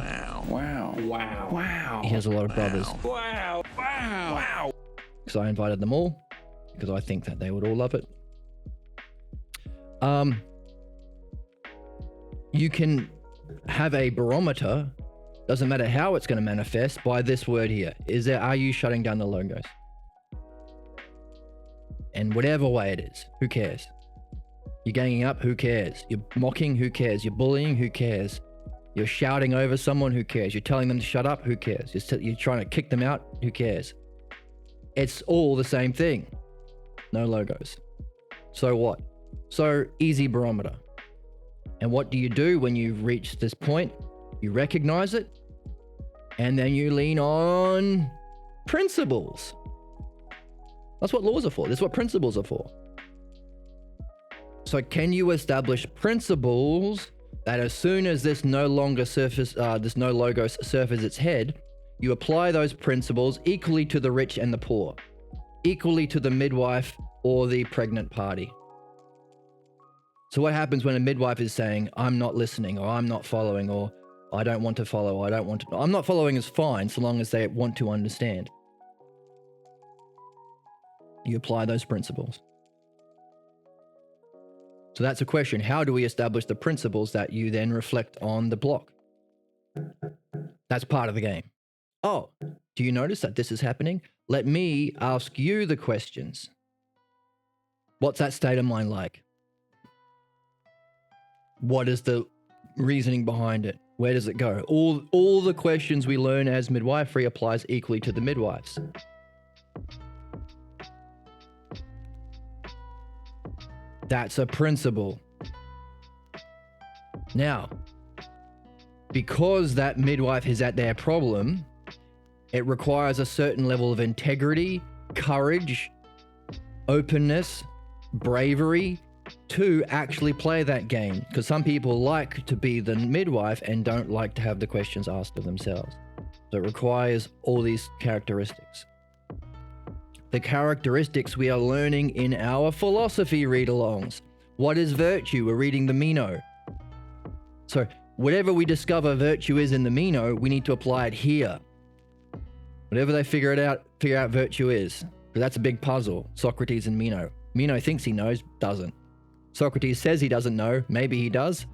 Wow. He has a lot of brothers. Wow. Because I invited them all because I think that they would all love it. You can have a barometer, doesn't matter how it's going to manifest, by this word here. Are you shutting down the logos? And whatever way it is, who cares? You're ganging up, who cares? You're mocking, who cares? You're bullying, who cares? You're shouting over someone, who cares? You're telling them to shut up, who cares? You're trying to kick them out, who cares? It's all the same thing. No logos. So what? So easy barometer. And what do you do when you've reached this point? You recognize it, and then you lean on principles. That's what laws are for. That's what principles are for. So can you establish principles that as soon as this no logos surfaces its head, you apply those principles equally to the rich and the poor, equally to the midwife or the pregnant party? So what happens when a midwife is saying, I'm not listening, or I'm not following, or I don't want to follow, I'm not following is fine so long as they want to understand. You apply those principles. So that's a question. How do we establish the principles that you then reflect on the block? That's part of the game. Oh, do you notice that this is happening? Let me ask you the questions. What's that state of mind like? What is the reasoning behind it? Where does it go? All the questions we learn as midwifery applies equally to the midwives. That's a principle. Now, because that midwife is at their problem, it requires a certain level of integrity, courage, openness, bravery to actually play that game. Because some people like to be the midwife and don't like to have the questions asked of themselves. So it requires all these characteristics. The characteristics we are learning in our philosophy read-alongs. What is virtue? We're reading the Meno. So whatever we discover virtue is in the Meno, we need to apply it here. Whatever they figure out virtue is. Because that's a big puzzle. Socrates and Meno. Meno thinks he knows, doesn't. Socrates says he doesn't know. Maybe he does.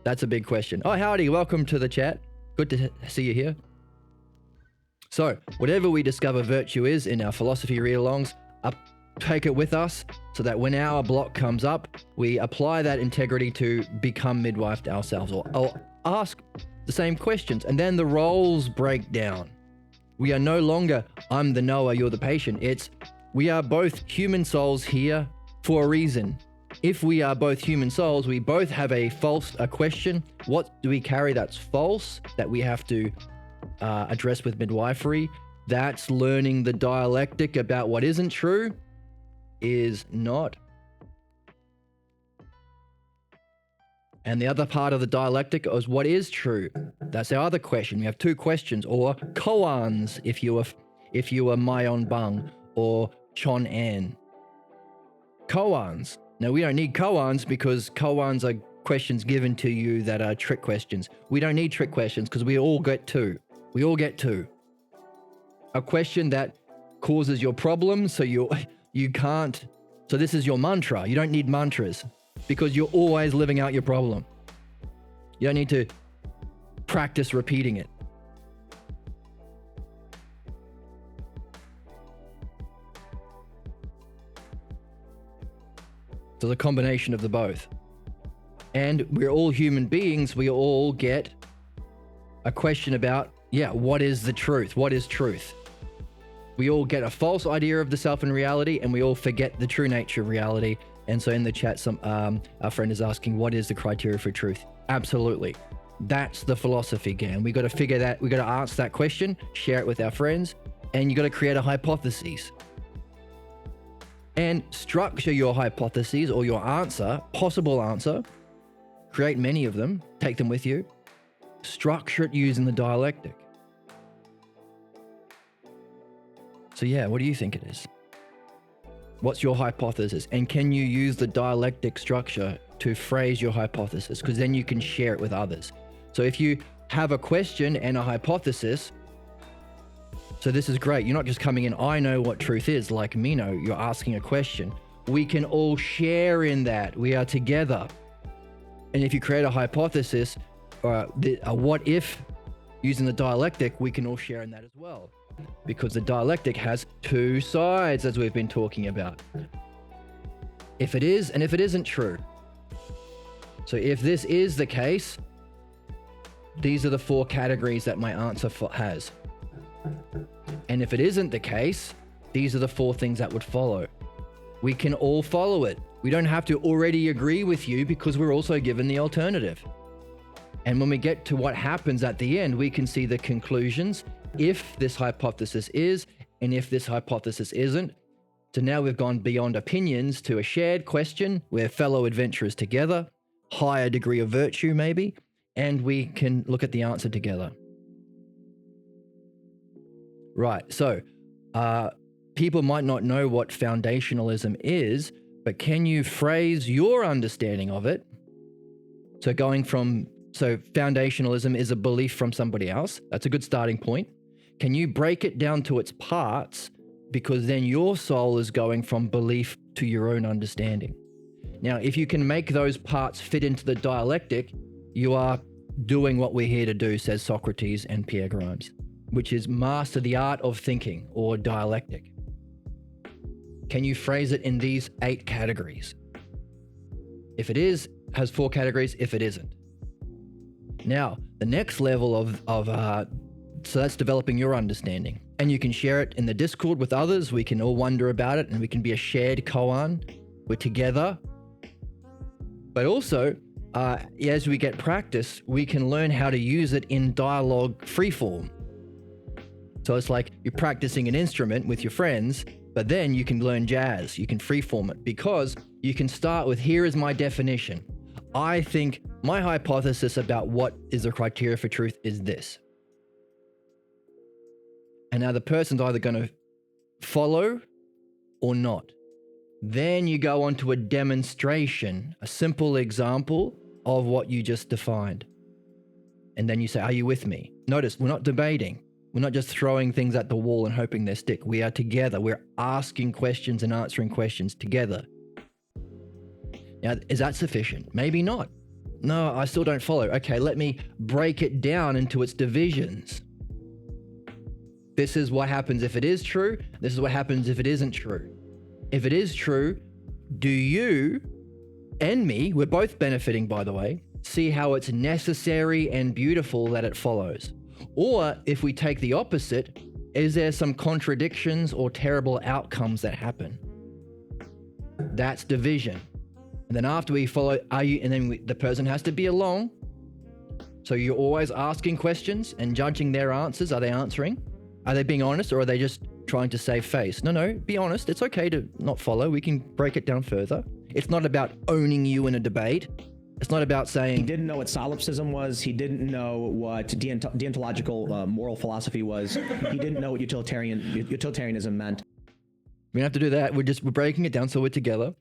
That's a big question. Oh, howdy. Welcome to the chat. Good to see you here. So, whatever we discover virtue is in our philosophy read-alongs, take it with us so that when our block comes up, we apply that integrity to become midwifed ourselves or ask the same questions. And then the roles break down. We are no longer, I'm the knower, you're the patient. It's, we are both human souls here for a reason. If we are both human souls, we both have a question. What do we carry that's false that we have to address with midwifery? That's learning the dialectic about what isn't true is not. And the other part of the dialectic is what is true. That's our other question. We have two questions, or koans if you were Mayon Bang or Chon An. Koans. Now, we don't need koans because koans are questions given to you that are trick questions. We don't need trick questions because we all get two. We all get two. A question that causes your problem, so you can't. So this is your mantra. You don't need mantras because you're always living out your problem. You don't need to practice repeating it. So the combination of the both. And we're all human beings. We all get a question about, what is the truth? What is truth? We all get a false idea of the self and reality, and we all forget the true nature of reality. And so in the chat, our friend is asking, what is the criteria for truth? Absolutely. That's the philosophy game. We got to figure that. We got to answer that question, share it with our friends, and you got to create a hypothesis. And structure your hypotheses or your answer, possible answer. Create many of them. Take them with you. Structure it using the dialectic. So what do you think it is? What's your hypothesis? And can you use the dialectic structure to phrase your hypothesis? Because then you can share it with others. So if you have a question and a hypothesis, so this is great. You're not just coming in, I know what truth is, like Meno. You're asking a question. We can all share in that. We are together. And if you create a hypothesis or a what if using the dialectic, we can all share in that as well. Because the dialectic has two sides, as we've been talking about. If it is and if it isn't true. So if this is the case, these are the four categories that my answer has. And if it isn't the case, these are the four things that would follow. We can all follow it. We don't have to already agree with you because we're also given the alternative. And when we get to what happens at the end, we can see the conclusions, if this hypothesis is, and if this hypothesis isn't. So now we've gone beyond opinions to a shared question. We're fellow adventurers together, higher degree of virtue maybe, and we can look at the answer together. Right, so people might not know what foundationalism is, but can you phrase your understanding of it? So foundationalism is a belief from somebody else. That's a good starting point. Can you break it down to its parts? Because then your soul is going from belief to your own understanding. Now, if you can make those parts fit into the dialectic, you are doing what we're here to do, says Socrates and Pierre, which is master the art of thinking or dialectic. Can you phrase it in these 8 categories? If it is, has 4 categories. If it isn't. Now, the next level so that's developing your understanding. And you can share it in the Discord with others. We can all wonder about it and we can be a shared koan. We're together. But also, as we get practice, we can learn how to use it in dialogue freeform. So it's like you're practicing an instrument with your friends, but then you can learn jazz. You can freeform it because you can start with, here is my definition. I think my hypothesis about what is the criteria for truth is this. And now the person's either going to follow or not. Then you go on to a demonstration, a simple example of what you just defined. And then you say, are you with me? Notice, we're not debating. We're not just throwing things at the wall and hoping they stick. We are together. We're asking questions and answering questions together. Now, is that sufficient? Maybe not. No, I still don't follow. Okay, let me break it down into its divisions. This is what happens if it is true. This is what happens if it isn't true. If it is true, do you and me, we're both benefiting, by the way, see how it's necessary and beautiful that it follows? Or if we take the opposite, is there some contradictions or terrible outcomes that happen? That's division. And then after we follow, the person has to be along. So you're always asking questions and judging their answers. Are they answering? Are they being honest, or are they just trying to save face? No, be honest. It's okay to not follow. We can break it down further. It's not about owning you in a debate. It's not about saying... He didn't know what solipsism was. He didn't know what deontological moral philosophy was. He didn't know what utilitarianism meant. We don't have to do that. We're breaking it down so we're together.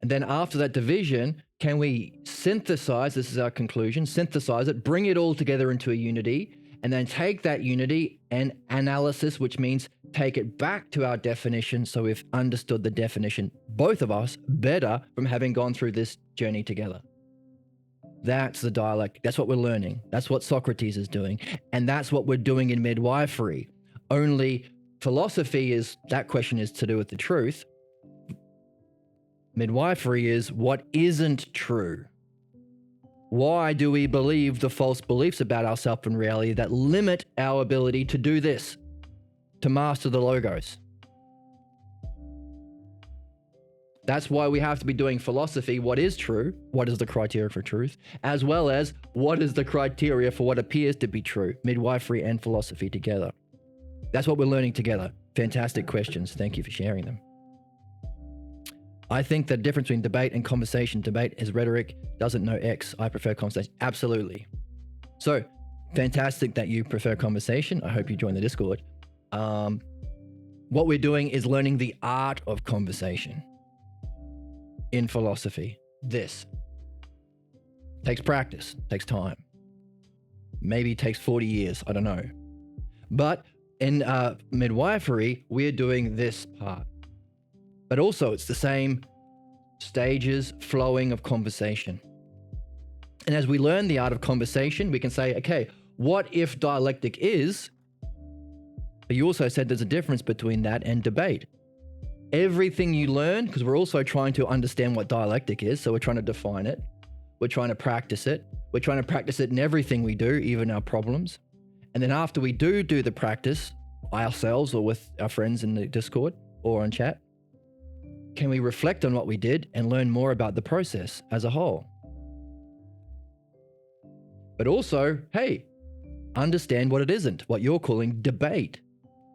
And then after that division, can we synthesize, this is our conclusion, synthesize it, bring it all together into a unity, and then take that unity and analysis, which means take it back to our definition so we've understood the definition, both of us, better from having gone through this journey together. That's the dialectic. That's what we're learning. That's what Socrates is doing. And that's what we're doing in midwifery. Only philosophy is, that question is to do with the truth. Midwifery is what isn't true. Why do we believe the false beliefs about ourselves and reality that limit our ability to do this, to master the logos? That's why we have to be doing philosophy, what is true, what is the criteria for truth, as well as what is the criteria for what appears to be true, midwifery and philosophy together. That's what we're learning together. Fantastic questions. Thank you for sharing them. I think the difference between debate and conversation, debate is rhetoric, doesn't know X. I prefer conversation. Absolutely. So fantastic that you prefer conversation. I hope you join the Discord. What we're doing is learning the art of conversation in philosophy. This takes practice, takes time. Maybe it takes 40 years. I don't know. But in midwifery, we're doing this part. But also it's the same stages flowing of conversation. And as we learn the art of conversation, we can say, okay, what if dialectic is? But you also said there's a difference between that and debate. Everything you learn, because we're also trying to understand what dialectic is, so we're trying to define it. We're trying to practice it. We're trying to practice it in everything we do, even our problems. And then after we do the practice, ourselves or with our friends in the Discord or on chat, can we reflect on what we did and learn more about the process as a whole? But also, hey, understand what it isn't, what you're calling debate.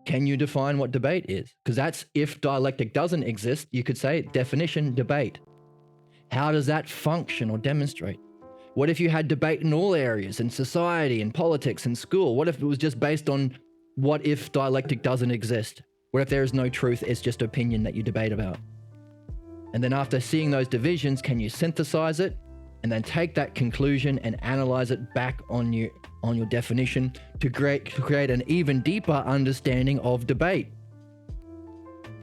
Can you define what debate is? Because that's, if dialectic doesn't exist, you could say definition, debate. How does that function or demonstrate? What if you had debate in all areas, in society, in politics, in school? What if it was just based on what if dialectic doesn't exist? What if there is no truth, it's just opinion that you debate about? And then after seeing those divisions, can you synthesize it and then take that conclusion and analyze it back on your definition to create an even deeper understanding of debate?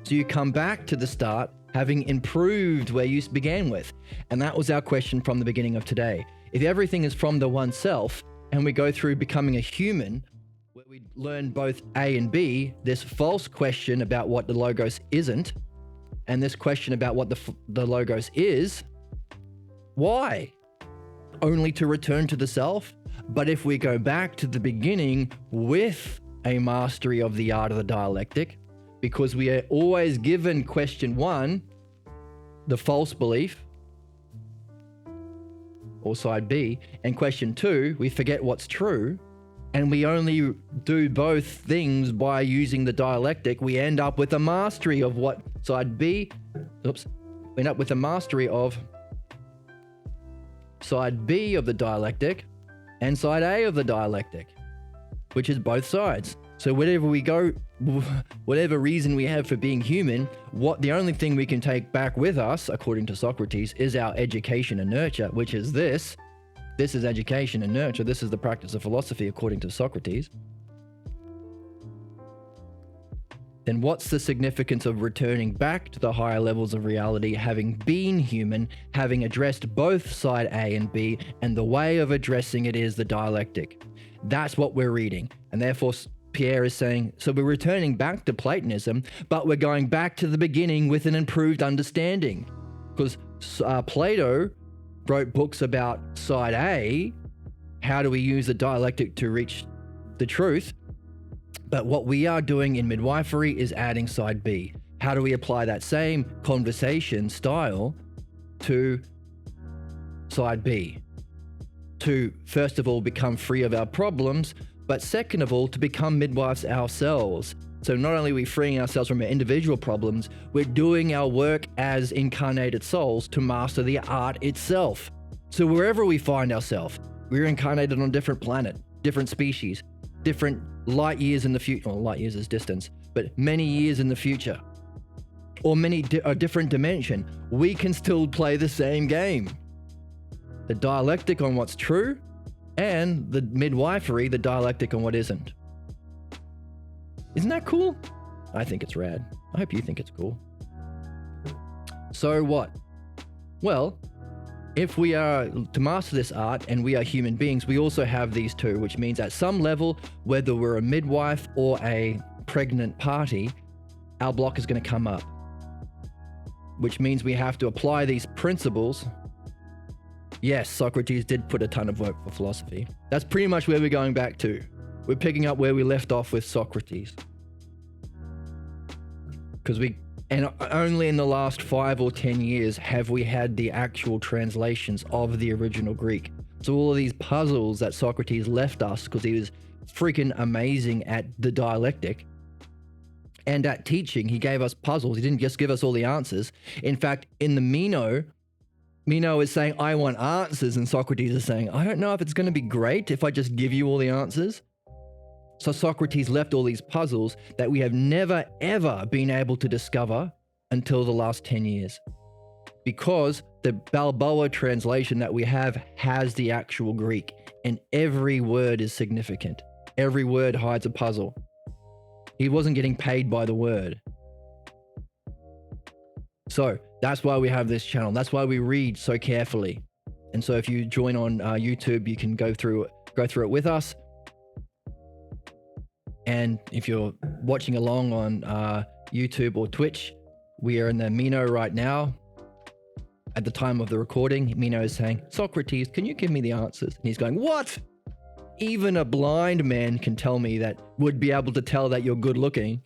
So you come back to the start having improved where you began with. And that was our question from the beginning of today. If everything is from the oneself and we go through becoming a human, where we learn both A and B, this false question about what the logos isn't, and this question about what the logos is, why? Only to return to the self? But if we go back to the beginning with a mastery of the art of the dialectic, because we are always given question one, the false belief, or side B, and question two, we forget what's true, and we only do both things by using the dialectic, we end up with a mastery of what side B, we end up with a mastery of side B of the dialectic and side A of the dialectic, which is both sides. So wherever we go, whatever reason we have for being human, the only thing we can take back with us, according to Socrates, is our education and nurture, which is this. This is education and nurture. This is the practice of philosophy, according to Socrates. then what's the significance of returning back to the higher levels of reality, having been human, having addressed both side A and B, and the way of addressing it is the dialectic? That's what we're reading. And therefore, Pierre is saying, so we're returning back to Platonism, but we're going back to the beginning with an improved understanding. Because Plato wrote books about side A, how do we use the dialectic to reach the truth? But what we are doing in midwifery is adding side B. How do we apply that same conversation style to side B? To, first of all, become free of our problems, but second of all, to become midwives ourselves. So not only are we freeing ourselves from our individual problems, we're doing our work as incarnated souls to master the art itself. So wherever we find ourselves, we're incarnated on a different planet, different species, different light years in the future. Well, light years is distance, but many years in the future, or a different dimension. We can still play the same game. The dialectic on what's true, and the midwifery, the dialectic on what isn't. Isn't that cool? I think it's rad. I hope you think it's cool. So what? Well, if we are to master this art and we are human beings, we also have these two, which means at some level, whether we're a midwife or a pregnant party, our block is going to come up. Which means we have to apply these principles. Yes, Socrates did put a ton of work for philosophy. That's pretty much where we're going back to. We're picking up where we left off with Socrates. And only in the last 5 or 10 years have we had the actual translations of the original Greek. So all of these puzzles that Socrates left us, because he was freaking amazing at the dialectic and at teaching, he gave us puzzles. He didn't just give us all the answers. In fact, in the Meno is saying, I want answers, and Socrates is saying, I don't know if it's going to be great if I just give you all the answers. So Socrates left all these puzzles that we have never, ever been able to discover until the last 10 years. Because the Balboa translation that we have has the actual Greek, and every word is significant. Every word hides a puzzle. He wasn't getting paid by the word. So that's why we have this channel. That's why we read so carefully. And so if you join on YouTube, you can go through it with us. And if you're watching along on YouTube or Twitch, we are in the Meno right now. At the time of the recording, Meno is saying, Socrates, can you give me the answers? And he's going, what? Even a blind man can tell me that, would be able to tell that you're good looking,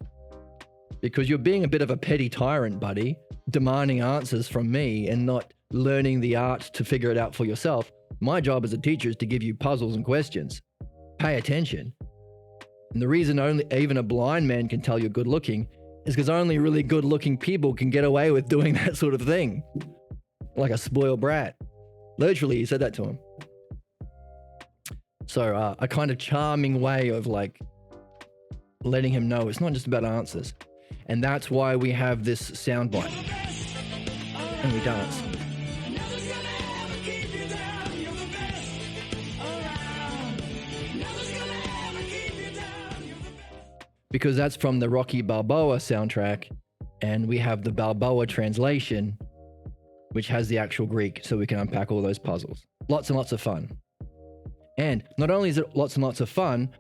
because you're being a bit of a petty tyrant, buddy, demanding answers from me and not learning the art to figure it out for yourself. My job as a teacher is to give you puzzles and questions. Pay attention. And the reason only even a blind man can tell you're good looking is because only really good looking people can get away with doing that sort of thing. Like a spoiled brat. Literally, he said that to him. So a kind of charming way of like letting him know it's not just about answers. And that's why we have this soundbite. And we dance. Because that's from the Rocky Balboa soundtrack, and we have the Balboa translation, which has the actual Greek, so we can unpack all those puzzles. Lots and lots of fun. And not only is it lots and lots of fun,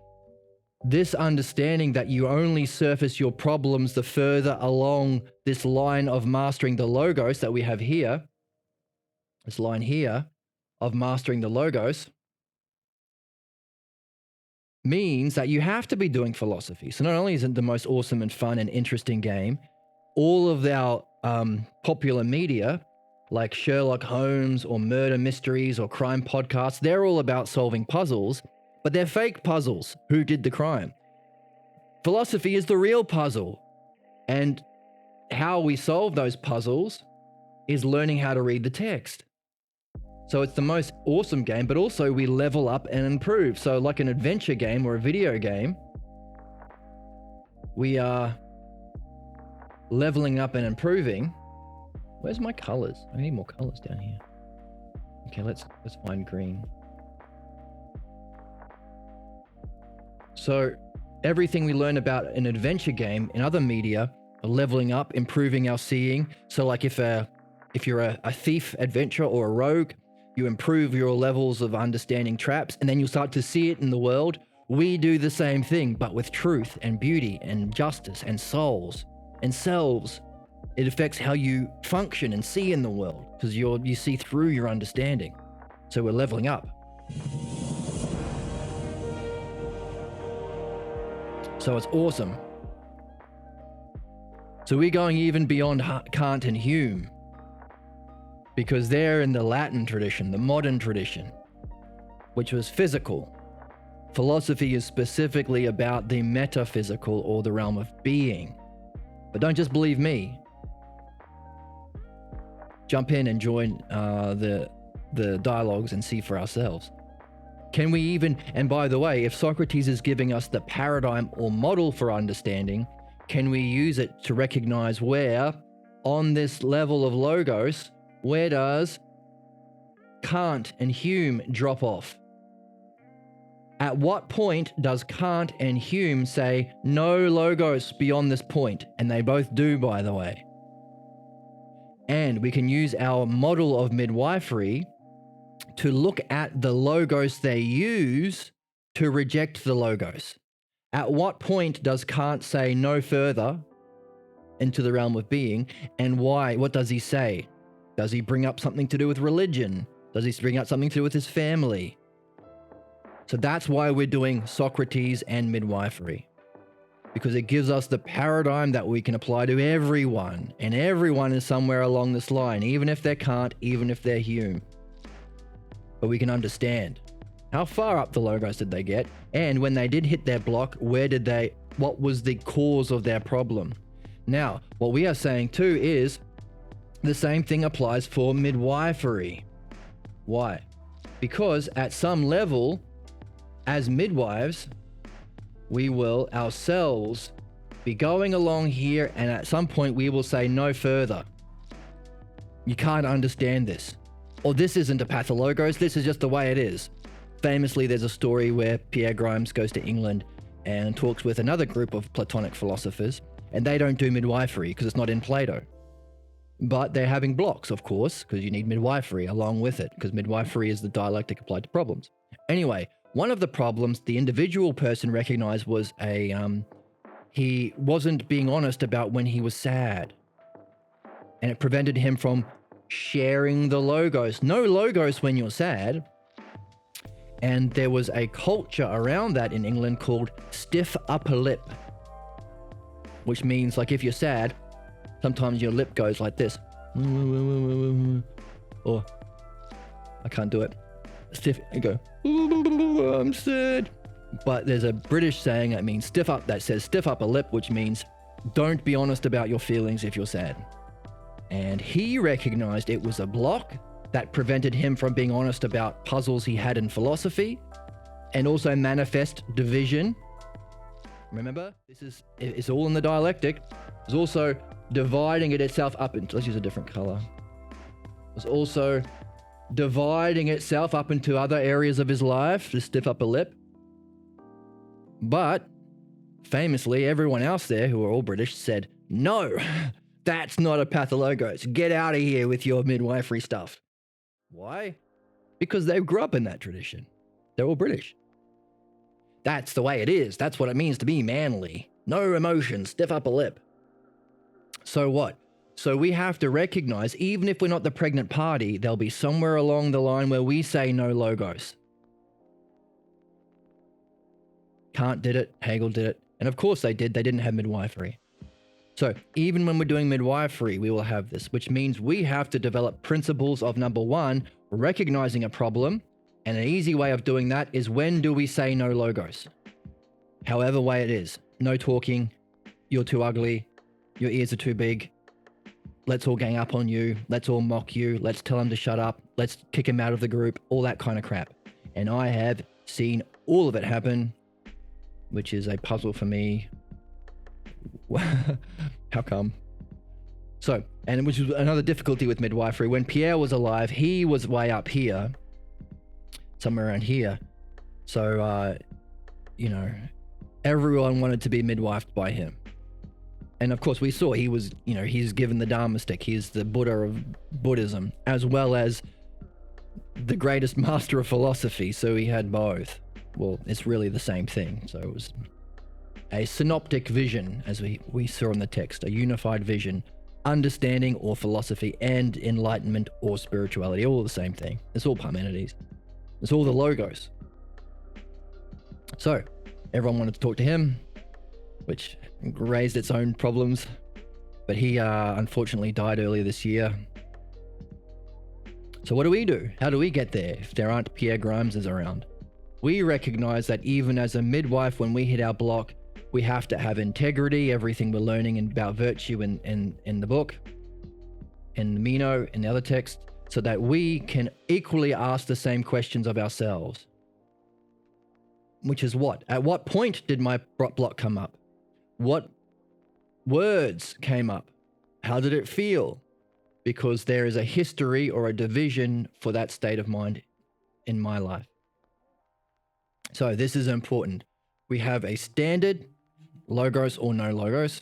this understanding that you only surface your problems the further along this line of mastering the logos that we have here, this line here of mastering the logos, means that you have to be doing philosophy. So not only is it the most awesome and fun and interesting game, all of our popular media, like Sherlock Holmes or murder mysteries or crime podcasts, they're all about solving puzzles, but they're fake puzzles. Who did the crime? Philosophy is the real puzzle. And how we solve those puzzles is learning how to read the text. So it's the most awesome game, but also we level up and improve. So like an adventure game or a video game, we are leveling up and improving. Where's my colors? I need more colors down here. Okay, let's find green. So everything we learn about an adventure game in other media, leveling up, improving our seeing. So like if you're a thief adventurer or a rogue, you improve your levels of understanding traps, and then you start to see it in the world. We do the same thing, but with truth and beauty and justice and souls and selves. It affects how you function and see in the world, because you see through your understanding. So we're leveling up. So it's awesome. So we're going even beyond Kant and Hume, because they're in the Latin tradition, the modern tradition, which was physical. Philosophy is specifically about the metaphysical, or the realm of being. But don't just believe me. Jump in and join the dialogues and see for ourselves. Can we even, and by the way, if Socrates is giving us the paradigm or model for understanding, can we use it to recognize where, on this level of logos, where does Kant and Hume drop off? At what point does Kant and Hume say, no logos beyond this point? And they both do, by the way. And we can use our model of midwifery to look at the logos they use to reject the logos. At what point does Kant say no further into the realm of being, and why? What does he say? Does he bring up something to do with religion? Does he bring up something to do with his family? So that's why we're doing Socrates and midwifery, because it gives us the paradigm that we can apply to everyone, and everyone is somewhere along this line, even if they're Kant, even if they're Hume. But we can understand how far up the logos did they get, and when they did hit their block, what was the cause of their problem? Now, what we are saying too is the same thing applies for midwifery. Why? Because at some level, as midwives, we will ourselves be going along here, and at some point we will say no further. You can't understand this. Or this isn't a pathologos, this is just the way it is. Famously, there's a story where Pierre goes to England and talks with another group of Platonic philosophers, and they don't do midwifery because it's not in Plato. But they're having blocks, of course, because you need midwifery along with it, because midwifery is the dialectic applied to problems. Anyway, one of the problems the individual person recognized was he wasn't being honest about when he was sad. And it prevented him from sharing the logos. No logos when you're sad. And there was a culture around that in England called stiff upper lip, which means like if you're sad, sometimes your lip goes like this. Or I can't do it. Stiff and go, I'm sad. But there's a British saying that means that says stiff upper lip, which means don't be honest about your feelings if you're sad. And he recognized it was a block that prevented him from being honest about puzzles he had in philosophy, and also manifest division. Remember, it's all in the dialectic. It's also dividing it itself up into, let's use a different color. It's also dividing itself up into other areas of his life, the stiff upper lip. But famously, everyone else there, who are all British, said, no, that's not a pathologos. Get out of here with your midwifery stuff. Why? Because they grew up in that tradition. They're all British. That's the way it is. That's what it means to be manly. No emotion, stiff upper lip. So what? So we have to recognize, even if we're not the pregnant party, there'll be somewhere along the line where we say no logos. Kant did it, Hegel did it, and of course they did. They didn't have midwifery. So even when we're doing midwifery, we will have this, which means we have to develop principles of, number one, recognizing a problem. And an easy way of doing that is, when do we say no logos? However way it is. No talking, you're too ugly, your ears are too big, let's all gang up on you, let's all mock you, let's tell him to shut up, let's kick him out of the group, all that kind of crap. And I have seen all of it happen, which is a puzzle for me. How come? So, and which is another difficulty with midwifery. When Pierre was alive, he was way up here, somewhere around here. So, everyone wanted to be midwifed by him. And of course, we saw he was, he's given the Dharma stick. He's the Buddha of Buddhism, as well as the greatest master of philosophy. So he had both. Well, it's really the same thing. So it was a synoptic vision, as we saw in the text, a unified vision, understanding or philosophy, and enlightenment or spirituality, all the same thing. It's all Parmenides. It's all the logos. So everyone wanted to talk to him, which raised its own problems, but he unfortunately died earlier this year. So what do? How do we get there if there aren't Pierre Grimeses around? We recognize that even as a midwife, when we hit our block, we have to have integrity, everything we're learning about virtue in the book, in the Meno, in the other text, so that we can equally ask the same questions of ourselves. Which is what? At what point did my block come up? What words came up? How did it feel? Because there is a history or a division for that state of mind in my life. So this is important. We have a standard, logos or no logos.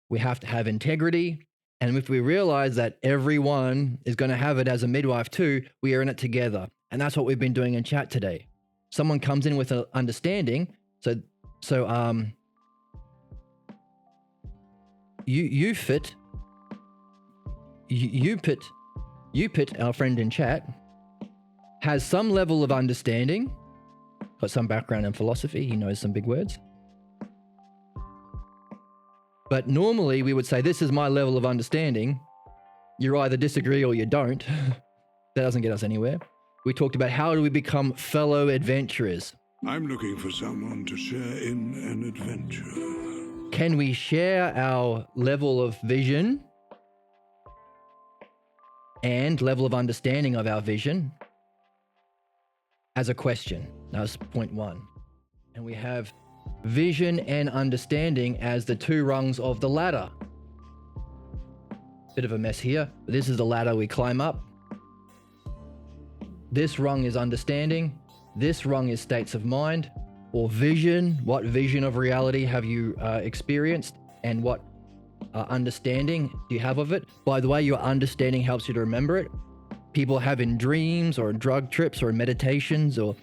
We have to have integrity. And if we realize that everyone is going to have it as a midwife too, we are in it together. And that's what we've been doing in chat today. Someone comes in with an understanding. So you fit, our friend in chat, has some level of understanding, got some background in philosophy, he knows some big words. But normally we would say, this is my level of understanding. You either disagree or you don't. That doesn't get us anywhere. We talked about how do we become fellow adventurers. I'm looking for someone to share in an adventure. Can we share our level of vision and level of understanding of our vision as a question? That was point one. And we have vision and understanding as the two rungs of the ladder. Bit of a mess here, but this is the ladder we climb up. This rung is understanding. This rung is states of mind or vision. What vision of reality have you experienced, and what understanding do you have of it? By the way, your understanding helps you to remember it. People have in dreams or drug trips or meditations or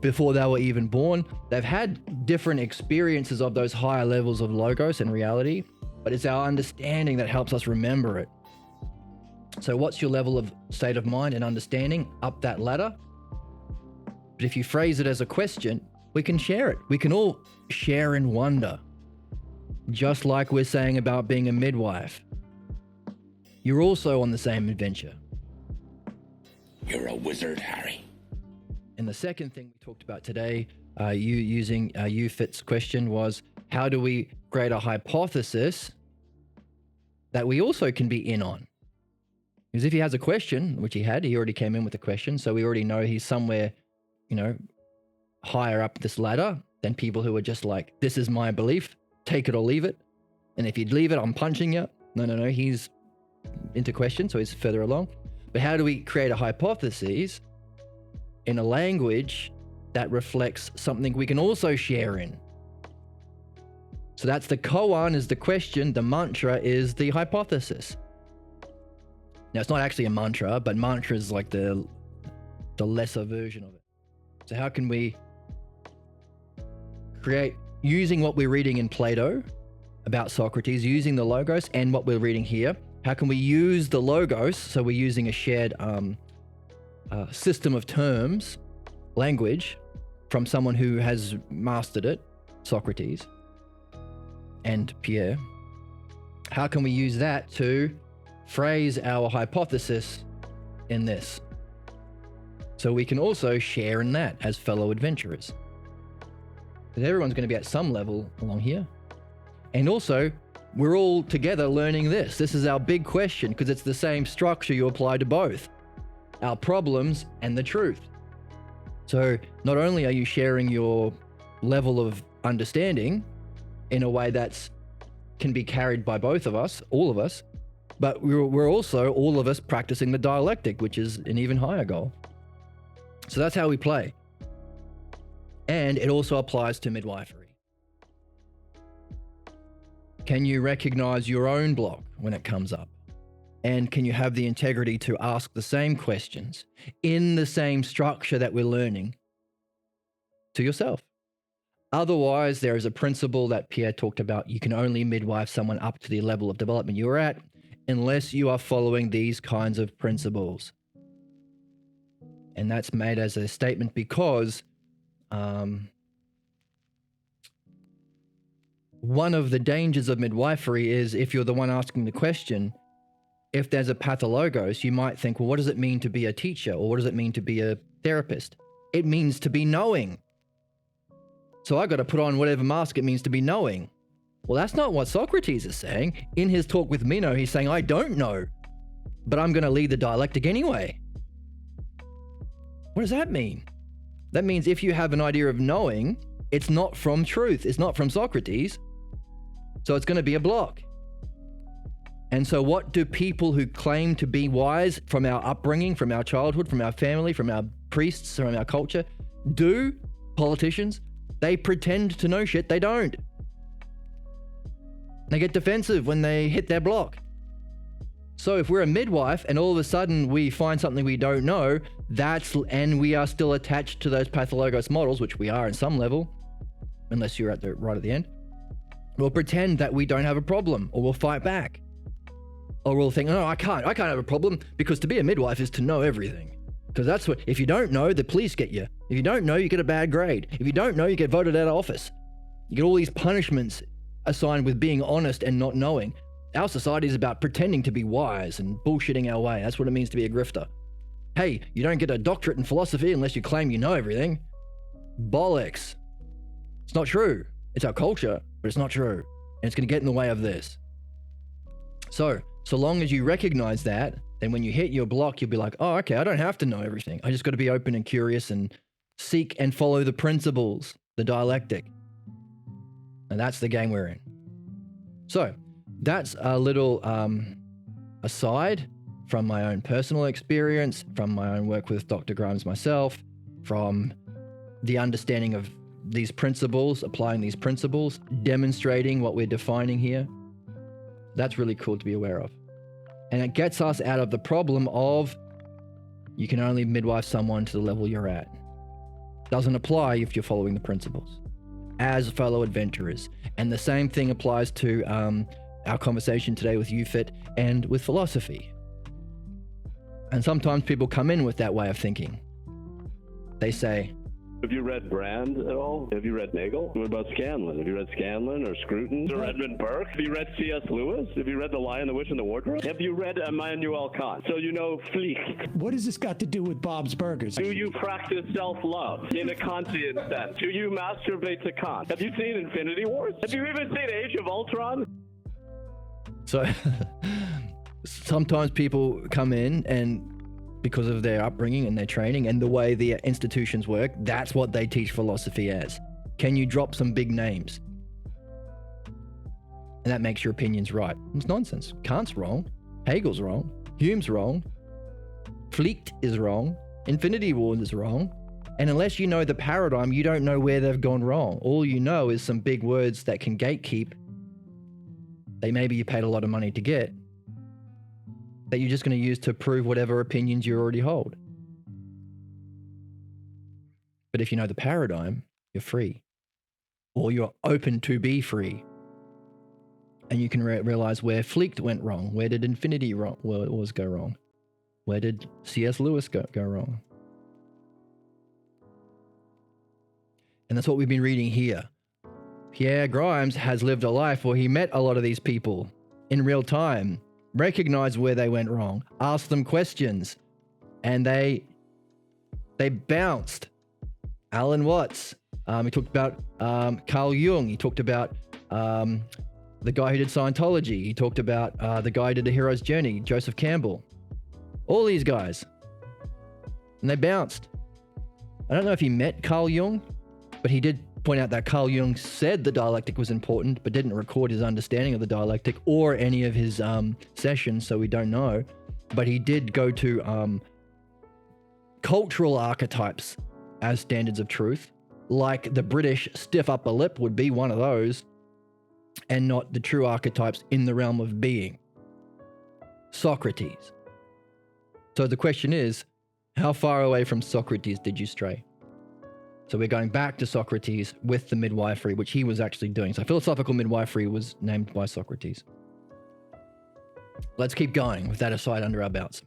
before they were even born, they've had different experiences of those higher levels of logos and reality, but it's our understanding that helps us remember it. So what's your level of state of mind and understanding up that ladder? But if you phrase it as a question, we can share it. We can all share in wonder. Just like we're saying about being a midwife. You're also on the same adventure. You're a wizard, Harry. And the second thing we talked about today, using Fit's question, was how do we create a hypothesis that we also can be in on? Because if he has a question, which he already came in with a question, so we already know he's somewhere, higher up this ladder than people who are just like, this is my belief, take it or leave it. And if you'd leave it, I'm punching you. No, he's into question, so he's further along. But how do we create a hypothesis in a language that reflects something we can also share in? So that's the koan is the question, the mantra is the hypothesis. Now, it's not actually a mantra, but mantra is like the lesser version of it. So how can we create, using what we're reading in Plato about Socrates, using the logos and what we're reading here, how can we use the logos, so we're using a shared system of terms, language, from someone who has mastered it, Socrates and Pierre. How can we use that to phrase our hypothesis in this? So we can also share in that as fellow adventurers. Because everyone's going to be at some level along here. And also, we're all together learning this. This is our big question, because it's the same structure you apply to both. Our problems and the truth. So not only are you sharing your level of understanding in a way that can be carried by both of us, all of us, but we're also, all of us, practicing the dialectic, which is an even higher goal. So that's how we play. And it also applies to midwifery. Can you recognize your own block when it comes up? And can you have the integrity to ask the same questions in the same structure that we're learning to yourself? Otherwise, there is a principle that Pierre talked about. You can only midwife someone up to the level of development you're at unless you are following these kinds of principles. And that's made as a statement because one of the dangers of midwifery is if you're the one asking the question, if there's a pathologos, you might think, well, what does it mean to be a teacher? Or what does it mean to be a therapist? It means to be knowing. So I got to put on whatever mask it means to be knowing. Well, that's not what Socrates is saying. In his talk with Meno, he's saying, I don't know, but I'm going to lead the dialectic anyway. What does that mean? That means if you have an idea of knowing, it's not from truth. It's not from Socrates. So it's going to be a block. And so what do people who claim to be wise from our upbringing, from our childhood, from our family, from our priests, from our culture do? Politicians? They pretend to know shit they don't. They get defensive when they hit their block. So if we're a midwife and all of a sudden we find something we don't know, and we are still attached to those pathologos models, which we are in some level, unless you're right at the end, we'll pretend that we don't have a problem, or we'll fight back. Or we'll think, no, I can't have a problem, because to be a midwife is to know everything. Because that's what, if you don't know, the police get you. If you don't know, you get a bad grade. If you don't know, you get voted out of office. You get all these punishments assigned with being honest and not knowing. Our society is about pretending to be wise and bullshitting our way. That's what it means to be a grifter. Hey, you don't get a doctorate in philosophy unless you claim you know everything. Bollocks. It's not true. It's our culture, but it's not true. And it's going to get in the way of this. So long as you recognize that, then when you hit your block, you'll be like, oh, okay, I don't have to know everything. I just got to be open and curious and seek and follow the principles, the dialectic. And that's the game we're in. So that's a little aside from my own personal experience, from my own work with Dr. Grimes myself, from the understanding of these principles, applying these principles, demonstrating what we're defining here. That's really cool to be aware of. And it gets us out of the problem of you can only midwife someone to the level you're at. Doesn't apply if you're following the principles as fellow adventurers. And the same thing applies to our conversation today with UFIT and with philosophy. And sometimes people come in with that way of thinking. They say, have you read Brand at all? Have you read Nagel? What about Scanlon? Have you read Scanlon or Scruton or Edmund Burke? Have you read C.S. Lewis? Have you read The Lion, the Witch, and the Wardrobe? Have you read Immanuel Kant? So you know Pflicht. What has this got to do with Bob's Burgers? Do you practice self-love in a Kantian sense? Do you masturbate to Kant? Have you seen Infinity Wars? Have you even seen Age of Ultron? So sometimes people come in and because of their upbringing and their training and the way the institutions work, that's what they teach philosophy as. Can you drop some big names? And that makes your opinions right. It's nonsense. Kant's wrong. Hegel's wrong. Hume's wrong. Pflicht is wrong. Infinity Wars is wrong. And unless you know the paradigm, you don't know where they've gone wrong. All you know is some big words that can gatekeep. They maybe you paid a lot of money to get, that you're just going to use to prove whatever opinions you already hold. But if you know the paradigm, you're free. Or you're open to be free. And you can realize where Pflicht went wrong. Where did Infinity Wars go wrong? Where did C.S. Lewis go wrong? And that's what we've been reading here. Pierre Grimes has lived a life where he met a lot of these people in real time, recognized where they went wrong, asked them questions, and they bounced. Alan Watts, he talked about Carl Jung, he talked about the guy who did Scientology, he talked about the guy who did The Hero's Journey, Joseph Campbell, all these guys, and they bounced. I don't know if he met Carl Jung, but he did point out that Carl Jung said the dialectic was important, but didn't record his understanding of the dialectic or any of his sessions, so we don't know. But he did go to cultural archetypes as standards of truth, like the British stiff upper lip would be one of those. and not the true archetypes in the realm of being. Socrates. So the question is, how far away from Socrates did you stray? So we're going back to Socrates with the midwifery, which he was actually doing. So philosophical midwifery was named by Socrates. Let's keep going with that aside under our belts.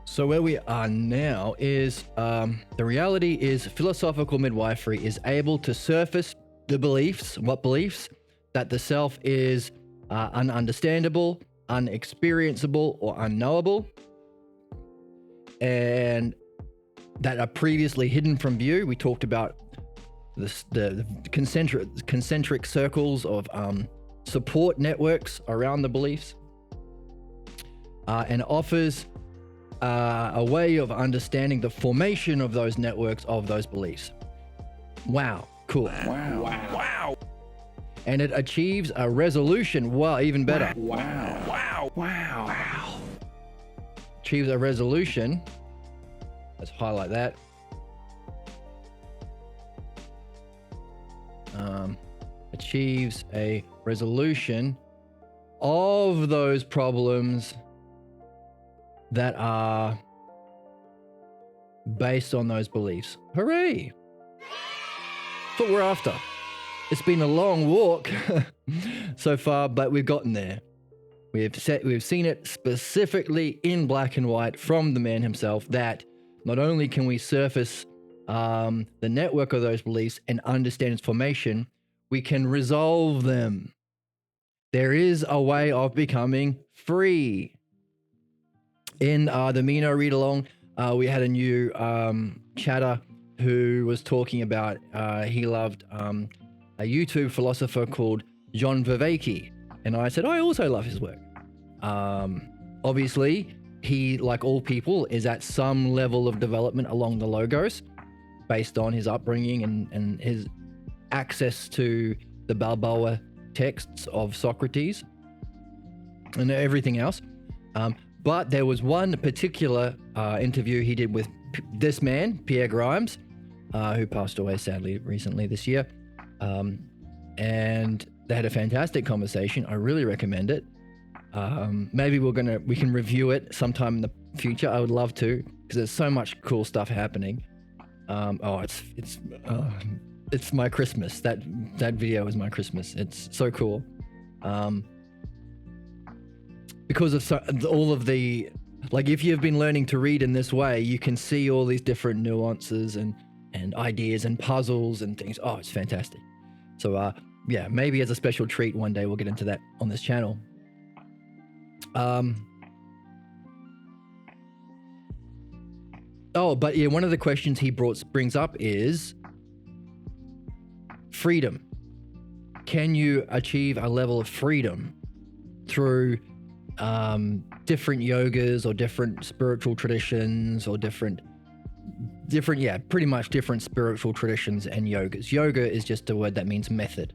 So where we are now is, the reality is philosophical midwifery is able to surface the beliefs, what beliefs? That the self is ununderstandable, unexperienceable, or unknowable, and that are previously hidden from view. We talked about the concentric circles of support networks around the beliefs, and offers a way of understanding the formation of those networks of those beliefs. Wow, cool. Wow. And it achieves a resolution. Wow, even better. Wow. Achieves a resolution. Let's highlight that. Achieves a resolution of those problems that are based on those beliefs. Hooray! That's what we're after. It's been a long walk so far, but we've gotten there. We've seen it specifically in black and white from the man himself, that not only can we surface the network of those beliefs and understand its formation, we can resolve them. There is a way of becoming free. In the Mino read-along, we had a new chatter who was talking about, he loved a YouTube philosopher called John Vervaeke. And I said, I also love his work. Obviously, he, like all people, is at some level of development along the logos based on his upbringing and his access to the Balboa texts of Socrates and everything else. But there was one particular interview he did with this man, Pierre, who passed away sadly recently this year. And they had a fantastic conversation. I really recommend it. Maybe we can review it sometime in the future. I would love to, because there's so much cool stuff happening. It's my Christmas. That video is my Christmas. It's so cool. Because of all of the, like, if you've been learning to read in this way, you can see all these different nuances and ideas and puzzles and things. Oh, it's fantastic. So, yeah, maybe as a special treat one day we'll get into that on this channel. But yeah, one of the questions he brings up is freedom. Can you achieve a level of freedom through different yogas or different spiritual traditions or different, pretty much different spiritual traditions and yogas? Yoga is just a word that means method,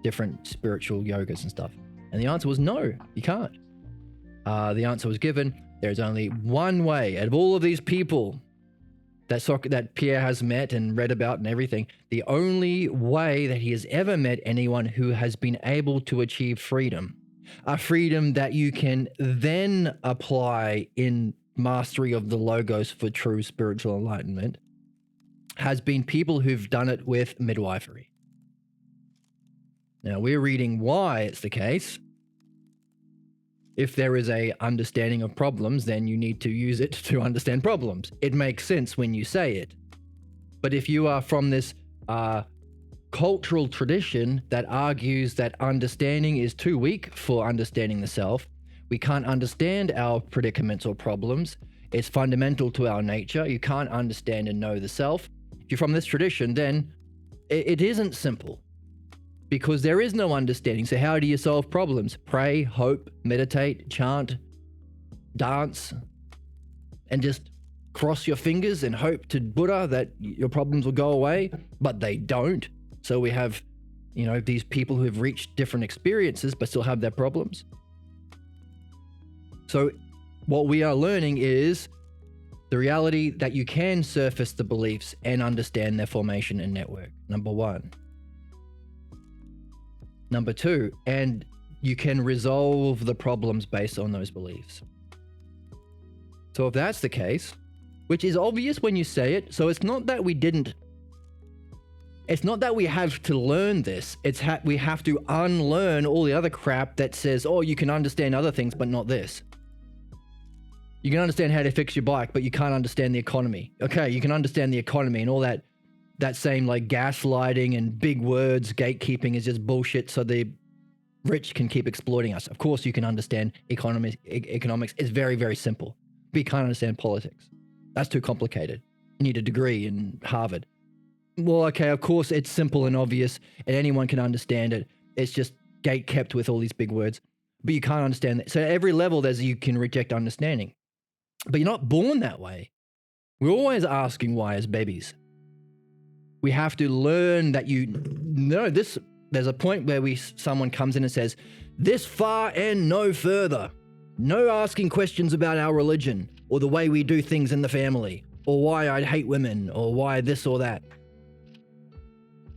different spiritual yogas and stuff. And the answer was no, you can't. The answer was given, there's only one way out of all of these people that Pierre has met and read about and everything. The only way that he has ever met anyone who has been able to achieve freedom, a freedom that you can then apply in mastery of the logos for true spiritual enlightenment, has been people who've done it with midwifery. Now, we're reading why it's the case. If there is a understanding of problems, then you need to use it to understand problems. It makes sense when you say it. But if you are from this cultural tradition that argues that understanding is too weak for understanding the self, we can't understand our predicaments or problems, it's fundamental to our nature, you can't understand and know the self. If you're from this tradition, then it isn't simple, because there is no understanding. So how do you solve problems? Pray, hope, meditate, chant, dance, and just cross your fingers and hope to Buddha that your problems will go away, but they don't. So we have, these people who have reached different experiences but still have their problems. So what we are learning is The reality that you can surface the beliefs and understand their formation and network, number one. Number two, and you can resolve the problems based on those beliefs. So if that's the case, which is obvious when you say it, so it's not that we have to learn this, we have to unlearn all the other crap that says, oh, you can understand other things, but not this. You can understand how to fix your bike, but you can't understand the economy. Okay, you can understand the economy and all that same like gaslighting and big words, gatekeeping is just bullshit so the rich can keep exploiting us. Of course you can understand economics. It's very, very simple. But you can't understand politics. That's too complicated. You need a degree in Harvard. Well, okay, of course it's simple and obvious and anyone can understand it. It's just gate-kept with all these big words. But you can't understand that. So at every level you can reject understanding. But you're not born that way. We're always asking why as babies. We have to learn that there's a point where someone comes in and says, this far and no further. No asking questions about our religion or the way we do things in the family or why I hate women or why this or that.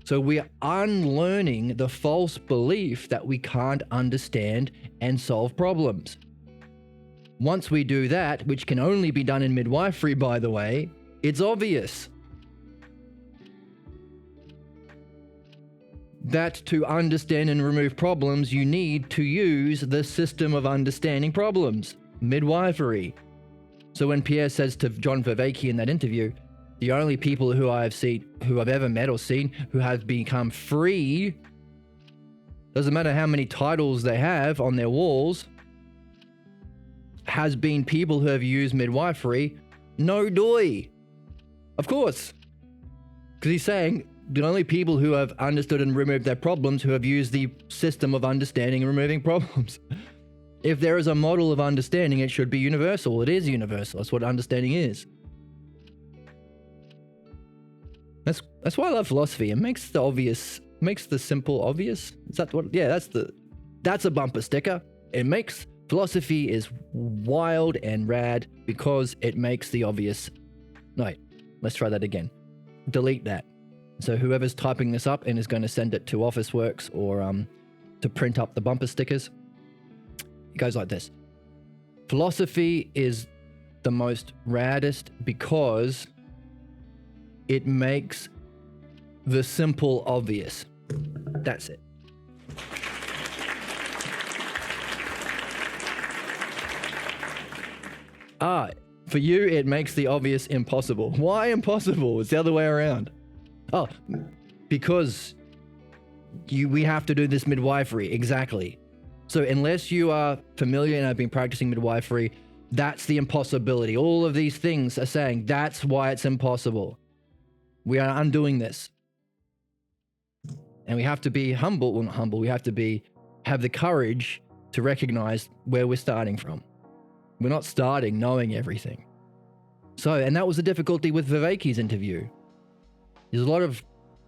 So we are unlearning the false belief that we can't understand and solve problems. Once we do that, which can only be done in midwifery, by the way, it's obvious that to understand and remove problems, you need to use the system of understanding problems, midwifery. So when Pierre says to John Vervaeke in that interview, the only people who I've ever met or seen who have become free, doesn't matter how many titles they have on their walls, has been people who have used midwifery, no doy. Of course. Because he's saying the only people who have understood and removed their problems who have used the system of understanding and removing problems. If there is a model of understanding, it should be universal. It is universal. That's what understanding is. That's why I love philosophy. It makes the simple obvious. Is that what? Yeah, that's a bumper sticker. It makes philosophy is wild and rad because it makes the obvious. No, let's try that again. Delete that. So whoever's typing this up and is going to send it to Officeworks or to print up the bumper stickers, it goes like this. Philosophy is the most raddest because it makes the simple obvious. That's it. For you, it makes the obvious impossible. Why impossible? It's the other way around. Oh, because we have to do this midwifery. Exactly. So unless you are familiar and have been practicing midwifery, that's the impossibility. All of these things are saying that's why it's impossible. We are undoing this. And we have to be humble. Well, not humble. We have to have the courage to recognize where we're starting from. We're not starting knowing everything. So, and that was the difficulty with Vervaeke's interview. There's a lot of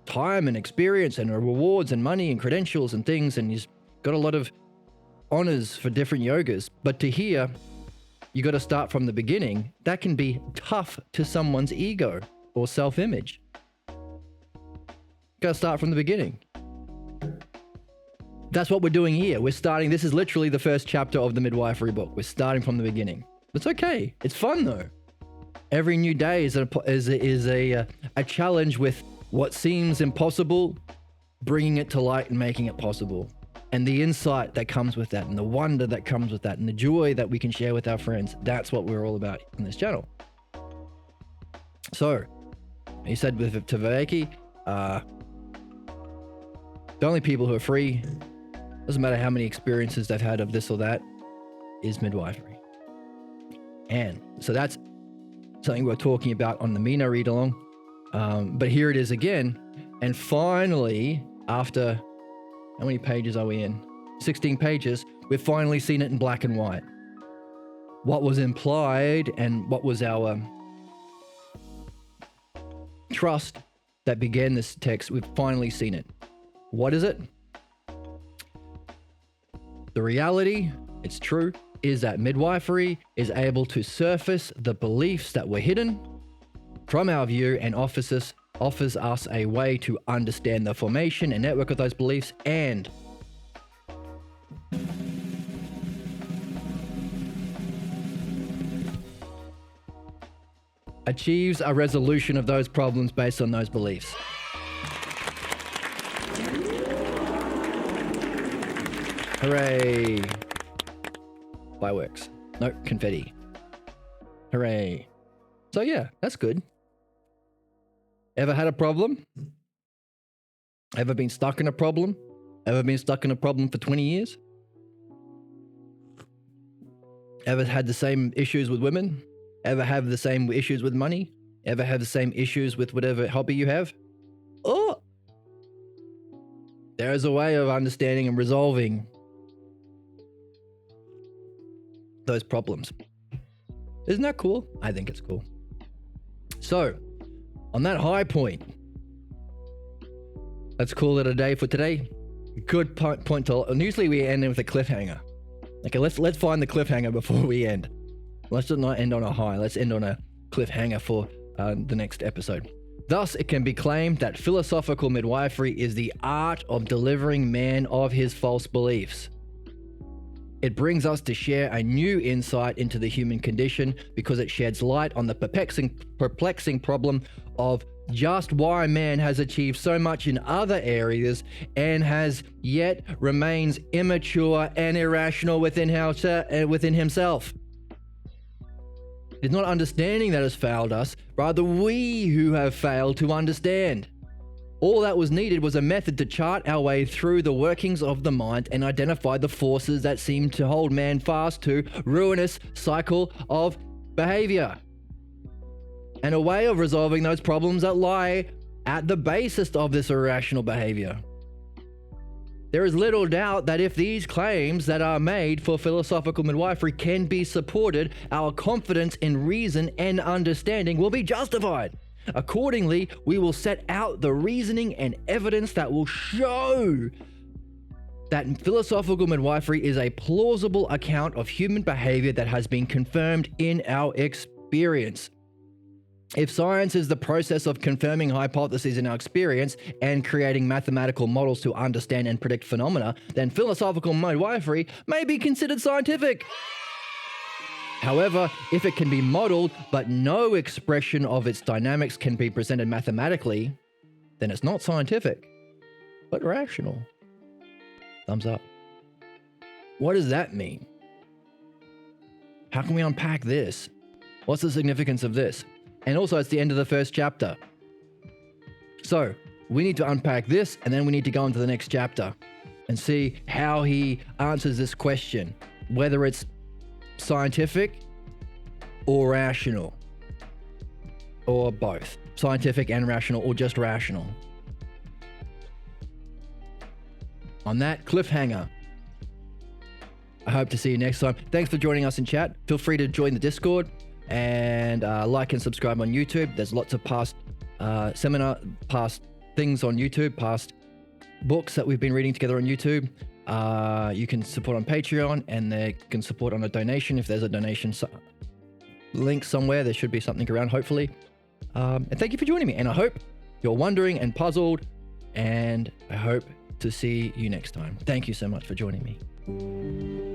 time and experience and rewards and money and credentials and things, and he's got a lot of honors for different yogas. But to hear, you got to start from the beginning, that can be tough to someone's ego or self-image. Got to start from the beginning. That's what we're doing here. We're starting, this is literally the first chapter of the midwifery book. We're starting from the beginning. It's okay. It's fun though. Every new day is a challenge with what seems impossible, bringing it to light and making it possible. And the insight that comes with that and the wonder that comes with that and the joy that we can share with our friends. That's what we're all about in this channel. So, he said to Vervaeke, the only people who are free, doesn't matter how many experiences they've had of this or that, is midwifery. And so that's something we're talking about on the Mina read-along. But here it is again. And finally, after, how many pages are we in? 16 pages. We've finally seen it in black and white. What was implied and what was our trust that began this text, we've finally seen it. What is it? The reality, it's true, is that midwifery is able to surface the beliefs that were hidden from our view and offers us a way to understand the formation and network of those beliefs and achieves a resolution of those problems based on those beliefs. Hooray. Fireworks. No, confetti. Hooray. So yeah, that's good. Ever had a problem? Ever been stuck in a problem? Ever been stuck in a problem for 20 years? Ever had the same issues with women? Ever have the same issues with money? Ever have the same issues with whatever hobby you have? Oh! There is a way of understanding and resolving those problems. Isn't that cool? I think it's cool. So, on that high point, let's call it a day for today. Good point to... Usually we end with a cliffhanger. Okay, let's find the cliffhanger before we end. Let's not end on a high. Let's end on a cliffhanger for the next episode. Thus, it can be claimed that philosophical midwifery is the art of delivering man of his false beliefs. It brings us to share a new insight into the human condition because it sheds light on the perplexing problem of just why man has achieved so much in other areas and has yet remains immature and irrational within himself. It's not understanding that has failed us, rather we who have failed to understand. All that was needed was a method to chart our way through the workings of the mind and identify the forces that seem to hold man fast to ruinous cycle of behavior. And a way of resolving those problems that lie at the basis of this irrational behavior. There is little doubt that if these claims that are made for philosophical midwifery can be supported, our confidence in reason and understanding will be justified. Accordingly, we will set out the reasoning and evidence that will show that philosophical midwifery is a plausible account of human behavior that has been confirmed in our experience. If science is the process of confirming hypotheses in our experience and creating mathematical models to understand and predict phenomena, then philosophical midwifery may be considered scientific. However, if it can be modeled, but no expression of its dynamics can be presented mathematically, then it's not scientific, but rational. Thumbs up. What does that mean? How can we unpack this? What's the significance of this? And also, it's the end of the first chapter. So, we need to unpack this, and then we need to go into the next chapter and see how he answers this question, whether it's scientific or rational, or both. Scientific and rational, or just rational. On that cliffhanger, I hope to see you next time. Thanks for joining us in chat. Feel free to join the Discord and like and subscribe on YouTube. There's lots of past past things on YouTube, past books that we've been reading together on YouTube. You can support on Patreon, and they can support on a donation. If there's a donation link somewhere, there should be something around, hopefully. And thank you for joining me. And I hope you're wondering and puzzled, and I hope to see you next time. Thank you so much for joining me.